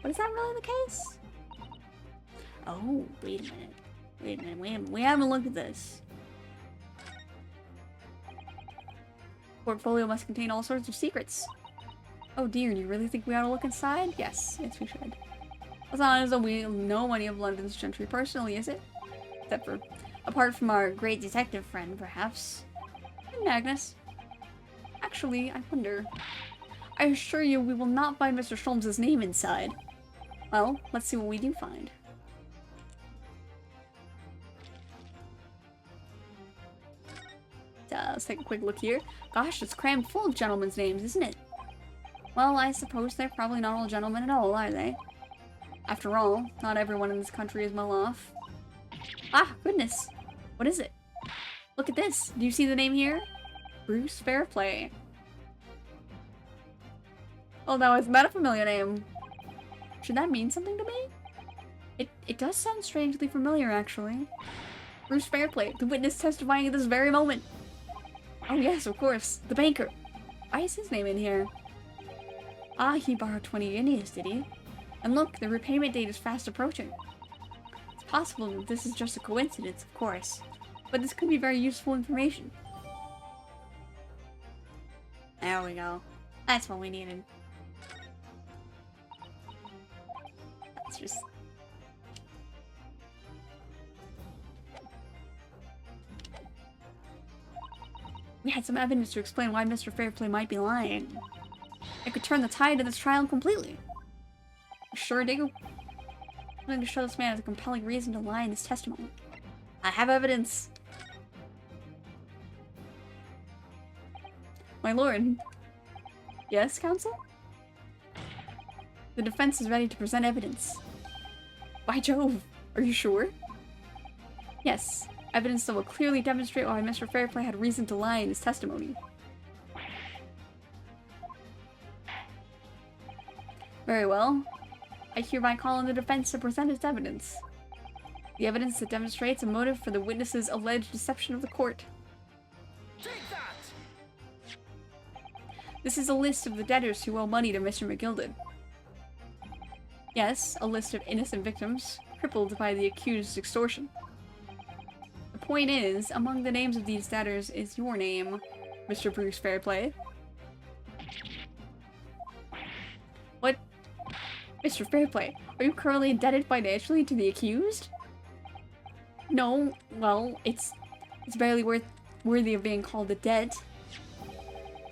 Speaker 1: But is that really the case? Oh, wait a minute. We haven't looked at this. Portfolio must contain all sorts of secrets. Oh dear, do you really think we ought to look inside? Yes, we should. It's not as though we know any of London's gentry personally, is it? Except for, apart from our great detective friend, perhaps. And Agnes. Actually, I wonder. I assure you we will not find Mr. Sholmes' name inside. Well, let's see what we do find. Let's take a quick look here. Gosh, it's crammed full of gentlemen's names, isn't it? Well, I suppose they're probably not all gentlemen at all, are they? After all, not everyone in this country is well off. Ah, goodness! What is it? Look at this! Do you see the name here? Bruce Fairplay. Oh, now isn't that a familiar name? Should that mean something to me? It does sound strangely familiar, actually. Bruce Fairplay, the witness testifying at this very moment. Oh yes, of course, the banker. Why is his name in here? Ah, he borrowed 20 guineas, did he? And look, the repayment date is fast approaching. It's possible that this is just a coincidence, of course. But this could be very useful information. There we go. That's what we needed. That's just... we had some evidence to explain why Mr. Fairplay might be lying. It could turn the tide of this trial completely. We sure do. I'm going to show this man has a compelling reason to lie in his testimony. I have evidence. My lord. Yes, counsel? The defense is ready to present evidence. By Jove, are you sure? Yes, evidence that will clearly demonstrate why Mr. Fairplay had reason to lie in his testimony. Very well. I hereby call on the defense to present its evidence. The evidence that demonstrates a motive for the witness's alleged deception of the court.
Speaker 3: Take that!
Speaker 1: This is a list of the debtors who owe money to Mr. McGilded. Yes, a list of innocent victims, crippled by the accused's extortion. The point is, among the names of these debtors is your name, Mr. Bruce Fairplay. What? Mr. Fairplay, are you currently indebted financially to the accused? No, well, it's barely worthy of being called a debt.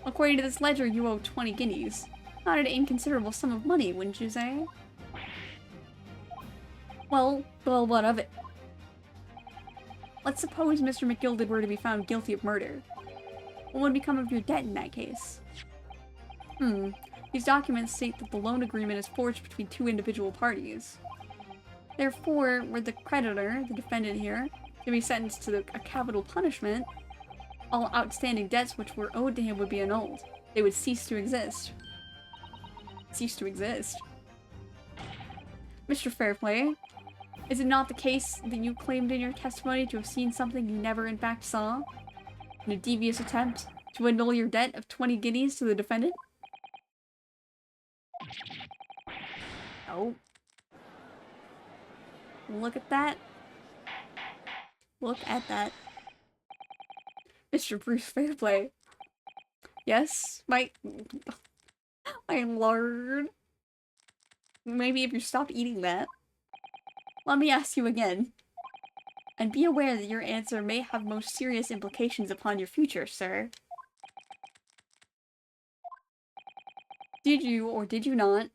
Speaker 1: According to this ledger, you owe 20 guineas. Not an inconsiderable sum of money, wouldn't you say? Well, what of it? Let's suppose Mr. McGilded were to be found guilty of murder. What would become of your debt in that case? These documents state that the loan agreement is forged between two individual parties. Therefore, were the creditor, the defendant here, to be sentenced to a capital punishment, all outstanding debts which were owed to him would be annulled. They would cease to exist. Cease to exist. Mr. Fairplay, is it not the case that you claimed in your testimony to have seen something you never in fact saw? In a devious attempt to annul your debt of 20 guineas to the defendant? Oh. Look at that. Look at that. Mr. Bruce Fairplay. Yes, my lord. Maybe if you stopped eating that. Let me ask you again. And be aware that your answer may have most serious implications upon your future, sir. Did you, or did you not,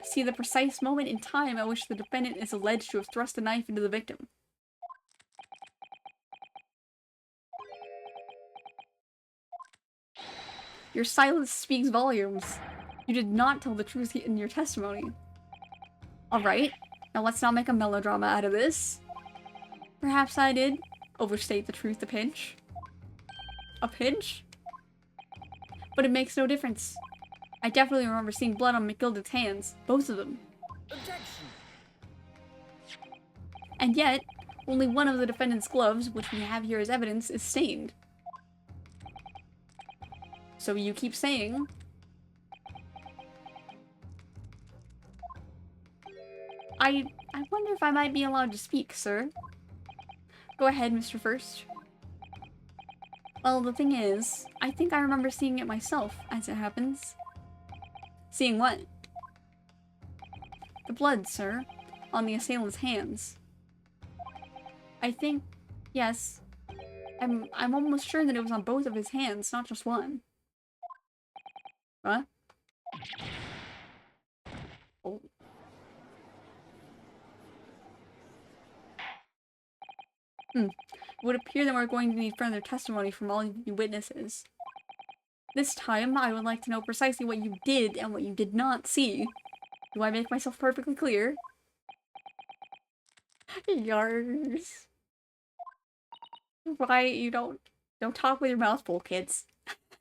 Speaker 1: see the precise moment in time at which the defendant is alleged to have thrust a knife into the victim? Your silence speaks volumes. You did not tell the truth in your testimony. Alright, now let's not make a melodrama out of this. Perhaps I did overstate the truth a pinch. A pinch? But it makes no difference. I definitely remember seeing blood on McGilda's hands. Both of them.
Speaker 3: Objection!
Speaker 1: And yet, only one of the defendant's gloves, which we have here as evidence, is stained. So you keep saying... I wonder if I might be allowed to speak, sir. Go ahead, Mr. First. Well, the thing is, I think I remember seeing it myself, as it happens. Seeing what? The blood, sir, on the assailant's hands. I think, yes. I'm almost sure that it was on both of his hands, not just one. What? Oh. It would appear that we're going to need further testimony from all of you witnesses. This time, I would like to know precisely what you did and what you did not see. Do I make myself perfectly clear? Yars. Why you don't talk with your mouth full, kids.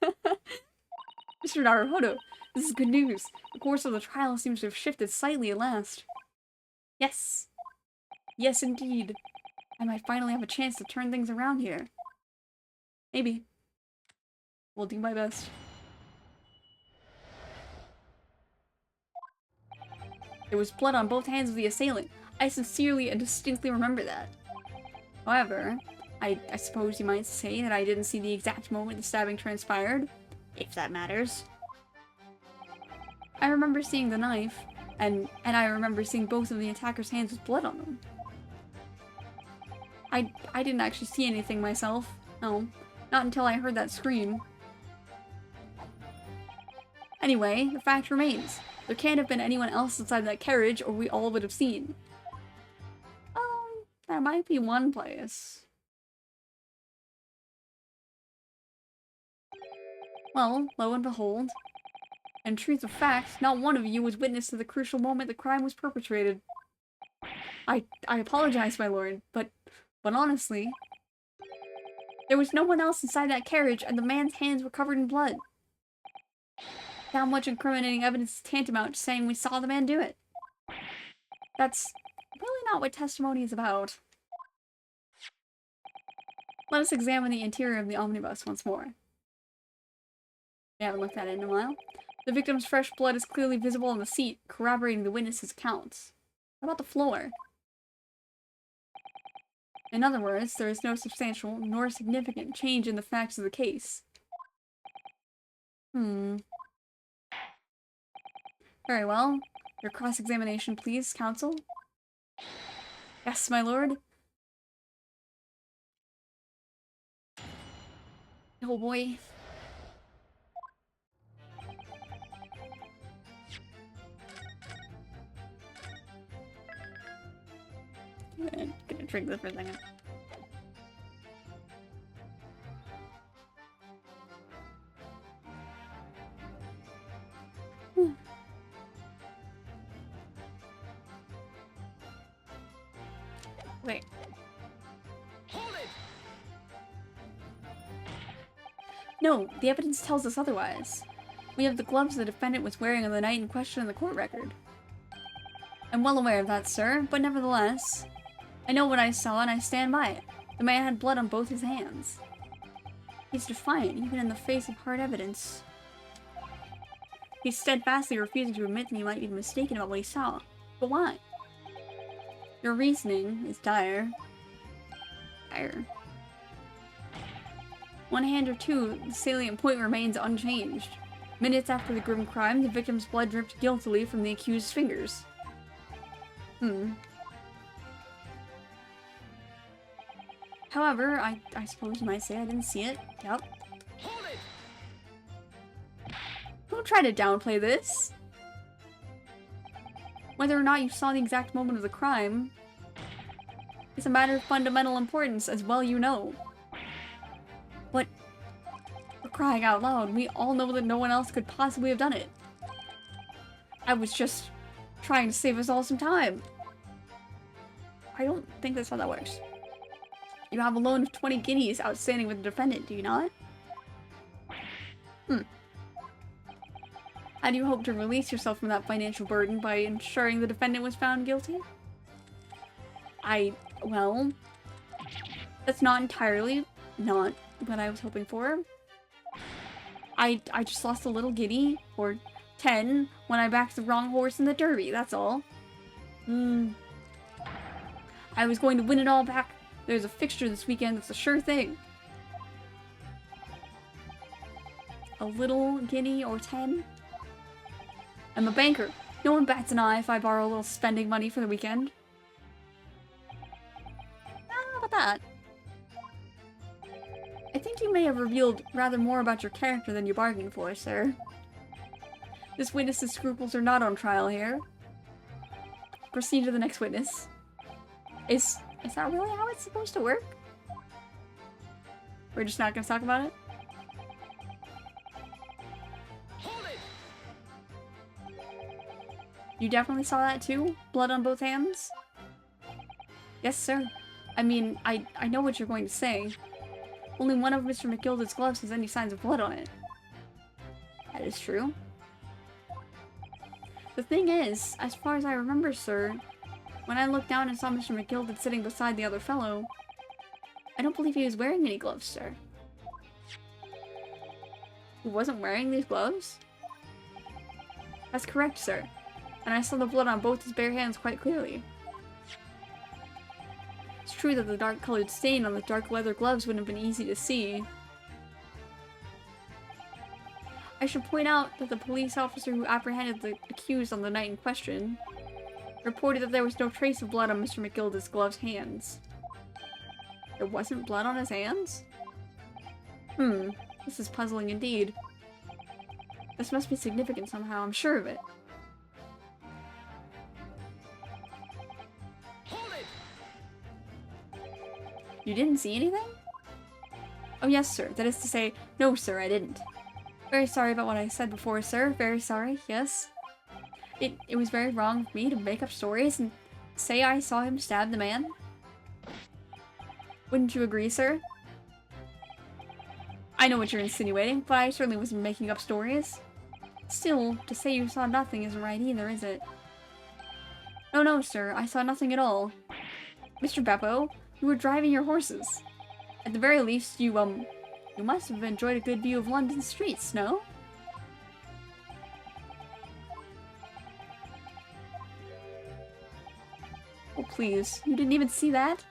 Speaker 1: Mr. Naruhodo, this is good news. The course of the trial seems to have shifted slightly at last. Yes. Yes, indeed. I might finally have a chance to turn things around here. Maybe. Will do my best. There was blood on both hands of the assailant. I sincerely and distinctly remember that. However, I suppose you might say that I didn't see the exact moment the stabbing transpired, if that matters. I remember seeing the knife, and I remember seeing both of the attacker's hands with blood on them. I didn't actually see anything myself. No, not until I heard that scream. Anyway, the fact remains. There can't have been anyone else inside that carriage, or we all would have seen. There might be one place. Well, lo and behold. In truth of fact, not one of you was witness to the crucial moment the crime was perpetrated. I apologize, my lord, but honestly, there was no one else inside that carriage, and the man's hands were covered in blood. That much incriminating evidence is tantamount to saying we saw the man do it. That's really not what testimony is about. Let us examine the interior of the omnibus once more. We haven't looked at it in a while. The victim's fresh blood is clearly visible on the seat, corroborating the witness's accounts. What about the floor? In other words, there is no substantial nor significant change in the facts of the case. Very well. Your cross-examination, please, counsel. Yes, my lord. Oh boy. I'm gonna drink this for a second. Wait.
Speaker 3: Hold it!
Speaker 1: No, the evidence tells us otherwise. We have the gloves the defendant was wearing on the night in question in the court record. I'm well aware of that, sir, but nevertheless, I know what I saw and I stand by it. The man had blood on both his hands. He's defiant, even in the face of hard evidence. He's steadfastly refusing to admit that he might be mistaken about what he saw. But why? Your reasoning is dire. Dire. One hand or two, the salient point remains unchanged. Minutes after the grim crime, the victim's blood dripped guiltily from the accused's fingers. However, I suppose you might say I didn't see it. Yep.
Speaker 3: Hold it!
Speaker 1: Who Don't try to downplay this. Whether or not you saw the exact moment of the crime is a matter of fundamental importance, as well you know. But, for crying out loud, we all know that no one else could possibly have done it. I was just trying to save us all some time. I don't think that's how that works. You have a loan of 20 guineas outstanding with the defendant, do you not? How do you hope to release yourself from that financial burden by ensuring the defendant was found guilty? Well, that's not entirely not what I was hoping for. I just lost a little guinea, or 10, when I backed the wrong horse in the derby, that's all. I was going to win it all back. There's a fixture this weekend that's a sure thing. A little guinea or 10? I'm a banker. No one bats an eye if I borrow a little spending money for the weekend. How about that? I think you may have revealed rather more about your character than you bargained for, sir. This witness's scruples are not on trial here. Proceed to the next witness. Is that really how it's supposed to work? We're just not gonna talk about it? You definitely saw that too? Blood on both hands? Yes, sir. I mean, I know what you're going to say. Only one of Mr. McGilda's gloves has any signs of blood on it. That is true. The thing is, as far as I remember, sir, when I looked down and saw Mr. McGilda sitting beside the other fellow, I don't believe he was wearing any gloves, sir. He wasn't wearing these gloves? That's correct, sir. And I saw the blood on both his bare hands quite clearly. It's true that the dark-colored stain on the dark leather gloves wouldn't have been easy to see. I should point out that the police officer who apprehended the accused on the night in question reported that there was no trace of blood on Mr. McGilda's gloves' hands. There wasn't blood on his hands? This is puzzling indeed. This must be significant somehow, I'm sure of it. You didn't see anything? Oh yes, sir. That is to say, no, sir, I didn't. Very sorry about what I said before, sir. Very sorry, yes. It was very wrong of me to make up stories and say I saw him stab the man. Wouldn't you agree, sir? I know what you're insinuating, but I certainly wasn't making up stories. Still, to say you saw nothing isn't right either, is it? No, sir. I saw nothing at all. Mr. Beppo, you were driving your horses. At the very least, you must have enjoyed a good view of London streets, no? Oh, please. You didn't even see that?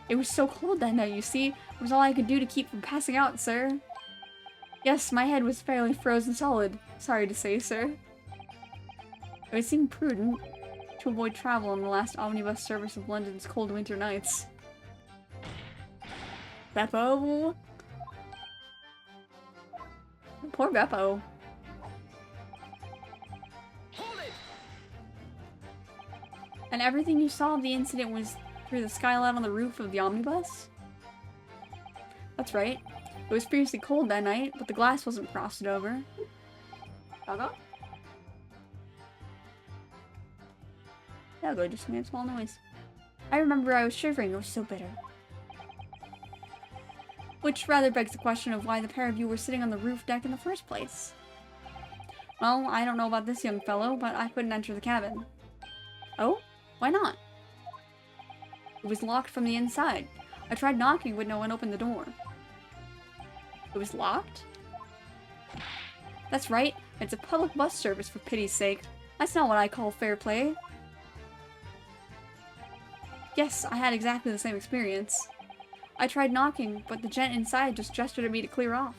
Speaker 1: It was so cold that night, you see. It was all I could do to keep from passing out, sir. Yes, my head was fairly frozen solid. Sorry to say, sir. It would seem prudent to avoid travel on the last omnibus service of London's cold winter nights. Beppo! Poor Beppo. And everything you saw of the incident was through the skylight on the roof of the omnibus? That's right. It was fiercely cold that night, but the glass wasn't frosted over. Doggo? Doggo just made a small noise. I remember I was shivering, it was so bitter. Which rather begs the question of why the pair of you were sitting on the roof deck in the first place. Well, I don't know about this young fellow, but I couldn't enter the cabin. Oh? Why not? It was locked from the inside. I tried knocking, but no one opened the door. It was locked? That's right. It's a public bus service, for pity's sake. That's not what I call fair play. Yes, I had exactly the same experience. I tried knocking, but the gent inside just gestured at me to clear off.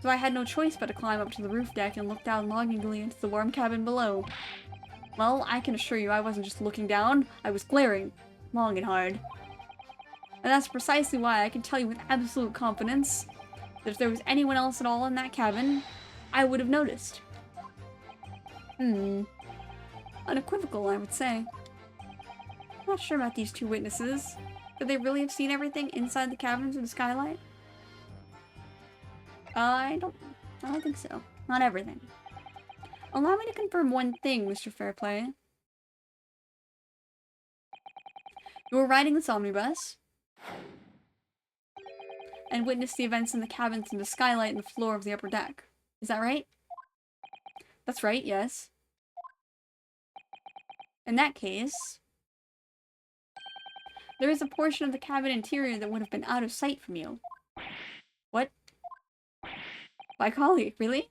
Speaker 1: So I had no choice but to climb up to the roof deck and look down longingly into the warm cabin below. Well, I can assure you I wasn't just looking down, I was glaring, long and hard. And that's precisely why I can tell you with absolute confidence that if there was anyone else at all in that cabin, I would have noticed. Unequivocal, I would say. I'm not sure about these two witnesses. Could they really have seen everything inside the cabins and the skylight? I don't think so. Not everything. Allow me to confirm one thing, Mr. Fairplay. You were riding this omnibus and witnessed the events in the cabins and the skylight and the floor of the upper deck. Is that right? That's right, yes. In that case, there is a portion of the cabin interior that would have been out of sight from you. What? By colleague, really?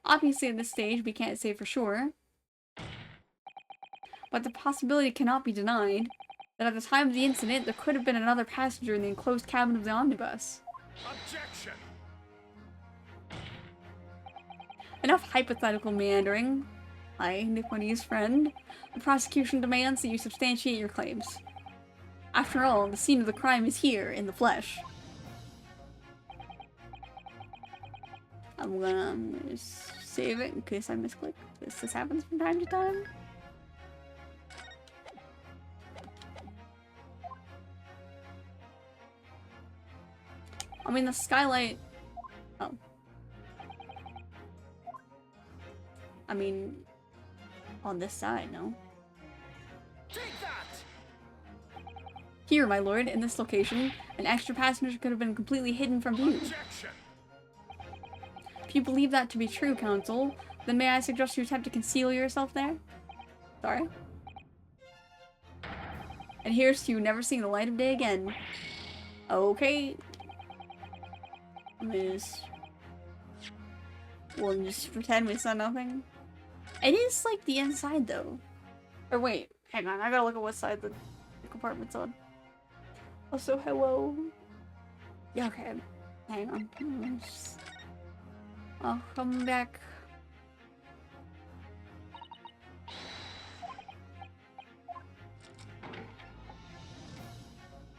Speaker 1: Obviously, at this stage, we can't say for sure. But the possibility cannot be denied that at the time of the incident, there could have been another passenger in the enclosed cabin of the omnibus.
Speaker 5: Objection!
Speaker 1: Enough hypothetical meandering. I, Nipponese friend. The prosecution demands that you substantiate your claims. After all, the scene of the crime is here, in the flesh. I'm gonna save it in case I misclick. This happens from time to time. I mean, the skylight... Oh. I mean... on this side, no?
Speaker 5: Take that!
Speaker 1: Here, my lord, in this location, an extra passenger could have been completely hidden from view.
Speaker 5: Objection!
Speaker 1: If you believe that to be true, counsel, then may I suggest you attempt to conceal yourself there? Sorry. And here's to you never seeing the light of day again. Okay. We'll just pretend we saw nothing. It is like the inside though. Or wait, hang on, I gotta look at what side the compartment's on. Also, hello. Yeah, okay. Hang on. I'll come back.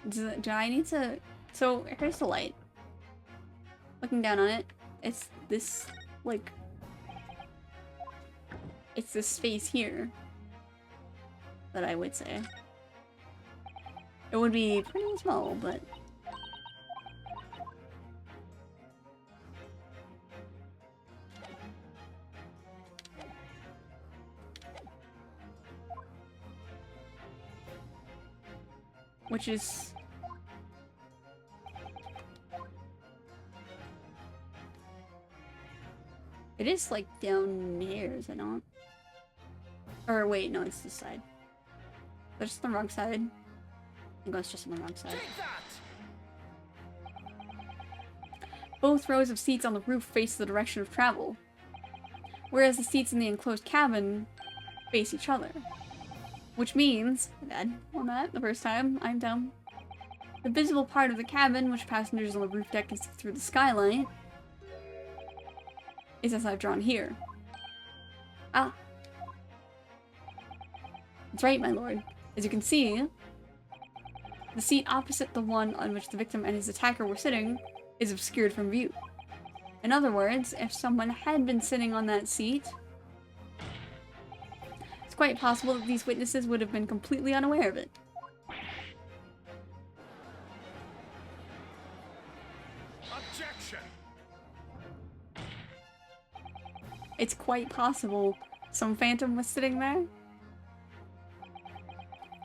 Speaker 1: Do I need to... So, here's the light. Looking down on it, it's this, like... It's this space here. That I would say. It would be pretty small, but... Which is... It is like down here, is it not? Or wait, no, it's this side. That's the wrong side. I think it's just on the wrong side.
Speaker 5: Take that!
Speaker 1: Both rows of seats on the roof face the direction of travel, whereas the seats in the enclosed cabin face each other. Which means, bad on that the first time, I'm dumb. The visible part of the cabin, which passengers on the roof deck can see through the skylight, is as I've drawn here. Ah. That's right, my lord. As you can see, the seat opposite the one on which the victim and his attacker were sitting is obscured from view. In other words, if someone had been sitting on that seat, it's quite possible that these witnesses would have been completely unaware of it.
Speaker 5: Objection!
Speaker 1: It's quite possible some phantom was sitting there.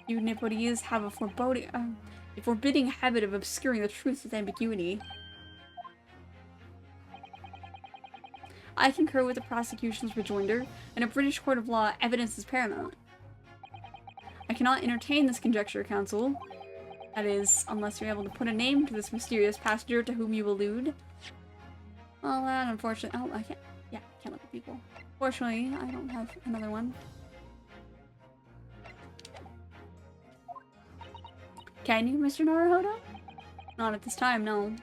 Speaker 1: You Nipponese have a forbidding habit of obscuring the truth with ambiguity. I concur with the prosecution's rejoinder. In a British court of law, evidence is paramount. I cannot entertain this conjecture, counsel. That is, unless you're able to put a name to this mysterious passenger to whom you allude. Well, that unfortunately... Oh, I can't... Yeah, I can't look at people. Fortunately, I don't have another one. Can you, Mr. Naruhodo? Not at this time, no.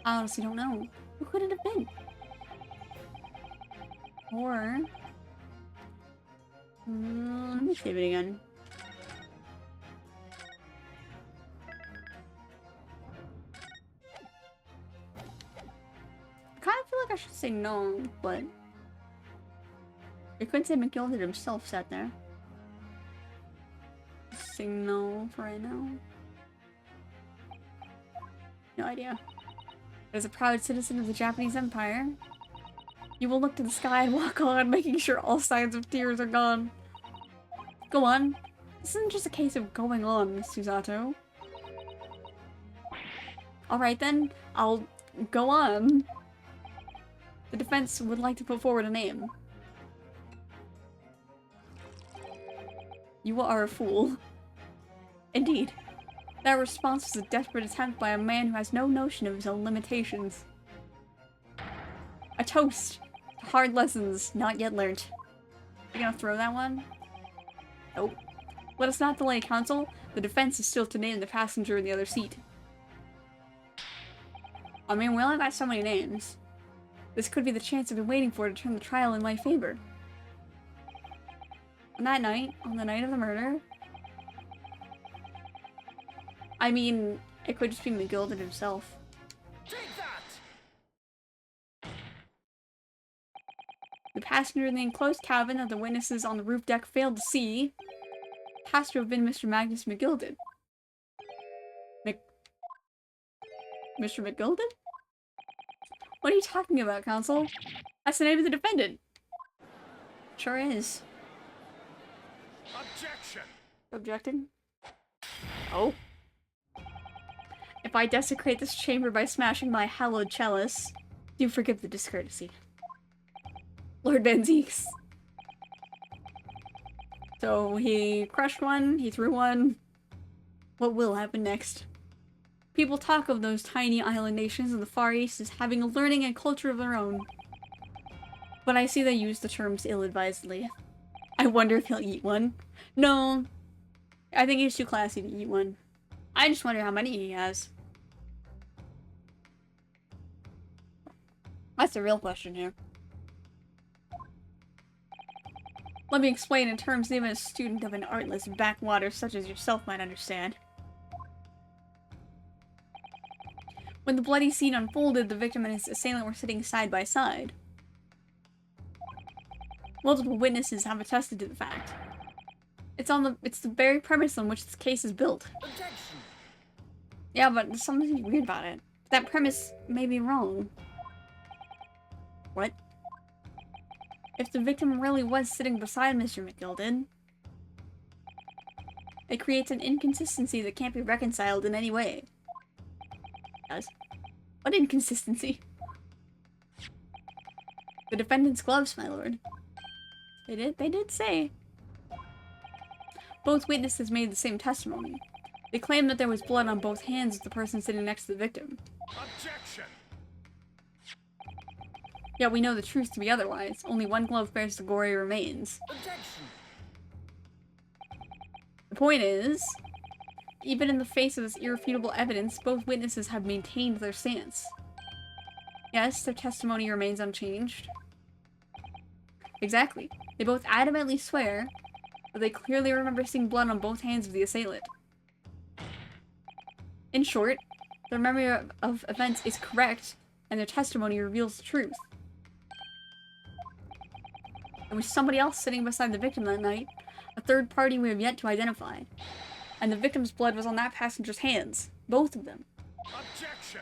Speaker 1: I honestly don't know. Who could it have been? Or... let me save it again. I kind of feel like I say no, but you couldn't say McGilded himself sat there. Say no for right now. No idea. As a proud citizen of the Japanese Empire, you will look to the sky and walk on, making sure all signs of tears are gone. Go on. This isn't just a case of going on, Miss Susato. Alright then, I'll go on. The defense would like to put forward a name. You are a fool. Indeed. That response was a desperate attempt by a man who has no notion of his own limitations. A toast to hard lessons not yet learnt. You gonna throw that one? Nope. Let us not delay, counsel. The defense is still to name the passenger in the other seat. I mean, we only got so many names. This could be the chance I've been waiting for to turn the trial in my favor. On that night, on the night of the murder... I mean, it could just be McGilded himself.
Speaker 3: Take that!
Speaker 1: The passenger in the enclosed cabin that the witnesses on the roof deck failed to see has to have been Mr. Magnus McGilded. Mr. McGilded? What are you talking about, counsel? That's the name of the defendant. Sure is.
Speaker 3: Objection!
Speaker 1: Objecting? Oh. If I desecrate this chamber by smashing my hallowed chalice, do forgive the discourtesy. Lord Van Zeeks. So he crushed one, he threw one. What will happen next? People talk of those tiny island nations in the Far East as having a learning and culture of their own. But I see they use the terms ill-advisedly. I wonder if he'll eat one. No. I think he's too classy to eat one. I just wonder how many he has. That's the real question here. Let me explain in terms even a student of an artless backwater such as yourself might understand. When the bloody scene unfolded, the victim and his assailant were sitting side by side. Multiple witnesses have attested to the fact. It's the very premise on which this case is built.
Speaker 3: Objection!
Speaker 1: Yeah, but there's something weird about it. That premise may be wrong. What? If the victim really was sitting beside Mr. McGilded, it creates an inconsistency that can't be reconciled in any way. Does? What inconsistency? The defendant's gloves, my lord. They did say. Both witnesses made the same testimony. They claimed that there was blood on both hands of the person sitting next to the victim.
Speaker 3: Objection!
Speaker 1: Yet we know the truth to be otherwise. Only one glove bears the gory remains.
Speaker 3: Objection!
Speaker 1: The point is, even in the face of this irrefutable evidence, both witnesses have maintained their stance. Yes, their testimony remains unchanged. Exactly. They both adamantly swear that they clearly remember seeing blood on both hands of the assailant. In short, their memory of events is correct, and their testimony reveals the truth. There was somebody else sitting beside the victim that night, a third party we have yet to identify. And the victim's blood was on that passenger's hands. Both of them.
Speaker 3: Objection!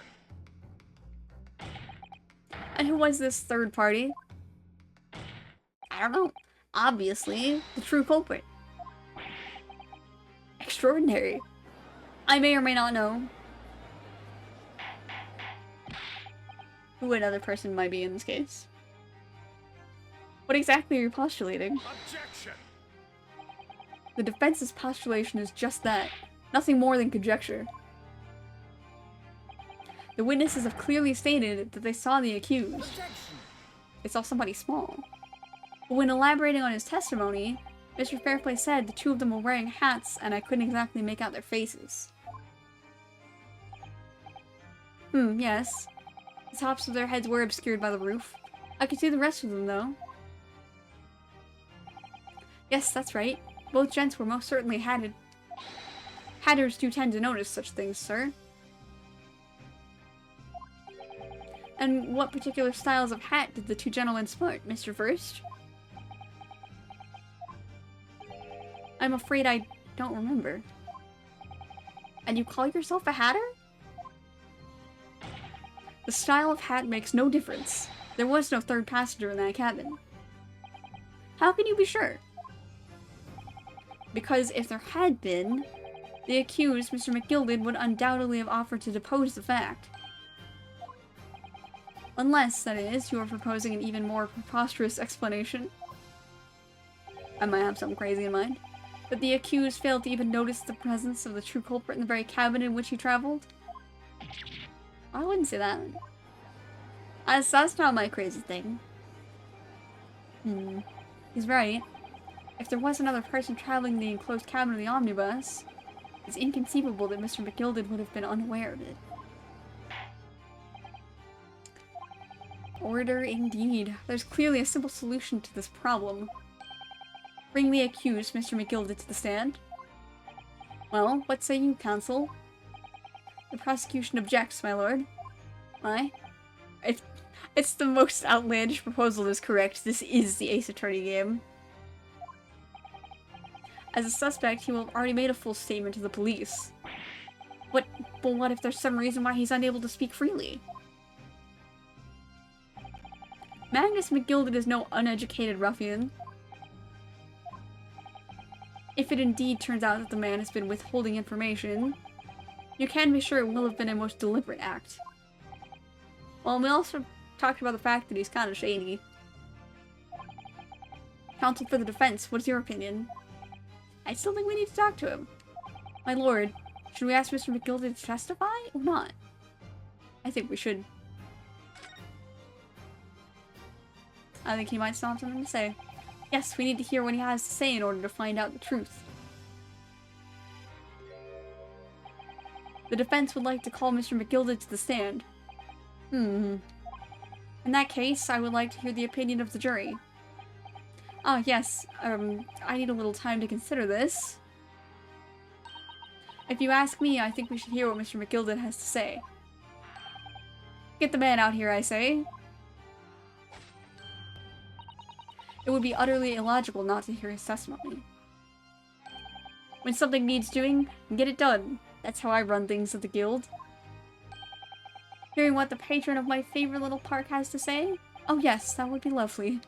Speaker 1: And who was this third party? I don't know. Obviously, the true culprit. Extraordinary. I may or may not know who another person might be in this case. What exactly are you postulating?
Speaker 3: Objection!
Speaker 1: The defense's postulation is just that. Nothing more than conjecture. The witnesses have clearly stated that they saw the accused.
Speaker 3: Objection!
Speaker 1: They saw somebody small. But when elaborating on his testimony, Mr. Fairplay said the two of them were wearing hats and I couldn't exactly make out their faces. Yes. The tops of their heads were obscured by the roof. I could see the rest of them, though. Yes, that's right. Both gents were most certainly hatted. Hatters do tend to notice such things, sir. And what particular styles of hat did the two gentlemen sport, Mr. First? I'm afraid I don't remember. And you call yourself a hatter? The style of hat makes no difference. There was no third passenger in that cabin. How can you be sure? Because if there had been, the accused, Mr. McGilden, would undoubtedly have offered to depose the fact. Unless, that is, you are proposing an even more preposterous explanation. I might have something crazy in mind. That the accused failed to even notice the presence of the true culprit in the very cabin in which he traveled? I wouldn't say that. That's not my crazy thing. He's right. If there was another person traveling in the enclosed cabin of the omnibus, it's inconceivable that Mr. McGilden would have been unaware of it. Order indeed. There's clearly a simple solution to this problem. Bring the accused, Mr. McGilden, to the stand. Well, what say you, counsel? The prosecution objects, my lord. Why? It's the most outlandish proposal is correct. This is the Ace Attorney game. As a suspect, he will have already made a full statement to the police. But what if there's some reason why he's unable to speak freely? Magnus McGilden is no uneducated ruffian. If it indeed turns out that the man has been withholding information, you can be sure it will have been a most deliberate act. Well, we also talked about the fact that he's kind of shady. Counsel for the defense, what's your opinion? I still think we need to talk to him. My lord, should we ask Mr. McGilden to testify or not? I think we should. I think he might still have something to say. Yes, we need to hear what he has to say in order to find out the truth. The defense would like to call Mr. McGilden to the stand. In that case, I would like to hear the opinion of the jury. Ah, yes, I need a little time to consider this. If you ask me, I think we should hear what Mr. McGilden has to say. Get the man out here, I say. It would be utterly illogical not to hear his testimony. When something needs doing, get it done. That's how I run things at the guild. Hearing what the patron of my favorite little park has to say? Oh yes, that would be lovely.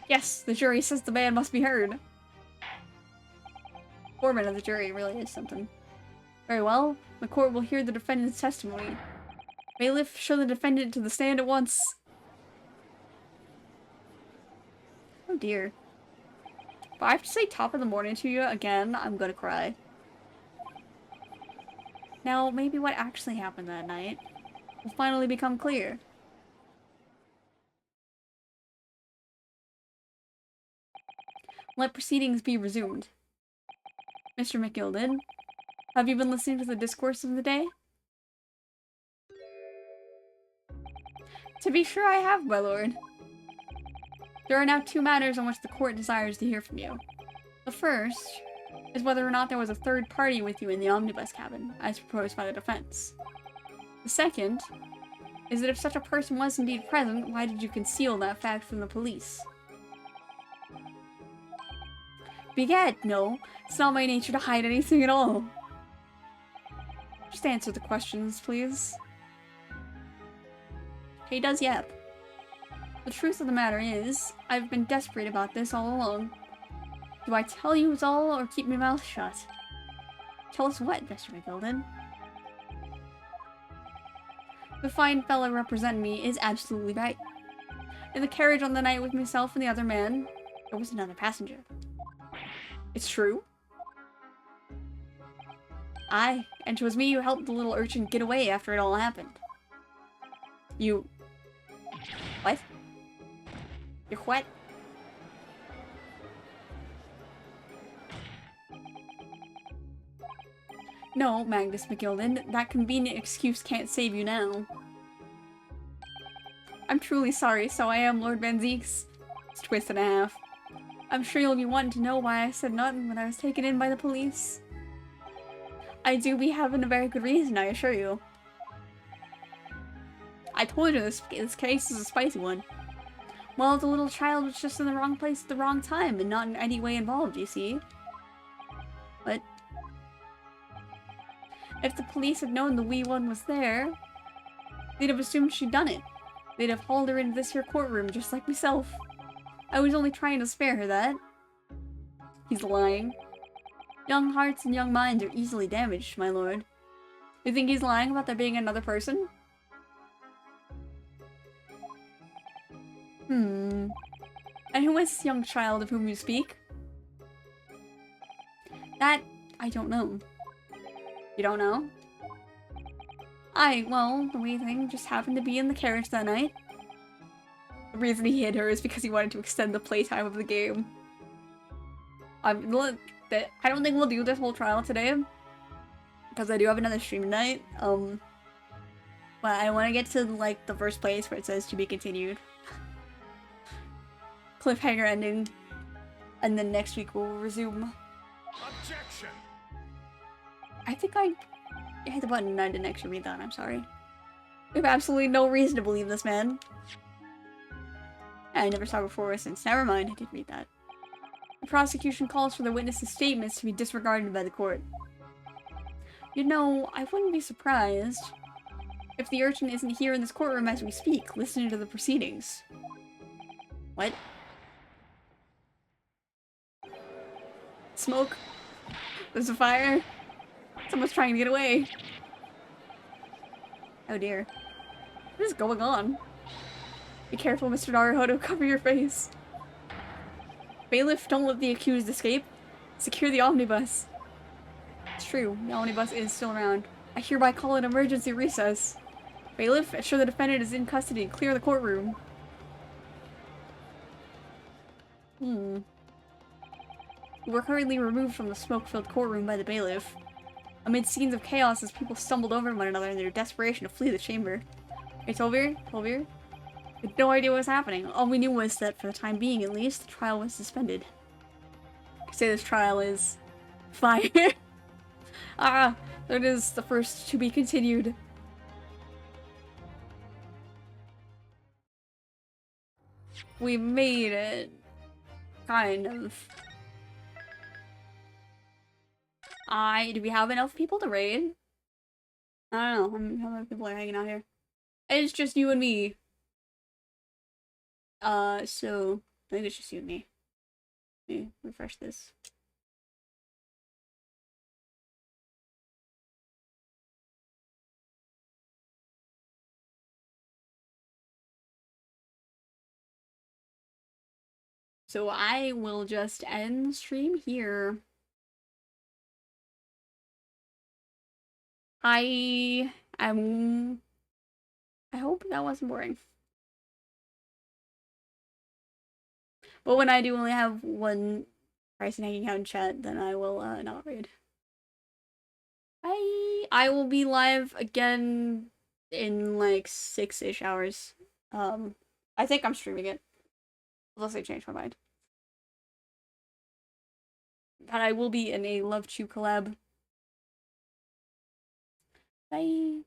Speaker 1: Yes, the jury says the man must be heard. Foreman of the jury really is something. Very well, the court will hear the defendant's testimony. Bailiff, show the defendant to the stand at once. Oh dear. If I have to say top of the morning to you again, I'm gonna cry. Now, maybe what actually happened that night will finally become clear. Let proceedings be resumed. Mr. McGilden, have you been listening to the discourse of the day? To be sure I have, my lord. There are now two matters on which the court desires to hear from you. The first is whether or not there was a third party with you in the omnibus cabin, as proposed by the defense. The second is that if such a person was indeed present, why did you conceal that fact from the police? Begad, no. It's not my nature to hide anything at all. Just answer the questions, please. He does yap. The truth of the matter is, I've been desperate about this all along. Do I tell you it's all, or keep my mouth shut? Tell us what, Mr. McGilden? The fine fellow representing me is absolutely right. In the carriage on the night with myself and the other man, there was another passenger. It's true? Aye, and 'twas me who helped the little urchin get away after it all happened. You... What? You're what? No, Magnus McGilden, that convenient excuse can't save you now. I'm truly sorry, so I am Lord Van Zeeks. It's twist and a half. I'm sure you'll be wanting to know why I said nothing when I was taken in by the police. I do be having a very good reason, I assure you. I told you this case is a spicy one. Well, the little child was just in the wrong place at the wrong time and not in any way involved, you see. But if the police had known the wee one was there, they'd have assumed she'd done it. They'd have hauled her into this here courtroom just like myself. I was only trying to spare her that. He's lying. Young hearts and young minds are easily damaged, my lord. You think he's lying about there being another person? And who is this young child of whom you speak? That, I don't know. You don't know? Well, the wee thing just happened to be in the carriage that night. The reason he hid her is because he wanted to extend the playtime of the game. Look, I don't think we'll do this whole trial today. Because I do have another stream tonight. But I want to get to, like, the first place where it says to be continued. Cliffhanger ending. And then next week we'll resume.
Speaker 3: Objection!
Speaker 1: I think I hit the button and I didn't actually read that, I'm sorry. We have absolutely no reason to believe this man. I never saw before since. Never mind, I did read that. The prosecution calls for the witness's statements to be disregarded by the court. You know, I wouldn't be surprised if the urchin isn't here in this courtroom as we speak, listening to the proceedings. What? Smoke? There's a fire? Someone's trying to get away. Oh dear. What is going on? Be careful, Mr. Naruhodo. Cover your face. Bailiff, don't let the accused escape. Secure the omnibus. It's true. The omnibus is still around. I hereby call an emergency recess. Bailiff, assure the defendant is in custody. Clear the courtroom. We're currently removed from the smoke-filled courtroom by the bailiff. Amid scenes of chaos as people stumbled over one another in their desperation to flee the chamber. Hey, Tolvir? We had no idea what was happening. All we knew was that, for the time being at least, the trial was suspended. I say this trial is fire. Ah, that is the first to be continued. We made it. Kind of. Do we have enough people to raid? I don't know. How many people are hanging out here? It's just you and me. So I think it's just you and me. Let me refresh this. So I will just end the stream here. I hope that wasn't boring. But when I do only have one person hanging out in chat, then I will not raid. I will be live again in like 6-ish hours. I think I'm streaming it. Unless I change my mind. But I will be in a Love Chew collab. Bye.